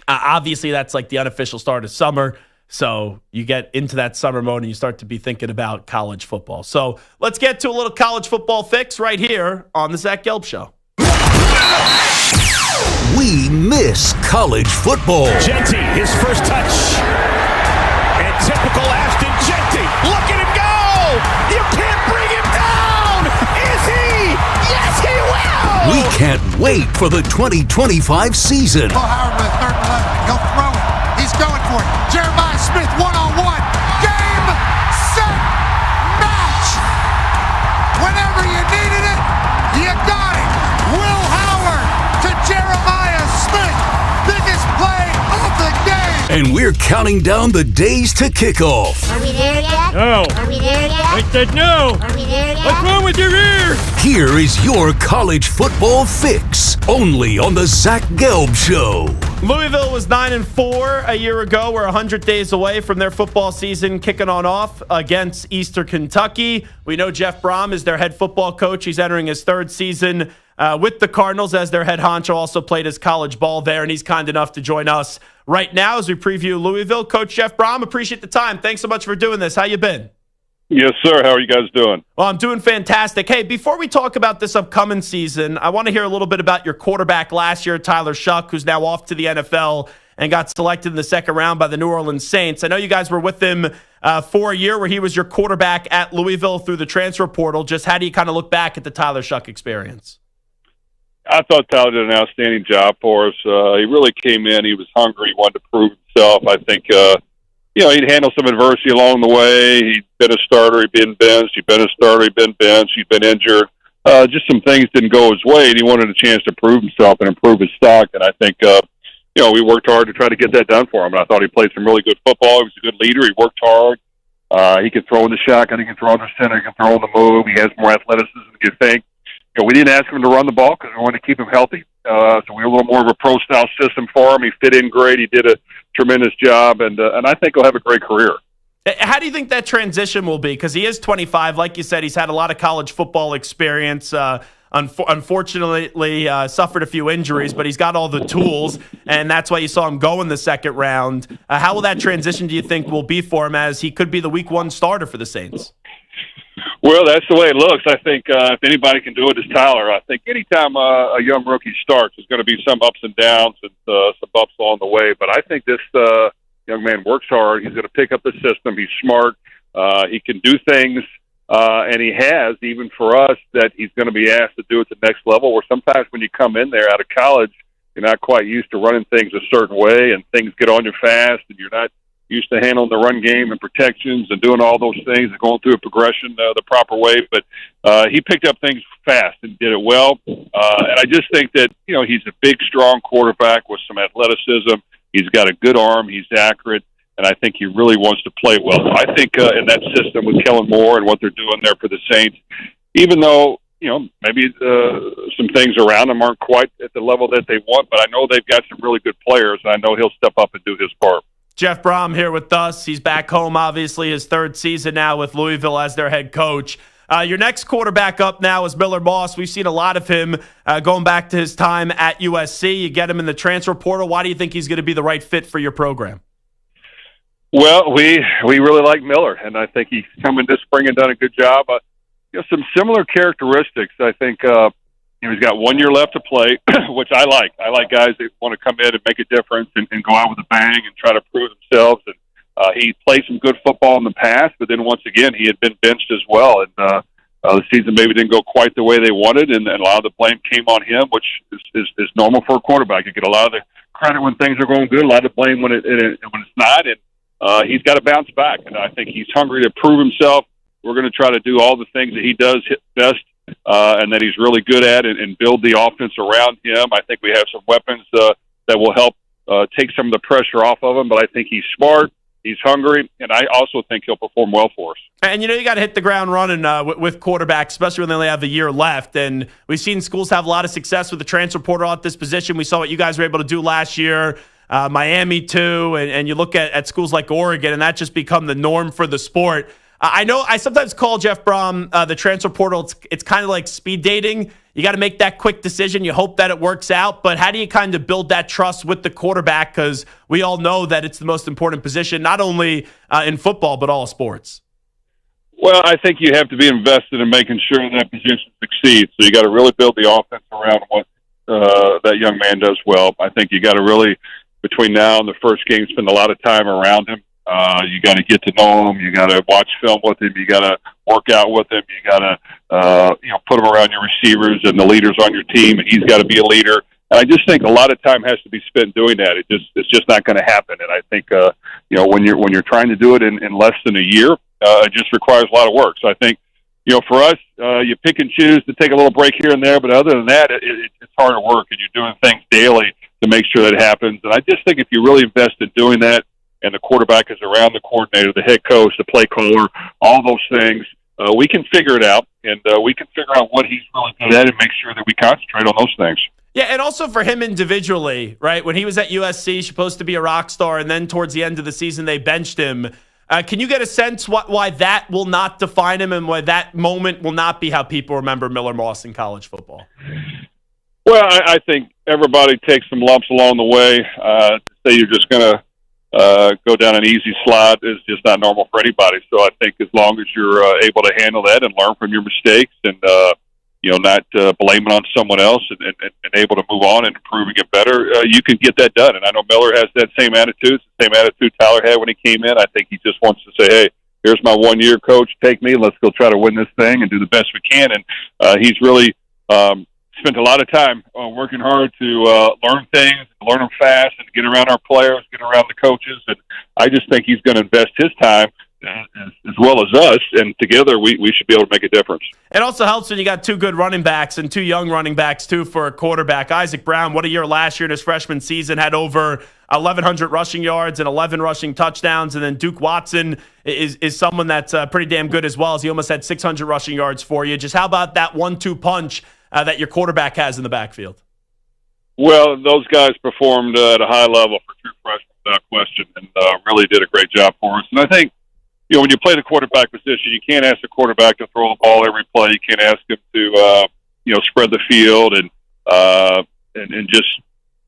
Obviously, that's like the unofficial start of summer. So you get into that summer mode and you start to be thinking about college football. So let's get to a little college football fix right here on the Zach Gelb Show. We miss college football. Genty, his first touch. And typical Look at him go! You can't bring him down! Is he? Yes, he will! We can't wait for the 2025 season. Howard with 3rd and 11. He'll throw it. He's going for it. Jeremiah Smith one-on-one. Game, set, match. Whenever you needed it, you got it. Will Howard to Jeremiah Smith. Biggest play of the game. And we're counting down the days to kickoff. Are we there yet? No. Are we there yet? I said no. Are we there yet? What's wrong with your ear? Here is your college football fix, only on the Zach Gelb Show. Louisville was 9-4 a year ago. We're 100 days away from their football season kicking on off against Eastern Kentucky. We know Jeff Brohm is their head football coach. He's entering his 3rd season with the Cardinals as their head honcho. Also played his college ball there, and he's kind enough to join us right now as we preview Louisville. Coach Jeff Brohm, appreciate the time. Thanks so much for doing this. How you been? Yes, sir. How are you guys doing? Well, I'm doing fantastic. Hey, before we talk about this upcoming season, I want to hear a little bit about your quarterback last year, Tyler Shuck, who's now off to the NFL and got selected in the 2nd round by the New Orleans Saints. I know you guys were with him for a year where he was your quarterback at Louisville through the transfer portal. Just how do you kind of look back at the Tyler Shuck experience? I thought Tyler did an outstanding job for us. He really came in. He was hungry. He wanted to prove himself. I think, he'd handled some adversity along the way. He'd been a starter. He'd been benched. He'd been a starter. He'd been benched. He'd been injured. Just some things didn't go his way, and he wanted a chance to prove himself and improve his stock. And I think, we worked hard to try to get that done for him. And I thought he played some really good football. He was a good leader. He worked hard. He could throw in the shotgun. He can throw in the center. He can throw on the move. He has more athleticism than you think. We didn't ask him to run the ball because we wanted to keep him healthy. So we were a little more of a pro-style system for him. He fit in great. He did a tremendous job, and I think he'll have a great career. How do you think that transition will be? Because he is 25. Like you said, he's had a lot of college football experience. Unfortunately, suffered a few injuries, but he's got all the tools, and that's why you saw him go in the 2nd round. How will that transition, do you think, will be for him as he could be the Week 1 starter for the Saints? Well, that's the way it looks. I think if anybody can do it, it's Tyler. I think anytime a young rookie starts, there's going to be some ups and downs and some bumps along the way. But I think this young man works hard. He's going to pick up the system. He's smart. He can do things, and he has, even for us, that he's going to be asked to do at the next level, where sometimes when you come in there out of college, you're not quite used to running things a certain way, and things get on you fast, and you're not used to handling the run game and protections and doing all those things and going through a progression the proper way. But he picked up things fast and did it well. And I just think that, he's a big, strong quarterback with some athleticism. He's got a good arm. He's accurate. And I think he really wants to play well. So I think in that system with Kellen Moore and what they're doing there for the Saints, even though, maybe some things around him aren't quite at the level that they want, but I know they've got some really good players, and I know he'll step up and do his part. Jeff Brohm here with us. He's back home, obviously, his 3rd season now with Louisville as their head coach. Your next quarterback up now is Miller Moss. We've seen a lot of him going back to his time at USC. You get him in the transfer portal. Why do you think he's going to be the right fit for your program? Well, we really like Miller, and I think he's come in this spring and done a good job. Some similar characteristics. I think he's got 1 year left to play, which I like. I like guys that want to come in and make a difference and go out with a bang and try to prove themselves. And he played some good football in the past, but then once again, he had been benched as well. And the season maybe didn't go quite the way they wanted, and a lot of the blame came on him, which is normal for a quarterback. You get a lot of the credit when things are going good, a lot of the blame when it's not. And he's got to bounce back. And I think he's hungry to prove himself. We're going to try to do all the things that he does best. And that he's really good at and build the offense around him. I think we have some weapons that will help take some of the pressure off of him, but I think he's smart, he's hungry, and I also think he'll perform well for us. And, you got to hit the ground running with quarterbacks, especially when they only have a year left. And we've seen schools have a lot of success with the transfer portal at this position. We saw what you guys were able to do last year, Miami too, and you look at schools like Oregon, and that just become the norm for the sport. I know I sometimes call Jeff Brohm the transfer portal. It's kind of like speed dating. You got to make that quick decision. You hope that it works out. But how do you kind of build that trust with the quarterback? Because we all know that it's the most important position, not only in football, but all sports. Well, I think you have to be invested in making sure that position succeeds. So you got to really build the offense around what that young man does well. I think you got to really, between now and the first game, spend a lot of time around him. You got to get to know him. You got to watch film with him. You got to work out with him. You got to, put him around your receivers and the leaders on your team, and he's got to be a leader. And I just think a lot of time has to be spent doing that. It's just not going to happen. And I think, when you're trying to do it in less than a year, it just requires a lot of work. So I think, for us, you pick and choose to take a little break here and there, but other than that, it's harder work, and you're doing things daily to make sure that happens. And I just think if you really invest in doing that, and the quarterback is around the coordinator, the head coach, the play caller, all those things, we can figure it out, and we can figure out what he's really good at and make sure that we concentrate on those things. Yeah, and also for him individually, right? When he was at USC, supposed to be a rock star, and then towards the end of the season, they benched him. Can you get a sense why that will not define him and why that moment will not be how people remember Miller Moss in college football? Well, I think everybody takes some lumps along the way. To say you're just going to go down an easy slide is just not normal for anybody. So I think as long as you're able to handle that and learn from your mistakes and, not blame it on someone else and able to move on and improve and get better, you can get that done. And I know Miller has that same attitude, the same attitude Tyler had when he came in. I think he just wants to say, hey, here's my 1 year, coach, take me, let's go try to win this thing and do the best we can. And he's really spent a lot of time working hard to learn things, learn them fast, and get around our players, get around the coaches. And I just think he's going to invest his time as well as us, and together we should be able to make a difference. It also helps when you got two good running backs and two young running backs, too, for a quarterback. Isaac Brown, what a year last year in his freshman season, had over 1,100 rushing yards and 11 rushing touchdowns. And then Duke Watson is someone that's pretty damn good as well, as he almost had 600 rushing yards for you. Just how about that 1-2 punch that your quarterback has in the backfield? Well, those guys performed at a high level for true freshmen without question, and really did a great job for us. And I think, when you play the quarterback position, you can't ask the quarterback to throw the ball every play. You can't ask him to, spread the field and just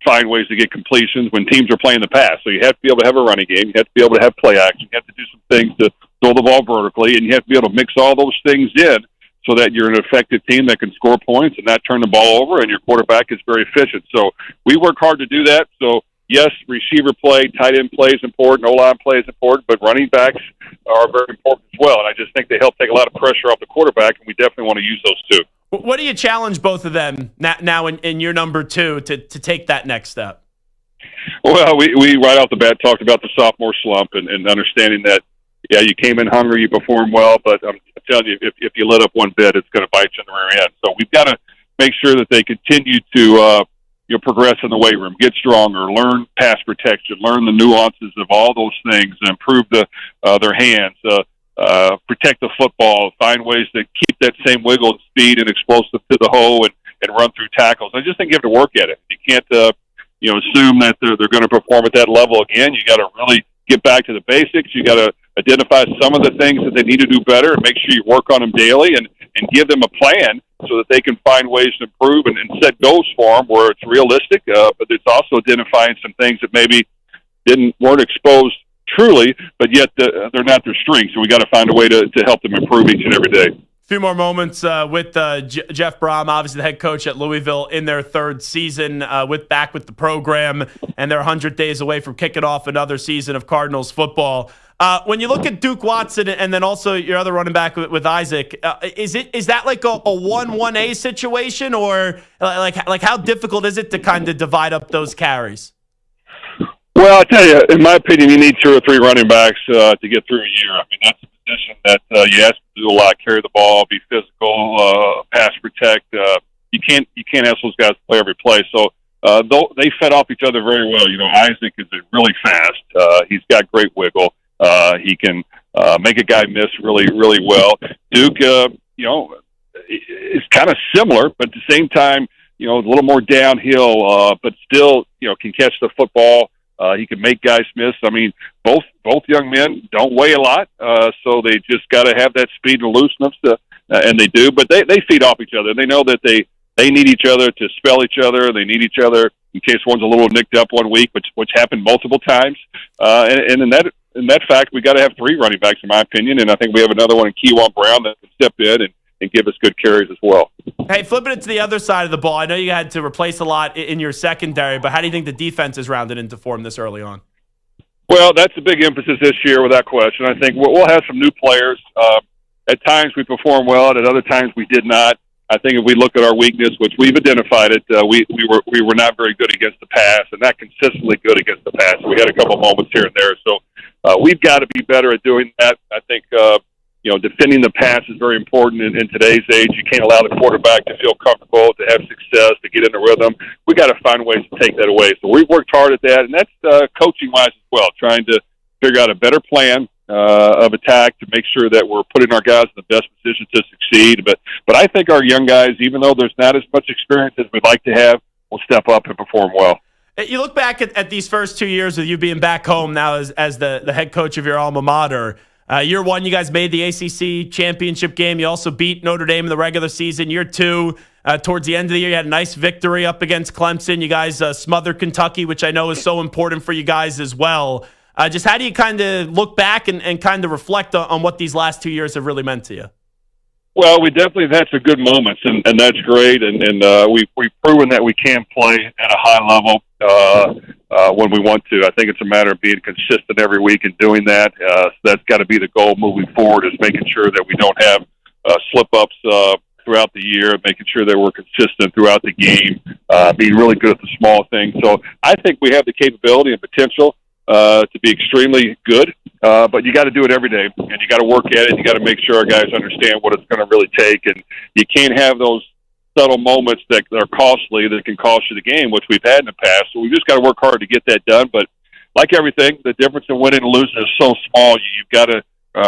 find ways to get completions when teams are playing the pass. So you have to be able to have a running game. You have to be able to have play action. You have to do some things to throw the ball vertically, and you have to be able to mix all those things in so that you're an effective team that can score points and not turn the ball over, and your quarterback is very efficient. So we work hard to do that. So, yes, receiver play, tight end play is important, O-line play is important, but running backs are very important as well. And I just think they help take a lot of pressure off the quarterback, and we definitely want to use those two. What do you challenge both of them now in your number two to take that next step? Well, we right off the bat talked about the sophomore slump and understanding that, yeah, you came in hungry, you performed well, but I'm telling you, if you let up one bit, it's going to bite you in the rear end. So we've got to make sure that they continue to progress in the weight room, get stronger, learn pass protection, learn the nuances of all those things, improve their hands, protect the football, find ways to keep that same wiggle and speed and explosive to the hole and run through tackles. I just think you have to work at it. You can't assume that they're going to perform at that level again. You got to really get back to the basics. You got to identify some of the things that they need to do better and make sure you work on them daily and give them a plan so that they can find ways to improve and set goals for them where it's realistic, but it's also identifying some things that maybe weren't exposed truly, but yet they're not their strengths. So we got to find a way to help them improve each and every day. A few more moments with Jeff Brohm, obviously the head coach at Louisville in their third season, back with the program, and they're 100 days away from kicking off another season of Cardinals football. When you look at Duke Watson and then also your other running back with Isaac, is that like a 1-1A situation, or like how difficult is it to kind of divide up those carries? Well, I tell you, in my opinion, you need 2 or 3 running backs to get through a year. I mean, that's a position that you ask them to do a lot: carry the ball, be physical, pass protect. You can't ask those guys to play every play. So they fed off each other very well. Isaac is really fast. He's got great wiggle. He can make a guy miss really, really well. Duke, is kind of similar, but at the same time, a little more downhill, but still, can catch the football. He can make guys miss. I mean, both young men don't weigh a lot, so they just got to have that speed and looseness, and they do. But they feed off each other. They know that they need each other to spell each other. They need each other in case one's a little nicked up one week, which happened multiple times. And in that fact, we got to have 3 running backs, in my opinion, and I think we have another one in Keywan Brown that can step in and give us good carries as well. Hey, flipping it to the other side of the ball, I know you had to replace a lot in your secondary, but how do you think the defense is rounded into form this early on? Well, that's a big emphasis this year, without question. I think we'll have some new players. At times we performed well, and at other times we did not. I think if we look at our weakness, which we've identified it, we were not very good against the pass, and not consistently good against the pass. We had a couple moments here and there, so we've got to be better at doing that. I think defending the pass is very important in today's age. You can't allow the quarterback to feel comfortable, to have success, to get in the rhythm. We got to find ways to take that away. So we've worked hard at that, and that's coaching wise as well, trying to figure out a better plan of attack to make sure that we're putting our guys in the best position to succeed. But I think our young guys, even though there's not as much experience as we'd like to have, will step up and perform well. You look back at these first 2 years with you being back home now as the head coach of your alma mater. Year one, you guys made the ACC championship game. You also beat Notre Dame in the regular season. Year two, towards the end of the year, you had a nice victory up against Clemson. You guys smothered Kentucky, which I know is so important for you guys as well. Just how do you kind of look back and kind of reflect on what these last 2 years have really meant to you? Well, we definitely have had some good moments, and that's great. And we've proven that we can play at a high level when we want to. I think it's a matter of being consistent every week and doing that. So that's got to be the goal moving forward, is making sure that we don't have slip-ups throughout the year, making sure that we're consistent throughout the game, being really good at the small things. So I think we have the capability and potential to be extremely good, but you got to do it every day, and you got to work at it. You got to make sure our guys understand what it's going to really take, and you can't have those subtle moments that are costly that can cost you the game, which we've had in the past. So we just got to work hard to get that done. But like everything, the difference in winning and losing is so small. You've got to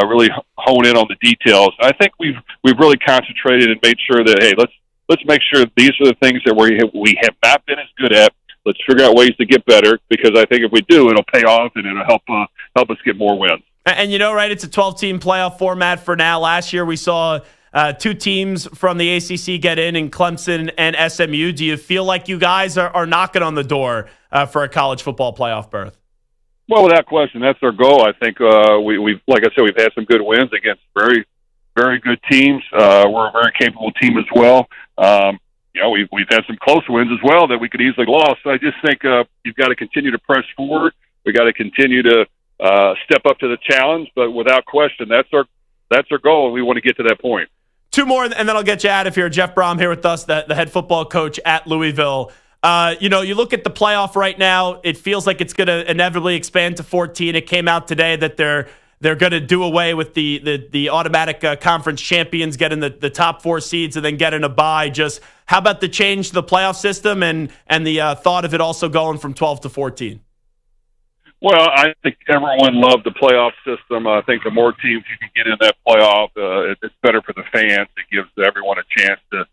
really hone in on the details. I think we've really concentrated and made sure that, hey, let's make sure these are the things that we have not been as good at. Let's figure out ways to get better, because I think if we do, it'll pay off and it'll help us get more wins. And right, it's a 12-team playoff format for now. Last year we saw two teams from the ACC get in Clemson and SMU. Do you feel like you guys are knocking on the door for a college football playoff berth? Well, without question, that's our goal. I think we've, like I said, we've had some good wins against very, very good teams. We're a very capable team as well. We've had some close wins as well that we could easily lose. So I just think you've got to continue to press forward. We got to continue to step up to the challenge. But without question, that's our goal, and we want to get to that point. Two more, and then I'll get you out of here. Jeff Brohm here with us, the head football coach at Louisville. You look at the playoff right now. It feels like it's going to inevitably expand to 14. It came out today that they're going to do away with the automatic conference champions getting the top four seeds and then getting a bye. Just how about the change to the playoff system and the thought of it also going from 12 to 14? Well, I think everyone loved the playoff system. I think the more teams you can get in that playoff, it's better for the fans. It gives everyone a chance to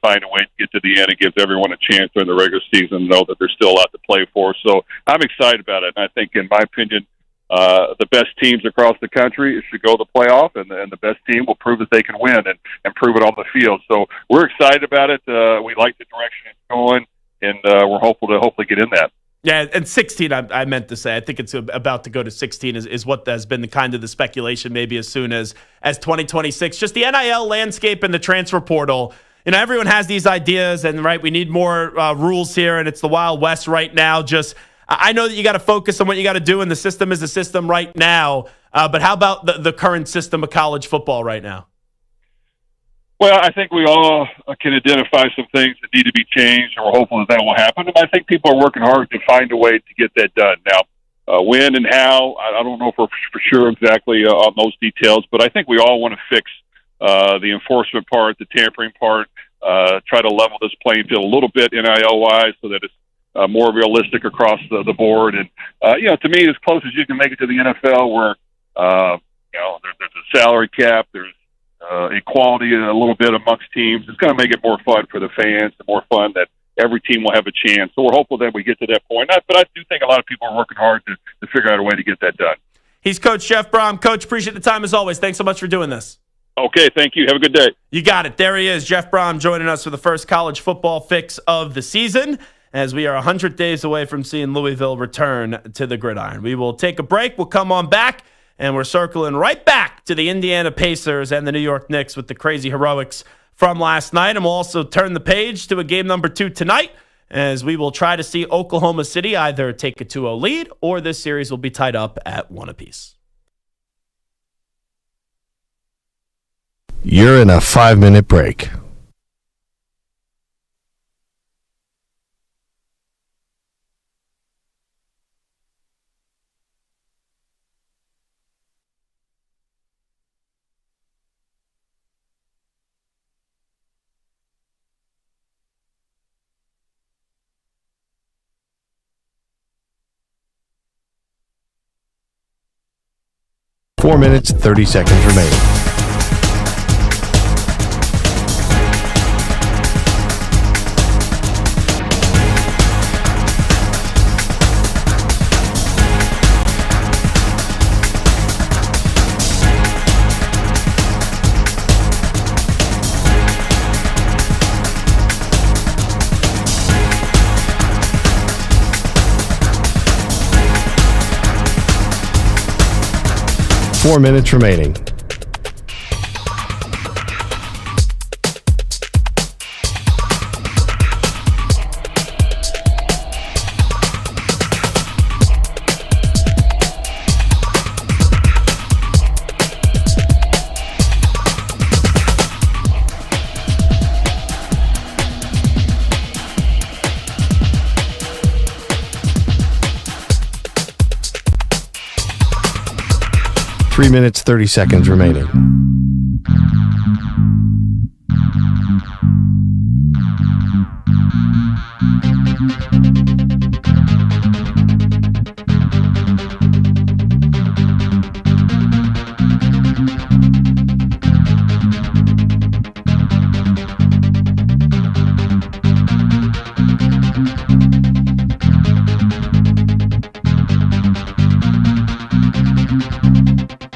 find a way to get to the end. It gives everyone a chance during the regular season to know that there's still a lot to play for. So I'm excited about it. And I think, in my opinion, the best teams across the country should go to the playoff, and the best team will prove that they can win and prove it on the field. So we're excited about it. We like the direction it's going, and we're hopeful to hopefully get in that. Yeah, and 16, I meant to say. I think it's about to go to 16 is what has been the speculation, maybe as soon as 2026. Just the NIL landscape and the transfer portal. Everyone has these ideas, and right, we need more rules here, and it's the Wild West right now. Just I know that you got to focus on what you got to do, and the system is the system right now. But how about the current system of college football right now? Well, I think we all can identify some things that need to be changed, and we're hopeful that will happen. And I think people are working hard to find a way to get that done. Now, when and how, I don't know if we're for sure exactly on those details, but I think we all want to fix the enforcement part, the tampering part, try to level this playing field a little bit NIL-wise so that it's more realistic across the board. And, to me, as close as you can make it to the NFL where, there's a salary cap, there's equality a little bit amongst teams. It's going to make it more fun for the fans, and more fun that every team will have a chance. So we're hopeful that we get to that point. But I do think a lot of people are working hard to figure out a way to get that done. He's Coach Jeff Brohm. Coach, appreciate the time as always. Thanks so much for doing this. Okay, thank you. Have a good day. You got it. There he is, Jeff Brohm, joining us for the first college football fix of the season, as we are 100 days away from seeing Louisville return to the gridiron. We will take a break. We'll come on back, and we're circling right back to the Indiana Pacers and the New York Knicks with the crazy heroics from last night. And we'll also turn the page to a game number 2 tonight as we will try to see Oklahoma City either take a 2-0 lead or this series will be tied up at 1 apiece. You're in a 5-minute break. Four minutes, 30 seconds remaining. Four minutes remaining. Three minutes, 30 seconds remaining.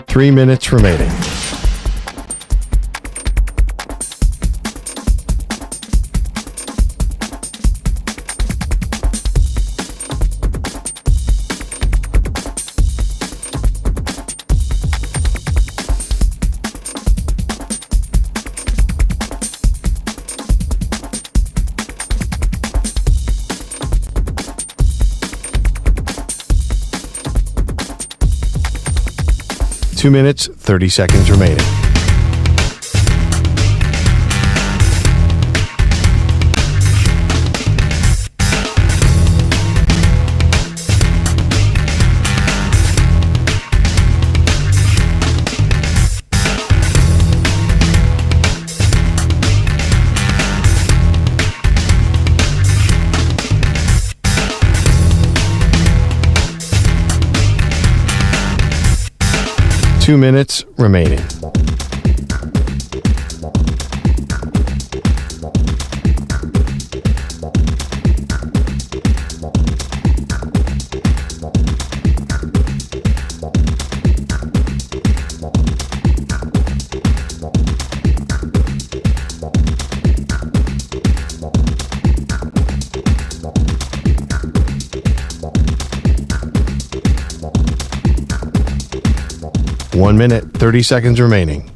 Three minutes remaining. Two minutes, 30 seconds remaining. Two minutes remaining. One minute, 30 seconds remaining.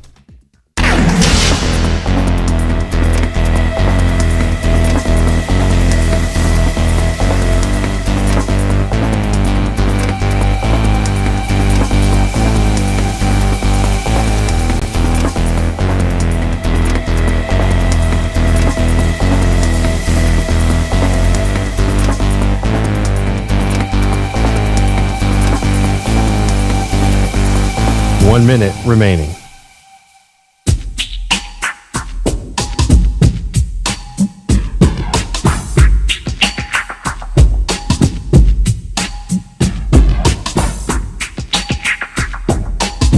One minute remaining.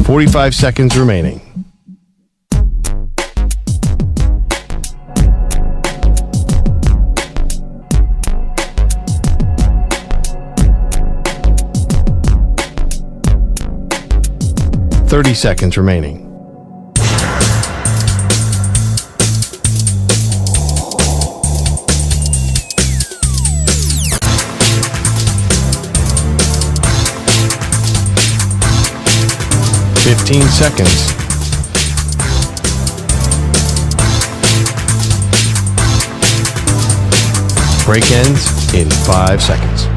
Forty-five seconds remaining. Thirty seconds remaining. Fifteen seconds. Break ends in 5 seconds.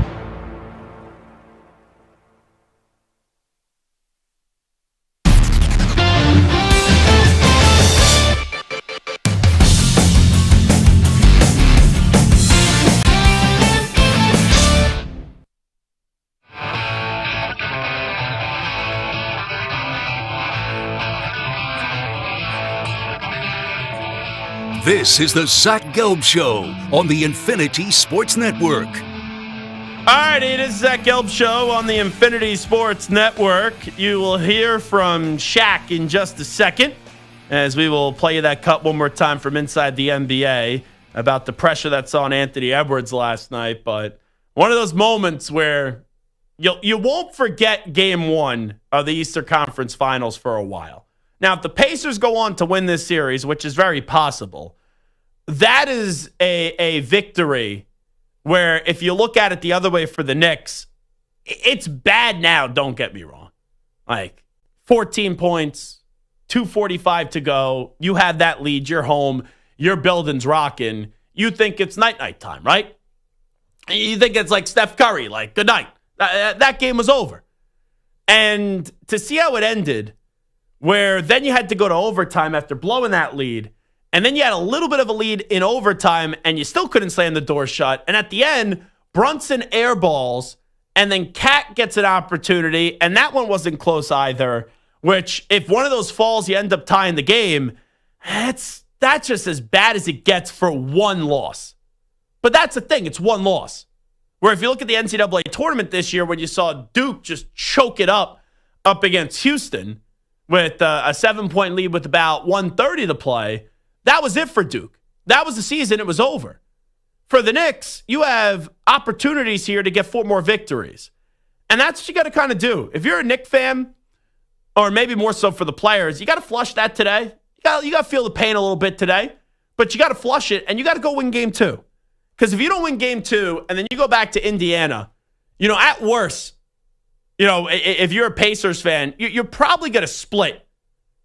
This is the Zach Gelb Show on the Infinity Sports Network. All right, it is Zach Gelb Show on the Infinity Sports Network. You will hear from Shaq in just a second, as we will play you that cut one more time from inside the NBA about the pressure that's on Anthony Edwards last night. But one of those moments where you won't forget Game 1 of the Eastern Conference Finals for a while. Now, if the Pacers go on to win this series, which is very possible, that is a victory where if you look at it the other way for the Knicks, it's bad now, don't get me wrong. Like, 14 points, 2:45 to go, you have that lead, you're home, your building's rocking, you think it's night-night time, right? You think it's like Steph Curry, like, good night. That game was over. And to see how it ended, where then you had to go to overtime after blowing that lead, and then you had a little bit of a lead in overtime, and you still couldn't slam the door shut. And at the end, Brunson airballs, and then Cat gets an opportunity, and that one wasn't close either, which if one of those falls, you end up tying the game, that's just as bad as it gets for one loss. But that's the thing, it's one loss. Where if you look at the NCAA tournament this year, when you saw Duke just choke it up against Houston, with a 7-point lead with about 1:30 to play, that was it for Duke. That was the season. It was over. For the Knicks, you have opportunities here to get 4 more victories. And that's what you got to kind of do. If you're a Knicks fan, or maybe more so for the players, you got to flush that today. You got to feel the pain a little bit today, but you got to flush it, and you got to go win Game 2. Because if you don't win Game 2, and then you go back to Indiana, at worst, if you're a Pacers fan, you're probably going to split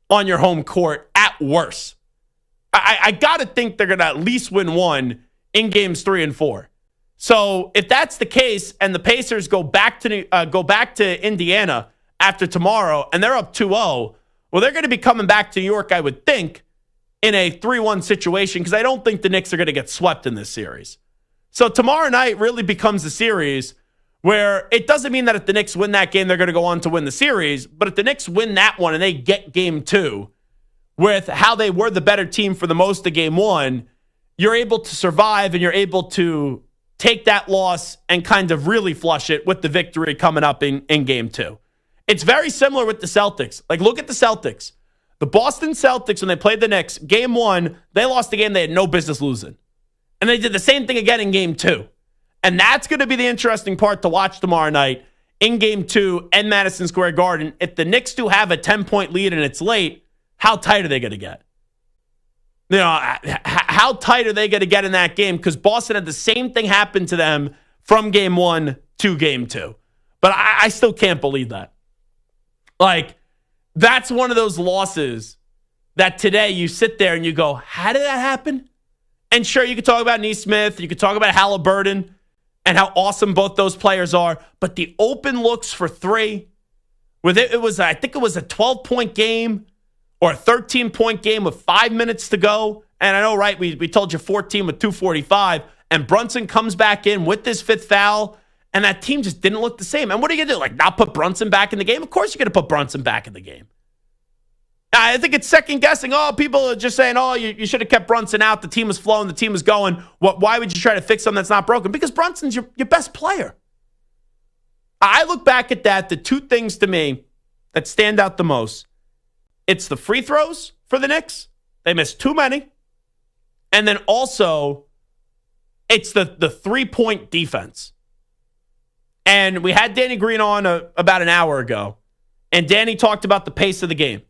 on your home court at worst. I got to think they're going to at least win one in games 3 and 4. So if that's the case and the Pacers go back to Indiana after tomorrow and they're up 2-0, well, they're going to be coming back to New York, I would think, in a 3-1 situation because I don't think the Knicks are going to get swept in this series. So tomorrow night really becomes the series where it doesn't mean that if the Knicks win that game, they're going to go on to win the series. But if the Knicks win that one and they get Game 2 with how they were the better team for the most of Game 1, you're able to survive and you're able to take that loss and kind of really flush it with the victory coming up in Game 2. It's very similar with the Celtics. Like, look at the Celtics. The Boston Celtics, when they played the Knicks, Game 1, they lost the game they had no business losing. And they did the same thing again in Game 2. And that's going to be the interesting part to watch tomorrow night in Game 2 and Madison Square Garden. If the Knicks do have a 10-point lead and it's late, how tight are they going to get? How tight are they going to get in that game? Because Boston had the same thing happen to them from Game 1 to Game 2. But I still can't believe that. Like, that's one of those losses that today you sit there and you go, how did that happen? And sure, you could talk about Nesmith, you could talk about Halliburton, and how awesome both those players are. But the open looks for 3, I think it was a 12-point game or a 13-point game with 5 minutes to go. And I know, right, we told you 14 with 2:45. And Brunson comes back in with this 5th foul. And that team just didn't look the same. And what are you going to do? Like, not put Brunson back in the game? Of course you're going to put Brunson back in the game. I think it's second-guessing. Oh, people are just saying, you should have kept Brunson out. The team was flowing. The team was going. Why would you try to fix something that's not broken? Because Brunson's your best player. I look back at that, the 2 things to me that stand out the most. It's the free throws for the Knicks. They missed too many. And then also, it's the 3-point defense. And we had Danny Green on about an hour ago. And Danny talked about the pace of the game.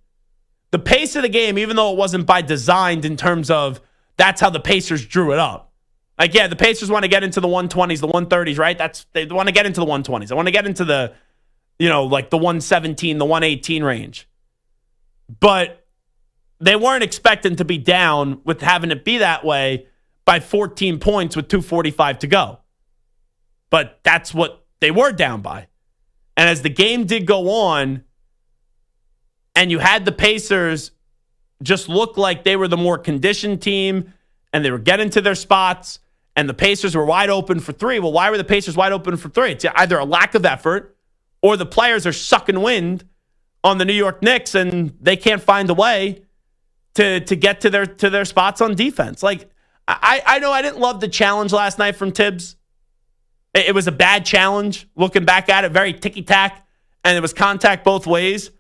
The pace of the game, even though it wasn't by design in terms of that's how the Pacers drew it up. Like, yeah, the Pacers want to get into the 120s, the 130s, right? They want to get into the 120s. They want to get into the, like the 117, the 118 range. But they weren't expecting to be down with having it be that way by 14 points with 2:45 to go. But that's what they were down by. And as the game did go on, and you had the Pacers just look like they were the more conditioned team, and they were getting to their spots, and the Pacers were wide open for three. Well, why were the Pacers wide open for three? It's either a lack of effort or the players are sucking wind on the New York Knicks, and they can't find a way to get to their spots on defense. Like, I know I didn't love the challenge last night from Tibbs. It was a bad challenge. Looking back at it, very ticky-tack, and it was contact both ways.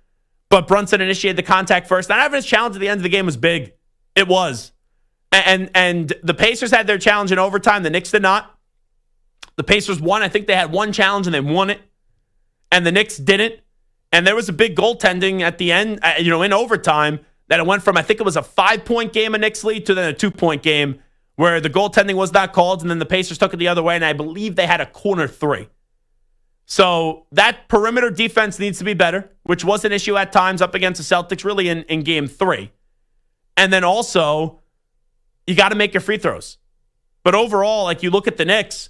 But Brunson initiated the contact first. Not having his challenge at the end of the game was big. It was. And the Pacers had their challenge in overtime. The Knicks did not. The Pacers won. I think they had one challenge and they won it. And the Knicks didn't. And there was a big goaltending at the end, in overtime, that it went from, I think it was a 5-point game, a Knicks lead, to then a 2-point game where the goaltending was not called, and then the Pacers took it the other way, and I believe they had a corner three. So that perimeter defense needs to be better, which was an issue at times up against the Celtics, really in game 3. And then also, you got to make your free throws. But overall, like, you look at the Knicks,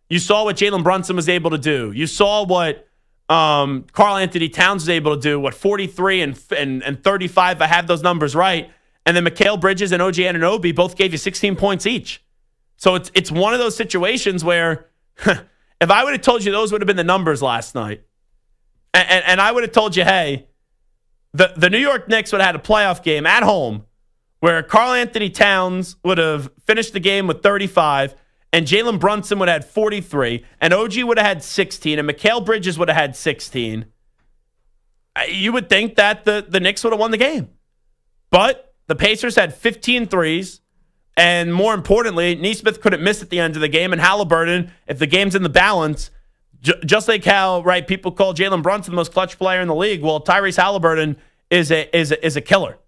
you saw what Jalen Brunson was able to do. You saw what Karl Anthony Towns was able to do, 43 and 35, if I have those numbers right. And then Mikal Bridges and OG Anunoby both gave you 16 points each. So it's one of those situations where if I would have told you those would have been the numbers last night, and I would have told you, hey, the New York Knicks would have had a playoff game at home where Karl Anthony Towns would have finished the game with 35, and Jalen Brunson would have had 43, and OG would have had 16, and Mikal Bridges would have had 16, you would think that the Knicks would have won the game. But the Pacers had 15 threes, and more importantly, Nesmith couldn't miss at the end of the game, and Halliburton, if the game's in the balance, just like how, right, people call Jalen Brunson the most clutch player in the league, well, Tyrese Halliburton is a killer.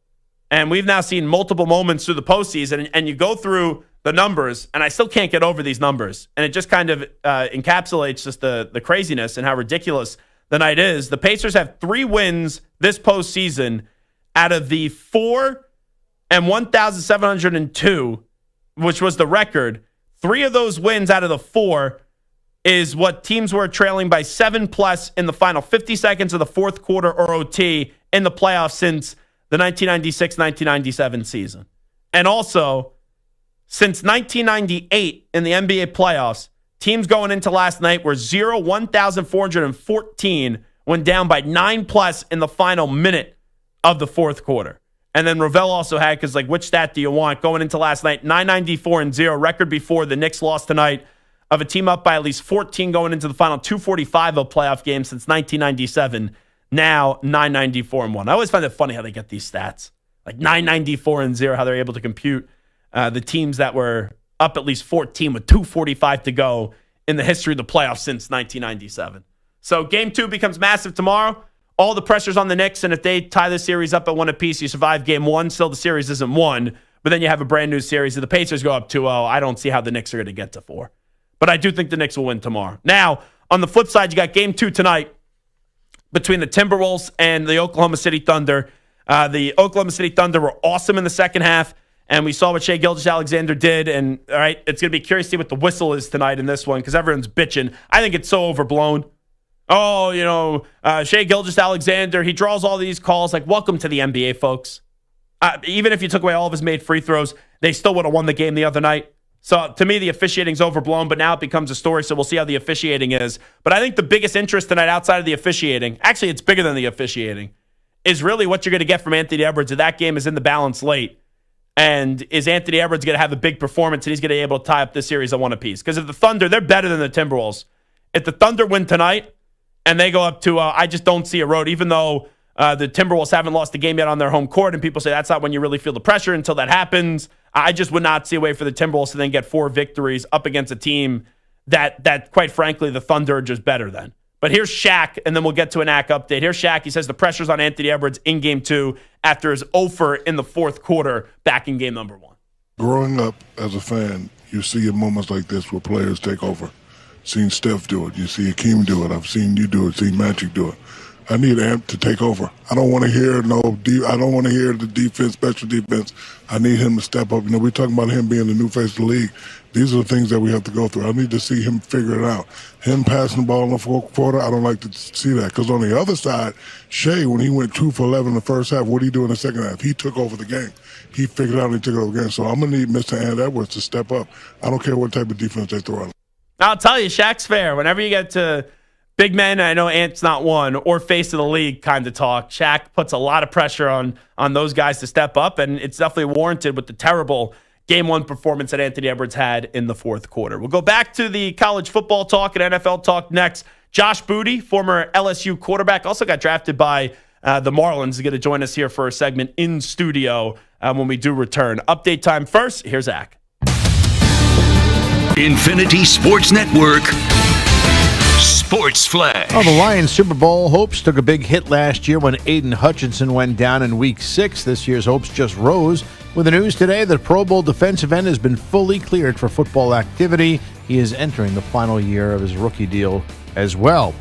And we've now seen multiple moments through the postseason, and you go through the numbers, and I still can't get over these numbers. And it just kind of encapsulates just the craziness and how ridiculous the night is. The Pacers have 3 wins this postseason out of the 4 and 1,702, which was the record. 3 of those wins out of the 4 is what teams were trailing by 7+ in the final 50 seconds of the fourth quarter or OT in the playoffs since the 1996-1997 season. And also, since 1998 in the NBA playoffs, teams going into last night were 1,414 when down by 9+ in the final minute of the fourth quarter. And then Ravel also had, because, like, which stat do you want? Going into last night, 994-0, record before the Knicks lost tonight of a team up by at least 14 going into the final 245 of playoff games since 1997. Now 994-1. I always find it funny how they get these stats. Like 994-0, how they're able to compute the teams that were up at least 14 with 245 to go in the history of the playoffs since 1997. So game 2 becomes massive tomorrow. All the pressure's on the Knicks, and if they tie the series up at 1 apiece, you survive game 1. Still, the series isn't won, but then you have a brand new series. If the Pacers go up 2-0, I don't see how the Knicks are going to get to 4. But I do think the Knicks will win tomorrow. Now, on the flip side, you got game 2 tonight between the Timberwolves and the Oklahoma City Thunder. The Oklahoma City Thunder were awesome in the second half, and we saw what Shai Gilgeous-Alexander did. And, all right, it's going to be curious to see what the whistle is tonight in this one because everyone's bitching. I think it's so overblown. Oh, Shai Gilgeous-Alexander, he draws all these calls. Like, welcome to the NBA, folks. Even if you took away all of his made free throws, they still would have won the game the other night. So, to me, the officiating's overblown, but now it becomes a story, so we'll see how the officiating is. But I think the biggest interest tonight outside of the officiating, actually it's bigger than the officiating, is really what you're going to get from Anthony Edwards if that game is in the balance late. And is Anthony Edwards going to have a big performance and he's going to be able to tie up this series at 1 apiece? Because if the Thunder, they're better than the Timberwolves. If the Thunder win tonight and they go up to, I just don't see a road, even though the Timberwolves haven't lost the game yet on their home court, and people say that's not when you really feel the pressure until that happens. I just would not see a way for the Timberwolves to then get 4 victories up against a team that quite frankly, the Thunder are just better than. But here's Shaq, and then we'll get to an ACK update. Here's Shaq. He says the pressure's on Anthony Edwards in game 2 after his 0-for in the fourth quarter back in game number 1. Growing up as a fan, you see in moments like this where players take over. Seen Steph do it. You see Hakeem do it. I've seen you do it. Seen Magic do it. I need Amp to take over. I don't want to hear I don't want to hear the defense, special defense. I need him to step up. We're talking about him being the new face of the league. These are the things that we have to go through. I need to see him figure it out. Him passing the ball in the fourth quarter, I don't like to see that. Because on the other side, Shea, when he went 2 for 11 in the first half, what did he do in the second half? He took over the game. He figured it out and he took over the game. So I'm going to need Mr. Ant Edwards to step up. I don't care what type of defense they throw at. I'll tell you, Shaq's fair. Whenever you get to big men, I know Ant's not one, or face of the league kind of talk, Shaq puts a lot of pressure on those guys to step up, and it's definitely warranted with the terrible Game 1 performance that Anthony Edwards had in the fourth quarter. We'll go back to the college football talk and NFL talk next. Josh Booty, former LSU quarterback, also got drafted by the Marlins, is going to join us here for a segment in studio when we do return. Update time first. Here's Zach. Infinity Sports Network Sports Flash. The Lions Super Bowl hopes took a big hit last year when Aiden Hutchinson went down in Week 6. This year's hopes just rose with the news today that Pro Bowl defensive end has been fully cleared for football activity. He is entering the final year of his rookie deal as well.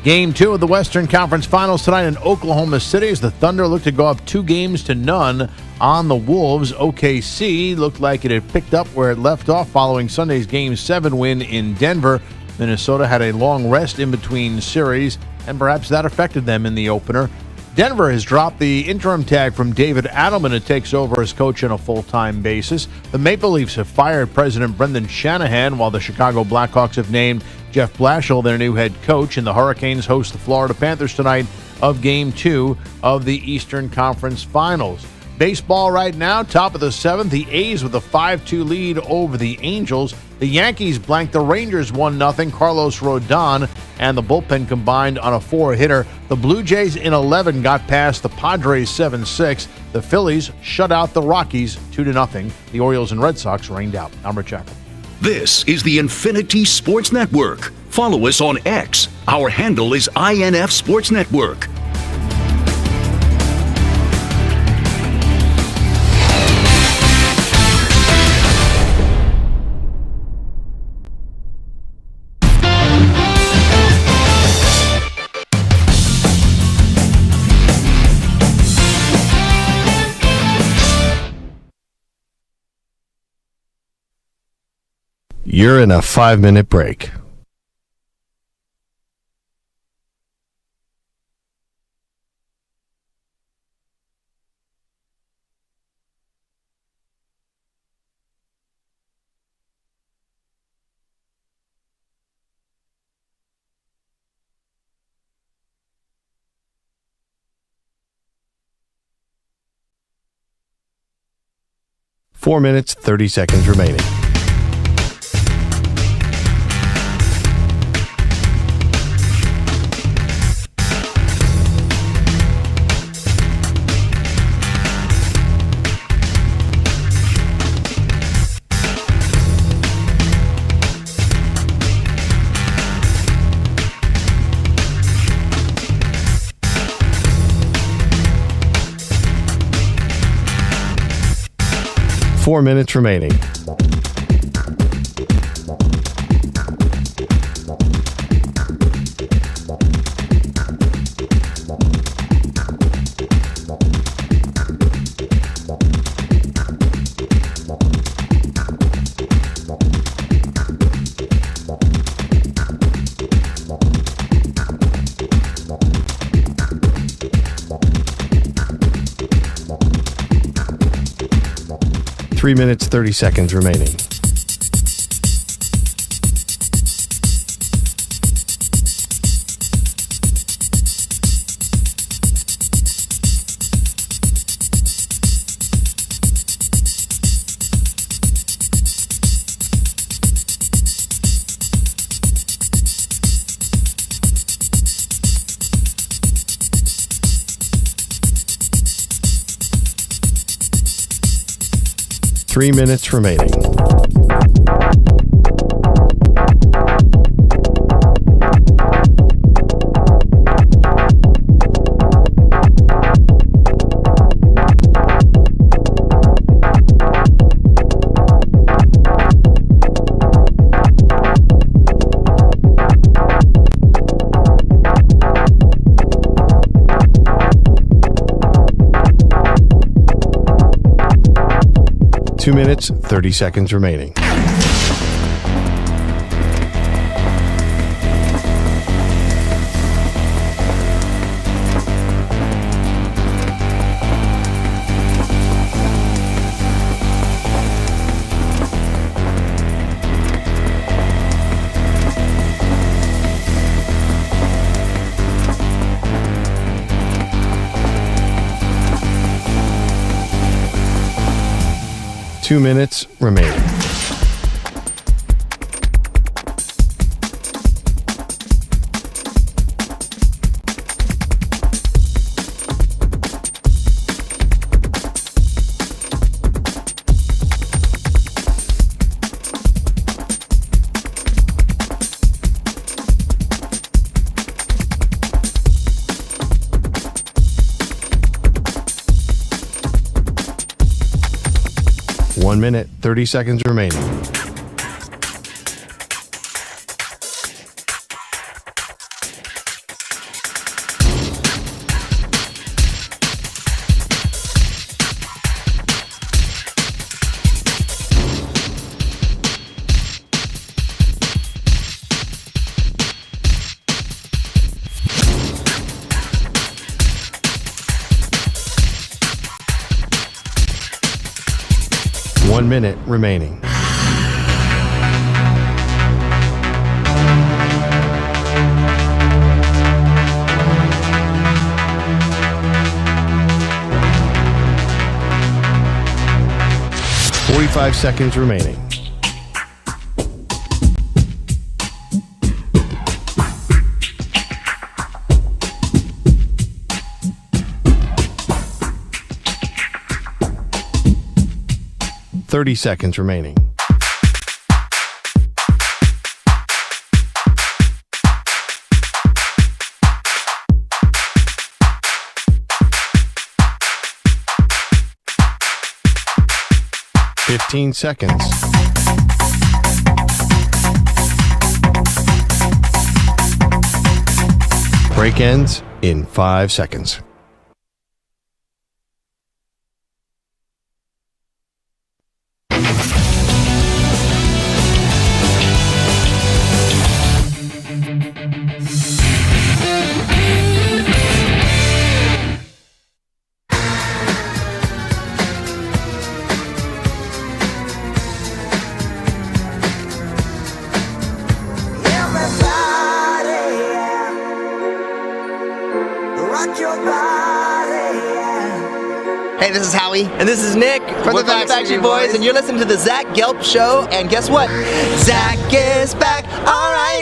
Game 2 of the Western Conference Finals tonight in Oklahoma City as the Thunder look to go up 2-0 on the Wolves. OKC looked like it had picked up where it left off following Sunday's Game 7 win in Denver. Minnesota had a long rest in between series, and perhaps that affected them in the opener. Denver has dropped the interim tag from David Adelman and takes over as coach on a full-time basis. The Maple Leafs have fired President Brendan Shanahan, while the Chicago Blackhawks have named Jeff Blashill their new head coach, and the Hurricanes host the Florida Panthers tonight of Game 2 of the Eastern Conference Finals. Baseball right now, top of the 7th. The A's with a 5-2 lead over the Angels. The Yankees blanked the Rangers 1-0. Carlos Rodon and the bullpen combined on a 4-hitter. The Blue Jays in 11 got past the Padres 7-6. The Phillies shut out the Rockies 2-0. The Orioles and Red Sox rained out. I'm Rich Apple. This is the Infinity Sports Network. Follow us on X. Our handle is INF Sports Network. You're in a 5-minute break. Four minutes, 30 seconds remaining. Four minutes remaining. Three minutes, 30 seconds remaining. Three minutes remaining. 2 minutes, 30 seconds remaining. Two minutes remaining. One minute, 30 seconds remaining. One minute remaining. Five seconds remaining. Seconds remaining. Fifteen seconds. Break ends in 5 seconds. Hey, this is Howie. And this is Nick. From the Backstreet Boys. And you're listening to the Zach Gelb Show. And guess what? Zach is back. All right.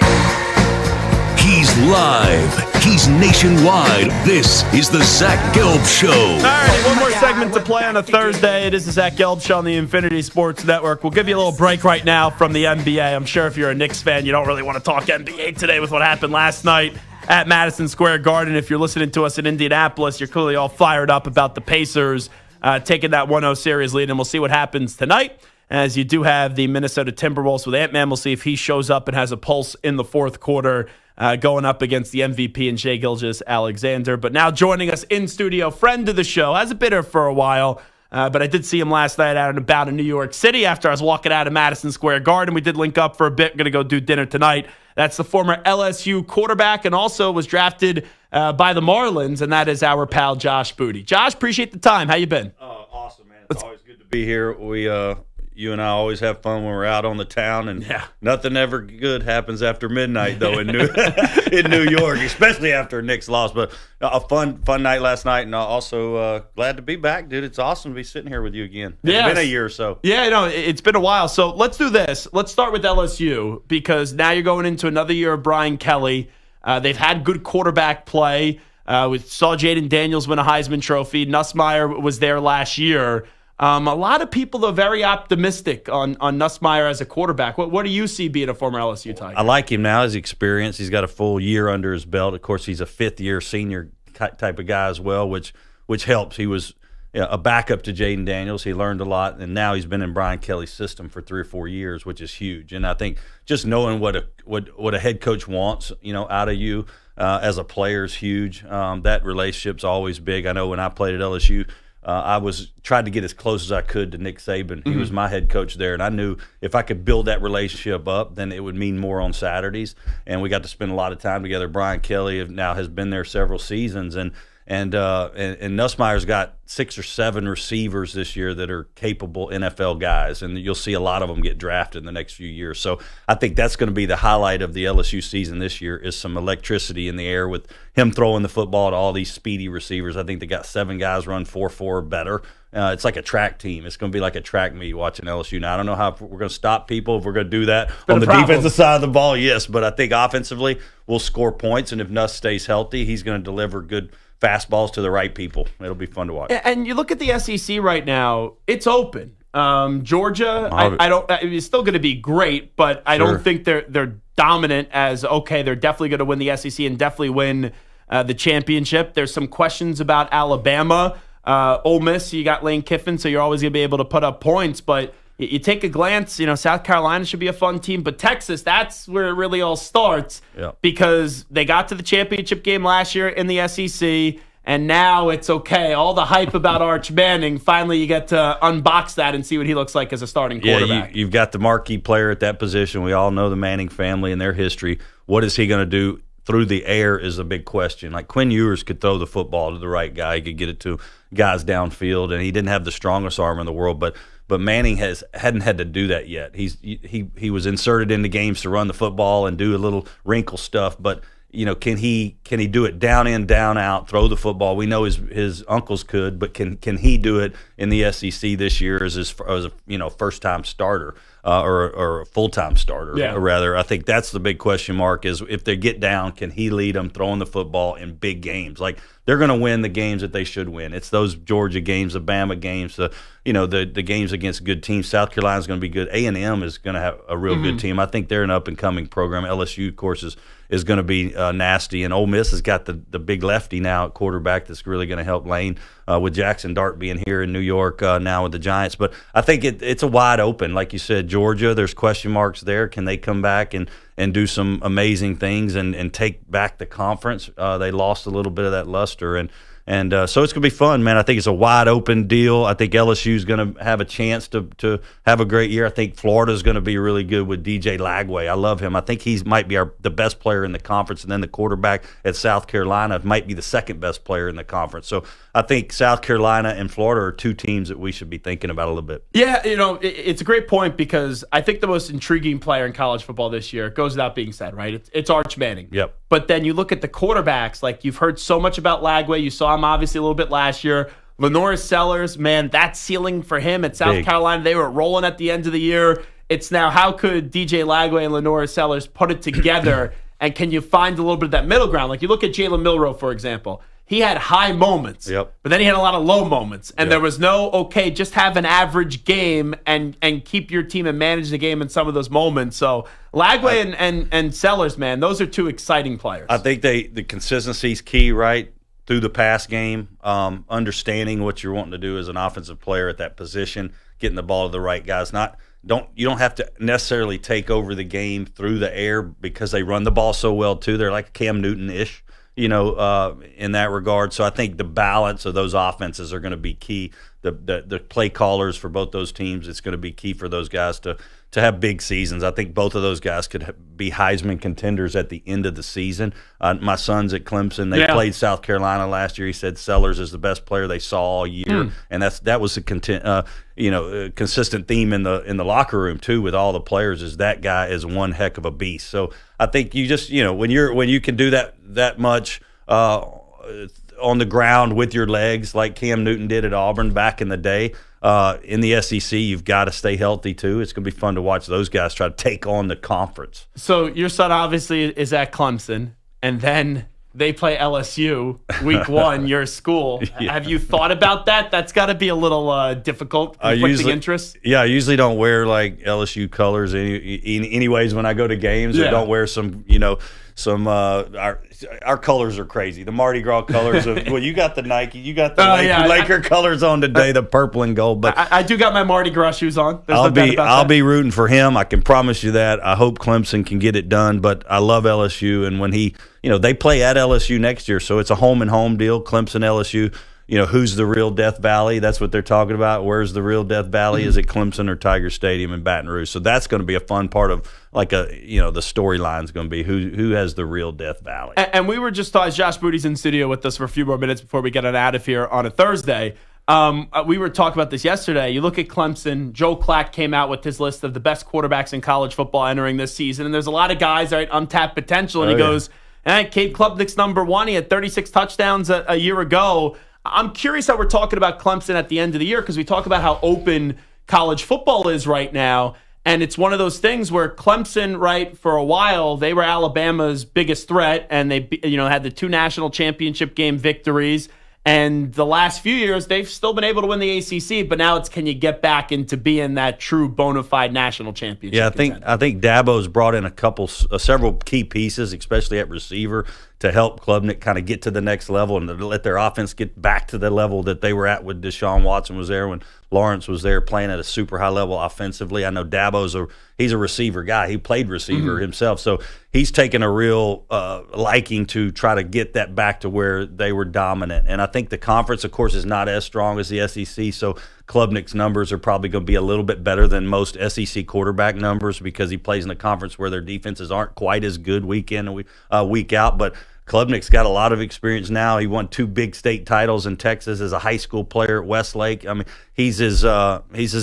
He's live. He's nationwide. This is the Zach Gelb Show. All right, one more segment to play on a Thursday. It is the Zach Gelb Show on the Infinity Sports Network. We'll give you a little break right now from the NBA. I'm sure if you're a Knicks fan, you don't really want to talk NBA today with what happened last night at Madison Square Garden. If you're listening to us in Indianapolis, you're clearly all fired up about the Pacers taking that 1-0 series lead, and we'll see what happens tonight. As you do have the Minnesota Timberwolves with Ant-Man. We'll see if he shows up and has a pulse in the fourth quarter going up against the MVP and Shai Gilgeous-Alexander. But now joining us in studio, friend of the show, hasn't been here for a while, but I did see him last night out and about in New York City after I was walking out of Madison Square Garden. We did link up for a bit. Going to go do dinner tonight. That's the former LSU quarterback and also was drafted by the Marlins, and that is our pal Josh Booty. Josh, appreciate the time. How you been? Awesome, man. It's always good to be here. You and I always have fun when we're out on the town, and nothing ever good happens after midnight, though, in New York, especially after a Knicks loss. But a fun night last night, and also glad to be back, dude. It's awesome to be sitting here with you again. It's been a year or so. Yeah, no, it's been a while. So let's do this. Let's start with LSU, because now you're going into another year of Brian Kelly. They've had good quarterback play. We saw Jaden Daniels win a Heisman Trophy. Nussmeier was there last year. A lot of people are very optimistic on Nussmeier as a quarterback. What do you see being a former LSU Tiger? I like him now. His experience. He's got a full year under his belt. Of course, he's a fifth-year senior type of guy as well, which helps. He was a backup to Jaden Daniels. He learned a lot, and now he's been in Brian Kelly's system for 3 or 4 years, which is huge. And I think just knowing what a head coach wants, out of you as a player is huge. That relationship's always big. I know when I played at LSU, I tried to get as close as I could to Nick Saban. He was my head coach there, and I knew if I could build that relationship up, then it would mean more on Saturdays. And we got to spend a lot of time together. Brian Kelly now has been there several seasons, and Nussmeier's got 6 or 7 receivers this year that are capable NFL guys, and you'll see a lot of them get drafted in the next few years. So I think that's going to be the highlight of the LSU season this year is some electricity in the air with him throwing the football to all these speedy receivers. I think they got 7 guys run 4.4 or better. It's like a track team. It's going to be like a track meet watching LSU. Now, I don't know how we're going to stop people if we're going to do that on the defensive side of the ball, yes, but I think offensively we'll score points, and if Nuss stays healthy, he's going to deliver good fastballs to the right people. It'll be fun to watch. And you look at the SEC right now; it's open. Georgia, it's still going to be great, but I don't think they're dominant as okay. They're definitely going to win the SEC and definitely win the championship. There's some questions about Alabama, Ole Miss. You got Lane Kiffin, so you're always going to be able to put up points, but. You take a glance, South Carolina should be a fun team, but Texas, that's where it really all starts because they got to the championship game last year in the SEC, and now it's okay. All the hype about Arch Manning, finally you get to unbox that and see what he looks like as a starting quarterback. You've got the marquee player at that position. We all know the Manning family and their history. What is he going to do through the air is a big question. Like Quinn Ewers could throw the football to the right guy. He could get it to guys downfield, and he didn't have the strongest arm in the world, but Manning hadn't had to do that yet. He was inserted into games to run the football and do a little wrinkle stuff, but can he do it down in, down out, throw the football? We know his uncles could, but can he do it in the SEC this year as a first time starter or a full time starter? Yeah. Or rather, I think that's the big question mark is if they get down, can he lead them throwing the football in big games? Like they're going to win the games that they should win. It's those Georgia games, the Bama games, the games against good teams. South Carolina's going to be good. A&M is going to have a real good team. I think they're an up and coming program. LSU, of course, is going to be nasty, and Ole Miss has got the big lefty now at quarterback that's really going to help Lane with Jackson Dart being here in New York now with the Giants. But I think it's a wide open, like you said, Georgia. There's question marks there. Can they come back and do some amazing things and take back the conference? They lost a little bit of that luster, and so it's going to be fun, man. I think it's a wide open deal. I think LSU is going to have a chance to have a great year. I think Florida is going to be really good with DJ Lagway. I love him. I think he might be the best player in the conference, and then the quarterback at South Carolina might be the second best player in the conference. So I think South Carolina and Florida are 2 teams that we should be thinking about a little bit. Yeah, it's a great point because I think the most intriguing player in college football this year, goes without being said, right? It's Arch Manning. Yep. But then you look at the quarterbacks, like you've heard so much about Lagway. You saw him obviously a little bit last year. Lenora Sellers, man, that ceiling for him at South Carolina, they were rolling at the end of the year. It's now how could DJ Lagway and Lenora Sellers put it together, and can you find a little bit of that middle ground? Like you look at Jalen Milroe, for example. He had high moments, but then he had a lot of low moments. And there was no, just have an average game and keep your team and manage the game in some of those moments. So Lagway and Sellers, man, those are 2 exciting players. I think the consistency is key, right? Through the pass game, understanding what you're wanting to do as an offensive player at that position, getting the ball to the right guys. You don't have to necessarily take over the game through the air because they run the ball so well too. They're like Cam Newton-ish, in that regard. So I think the balance of those offenses are going to be key. The play callers for both those teams, it's going to be key for those guys to have big seasons. I think both of those guys could be Heisman contenders at the end of the season. My son's at Clemson. They played South Carolina last year. He said Sellers is the best player they saw all year, and that was a consistent theme in the locker room too with all the players. Is that guy is one heck of a beast. So I think you just when you can do that much on the ground with your legs like Cam Newton did at Auburn back in the day. In the SEC, you've got to stay healthy, too. It's going to be fun to watch those guys try to take on the conference. So your son obviously is at Clemson, and then they play LSU week 1, your school. Yeah. Have you thought about that? That's got to be a little difficult, conflicting interests. Yeah, I usually don't wear like LSU colors anyways when I go to games. I don't wear some, our colors are crazy. The Mardi Gras colors of you got the Nike, you got the Laker colors on today, the purple and gold. But I do got my Mardi Gras shoes on. I'll be rooting for him. I can promise you that. I hope Clemson can get it done. But I love LSU, and when they play at LSU next year, so it's a home and home deal. Clemson, LSU. who's the real Death Valley? That's what they're talking about. Where's the real Death Valley? Is it Clemson or Tiger Stadium in Baton Rouge? So that's going to be a fun part of the storyline is going to be who has the real Death Valley. And we were just talking, Josh Booty's in studio with us for a few more minutes before we get out of here on a Thursday. We were talking about this yesterday. You look at Clemson. Joe Clack came out with his list of the best quarterbacks in college football entering this season, and there's a lot of guys, right, untapped potential, and he goes, Cade Klubnik's number one. He had 36 touchdowns a year ago. I'm curious how we're talking about Clemson at the end of the year because we talk about how open college football is right now. And it's one of those things where Clemson, right, for a while, they were Alabama's biggest threat. And they, had the 2 national championship game victories. And the last few years, they've still been able to win the ACC. But now it's, can you get back into being that true bona fide national championship? Yeah, I think Dabo's brought in several key pieces, especially at receiver, to help Klubnik kind of get to the next level and to let their offense get back to the level that they were at when Deshaun Watson was there, when Lawrence was there playing at a super high level offensively. I know he's a receiver guy. He played receiver himself. So he's taken a real liking to try to get that back to where they were dominant. And I think the conference, of course, is not as strong as the SEC. So Klubnik's numbers are probably going to be a little bit better than most SEC quarterback numbers because he plays in a conference where their defenses aren't quite as good week in and week out. But Klubnik's got a lot of experience now. He won 2 big state titles in Texas as a high school player at Westlake. I mean, he's as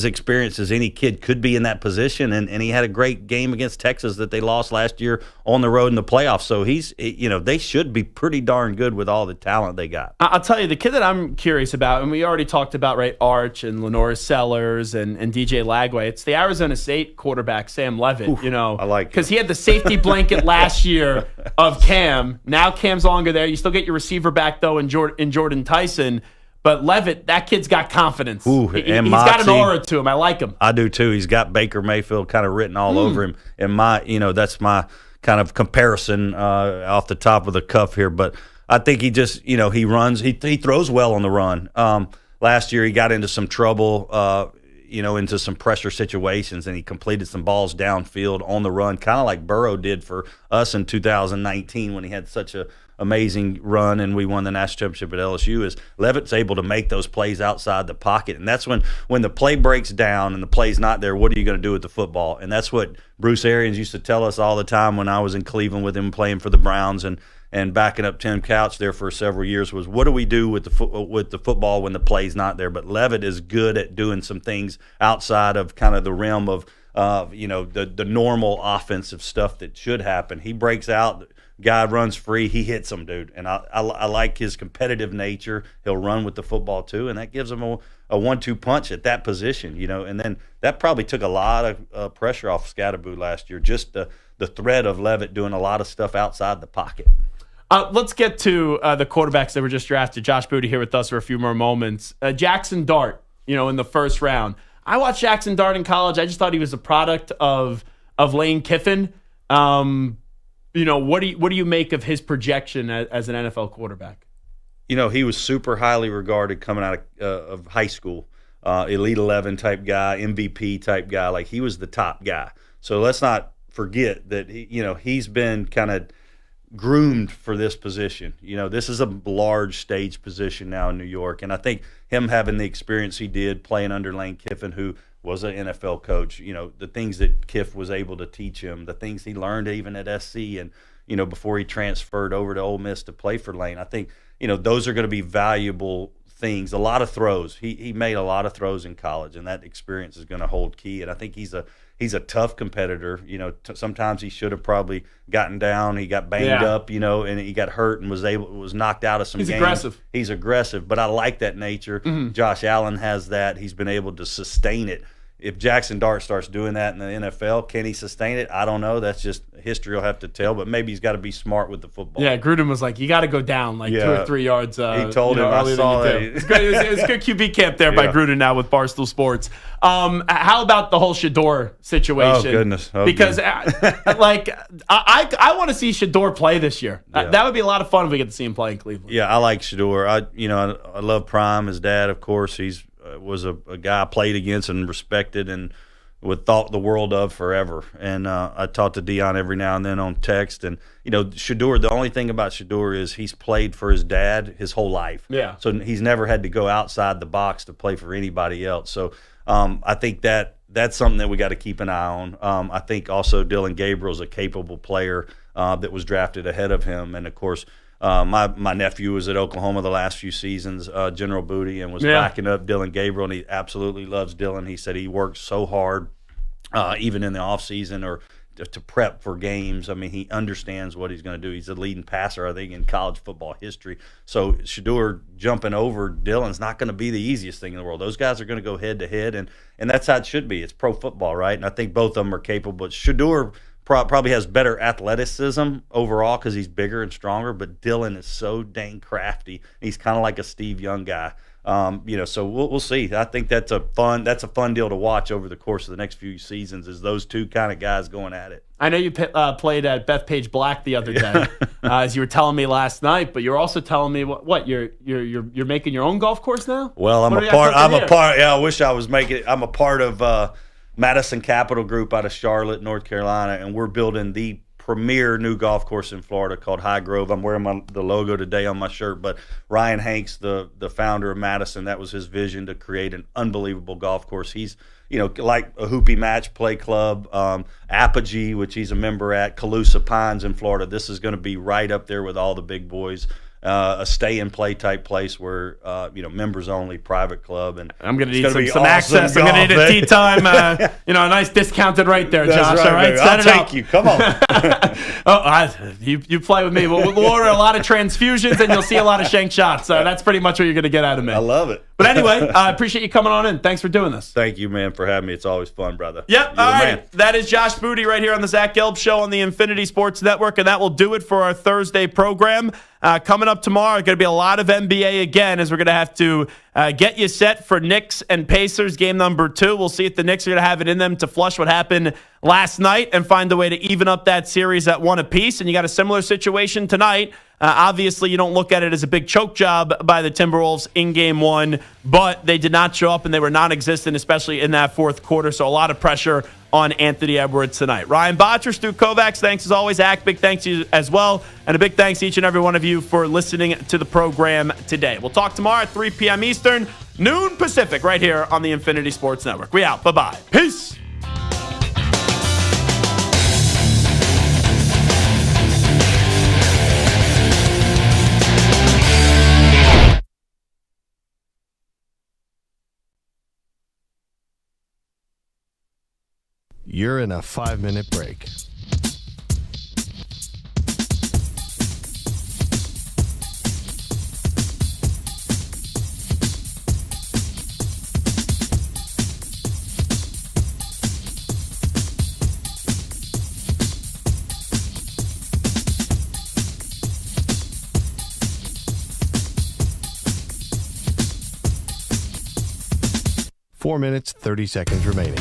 experienced as any kid could be in that position, and he had a great game against Texas that they lost last year on the road in the playoffs. So they should be pretty darn good with all the talent they got. I'll tell you, the kid that I'm curious about, and we already talked about, right, Arch and Lenore Sellers and DJ Lagway, it's the Arizona State quarterback, Sam Levitt. Oof, I like because he had the safety blanket last year of Cam. Now Cam's longer there. You still get your receiver back, though, in Jordan Tyson. But Levitt, that kid's got confidence. Ooh, he's got an aura to him. I like him. I do, too. He's got Baker Mayfield kind of written all over him. And that's my kind of comparison off the top of the cuff here. But I think he just, he runs. He throws well on the run. Last year, he got into some trouble, into some pressure situations, and he completed some balls downfield on the run, kind of like Burrow did for us in 2019 when he had such a amazing run and we won the national championship at LSU. Is Levitt's able to make those plays outside the pocket, and that's when the play breaks down and the play's not there, what are you going to do with the football? And that's what Bruce Arians used to tell us all the time when I was in Cleveland with him playing for the Browns and backing up Tim Couch there for several years, was what do we do with the football when the play's not there? But Levitt is good at doing some things outside of kind of the realm of the normal offensive stuff that should happen. He breaks out, guy runs free, he hits him, dude. And I like his competitive nature. He'll run with the football too, and that gives him a 1-2 punch at that position, And then that probably took a lot of pressure off Scatterboo last year, just the threat of Levitt doing a lot of stuff outside the pocket. Let's get to the quarterbacks that were just drafted. Josh Booty here with us for a few more moments. Jackson Dart, in the first round. I watched Jackson Dart in college. I just thought he was a product of Lane Kiffin. What do you make of his projection as an NFL quarterback? He was super highly regarded coming out of high school. Elite 11 type guy, MVP type guy. Like, he was the top guy. So let's not forget that he's been kind of groomed for this position. This is a large stage position now in New York, and I think him having the experience he did playing under Lane Kiffin, who was an NFL coach, the things that Kiff was able to teach him, the things he learned even at SC and, before he transferred over to Ole Miss to play for Lane. I think, those are going to be valuable things. A lot of throws. He made a lot of throws in college, and that experience is going to hold key. And I think he's a tough competitor. Sometimes he should have probably gotten down. He got banged up, and he got hurt and was knocked out of some games. He's aggressive, but I like that nature. Josh Allen has that. He's been able to sustain it. If Jackson Dart starts doing that in the NFL, can he sustain it? I don't know. That's just history will have to tell, but maybe he's got to be smart with the football. Yeah, Gruden was like, you got to go down 2 or 3 yards. He told him, I saw it. It's good QB camp there by Gruden now with Barstool Sports. How about the whole Shador situation? Oh, goodness. Because, I want to see Shador play this year. Yeah. That would be a lot of fun if we get to see him play in Cleveland. Yeah, I like Shador. I love Prime, his dad, of course. He's was a guy I played against and respected, and would thought the world of forever. And I talk to Dion every now and then on text. And, Shedeur, the only thing about Shedeur is he's played for his dad his whole life. Yeah. So he's never had to go outside the box to play for anybody else. So I think that's something that we got to keep an eye on. I think also Dylan Gabriel's a capable player that was drafted ahead of him. And, of course, my nephew was at Oklahoma the last few seasons, General Booty, and was backing up Dylan Gabriel, and he absolutely loves Dylan. He said he works so hard, even in the offseason or to prep for games. I mean, he understands what he's going to do. He's the leading passer, I think, in college football history. So Shedeur jumping over Dylan's not going to be the easiest thing in the world. Those guys are going to go head-to-head, and that's how it should be. It's pro football, right? And I think both of them are capable. But Shedeur probably has better athleticism overall because he's bigger and stronger, but Dylan is so dang crafty. He's kind of like a Steve Young guy. So we'll see. I think that's a fun deal to watch over the course of the next few seasons, is those two kind of guys going at it. I know you played at Bethpage Black the other day, as you were telling me last night, but you're also telling me what you're making your own golf course now? Well, I'm a part. Yeah, I wish I was making it. I'm a part of Madison Capital Group out of Charlotte, North Carolina, and we're building the premier new golf course in Florida called High Grove. I'm wearing the logo today on my shirt, but Ryan Hanks, the founder of Madison, that was his vision, to create an unbelievable golf course. He's, like a Hoopie Match Play Club, Apogee, which he's a member at, Calusa Pines in Florida. This is going to be right up there with all the big boys. A stay-and-play type place where, members only, private club. And I'm going to need some access. I'm going to need a tea time, a nice discounted rate there, Josh. Right, all right, I'll take you. Come on. You play with me. We'll order a lot of transfusions, and you'll see a lot of shank shots. So that's pretty much what you're going to get out of me. I love it. But anyway, I appreciate you coming on in. Thanks for doing this. Thank you, man, for having me. It's always fun, brother. Yep. All right. That is Josh Booty right here on the Zach Gelb Show on the Infinity Sports Network, and that will do it for our Thursday program. Coming up tomorrow, going to be a lot of NBA again, as we're going to have to get you set for Knicks and Pacers game number 2. We'll see if the Knicks are going to have it in them to flush what happened last night and find a way to even up that series at 1 apiece. And you got a similar situation tonight. Obviously, you don't look at it as a big choke job by the Timberwolves in game 1, but they did not show up and they were non-existent, especially in that fourth quarter. So a lot of pressure on Anthony Edwards tonight. Ryan Botcher, Stu Kovacs, thanks as always. Ack, big thanks to you as well. And a big thanks to each and every one of you for listening to the program today. We'll talk tomorrow at 3 p.m. Eastern, noon Pacific, right here on the Infinity Sports Network. We out. Bye-bye. Peace. You're in a 5-minute break. Four minutes, 30 seconds remaining.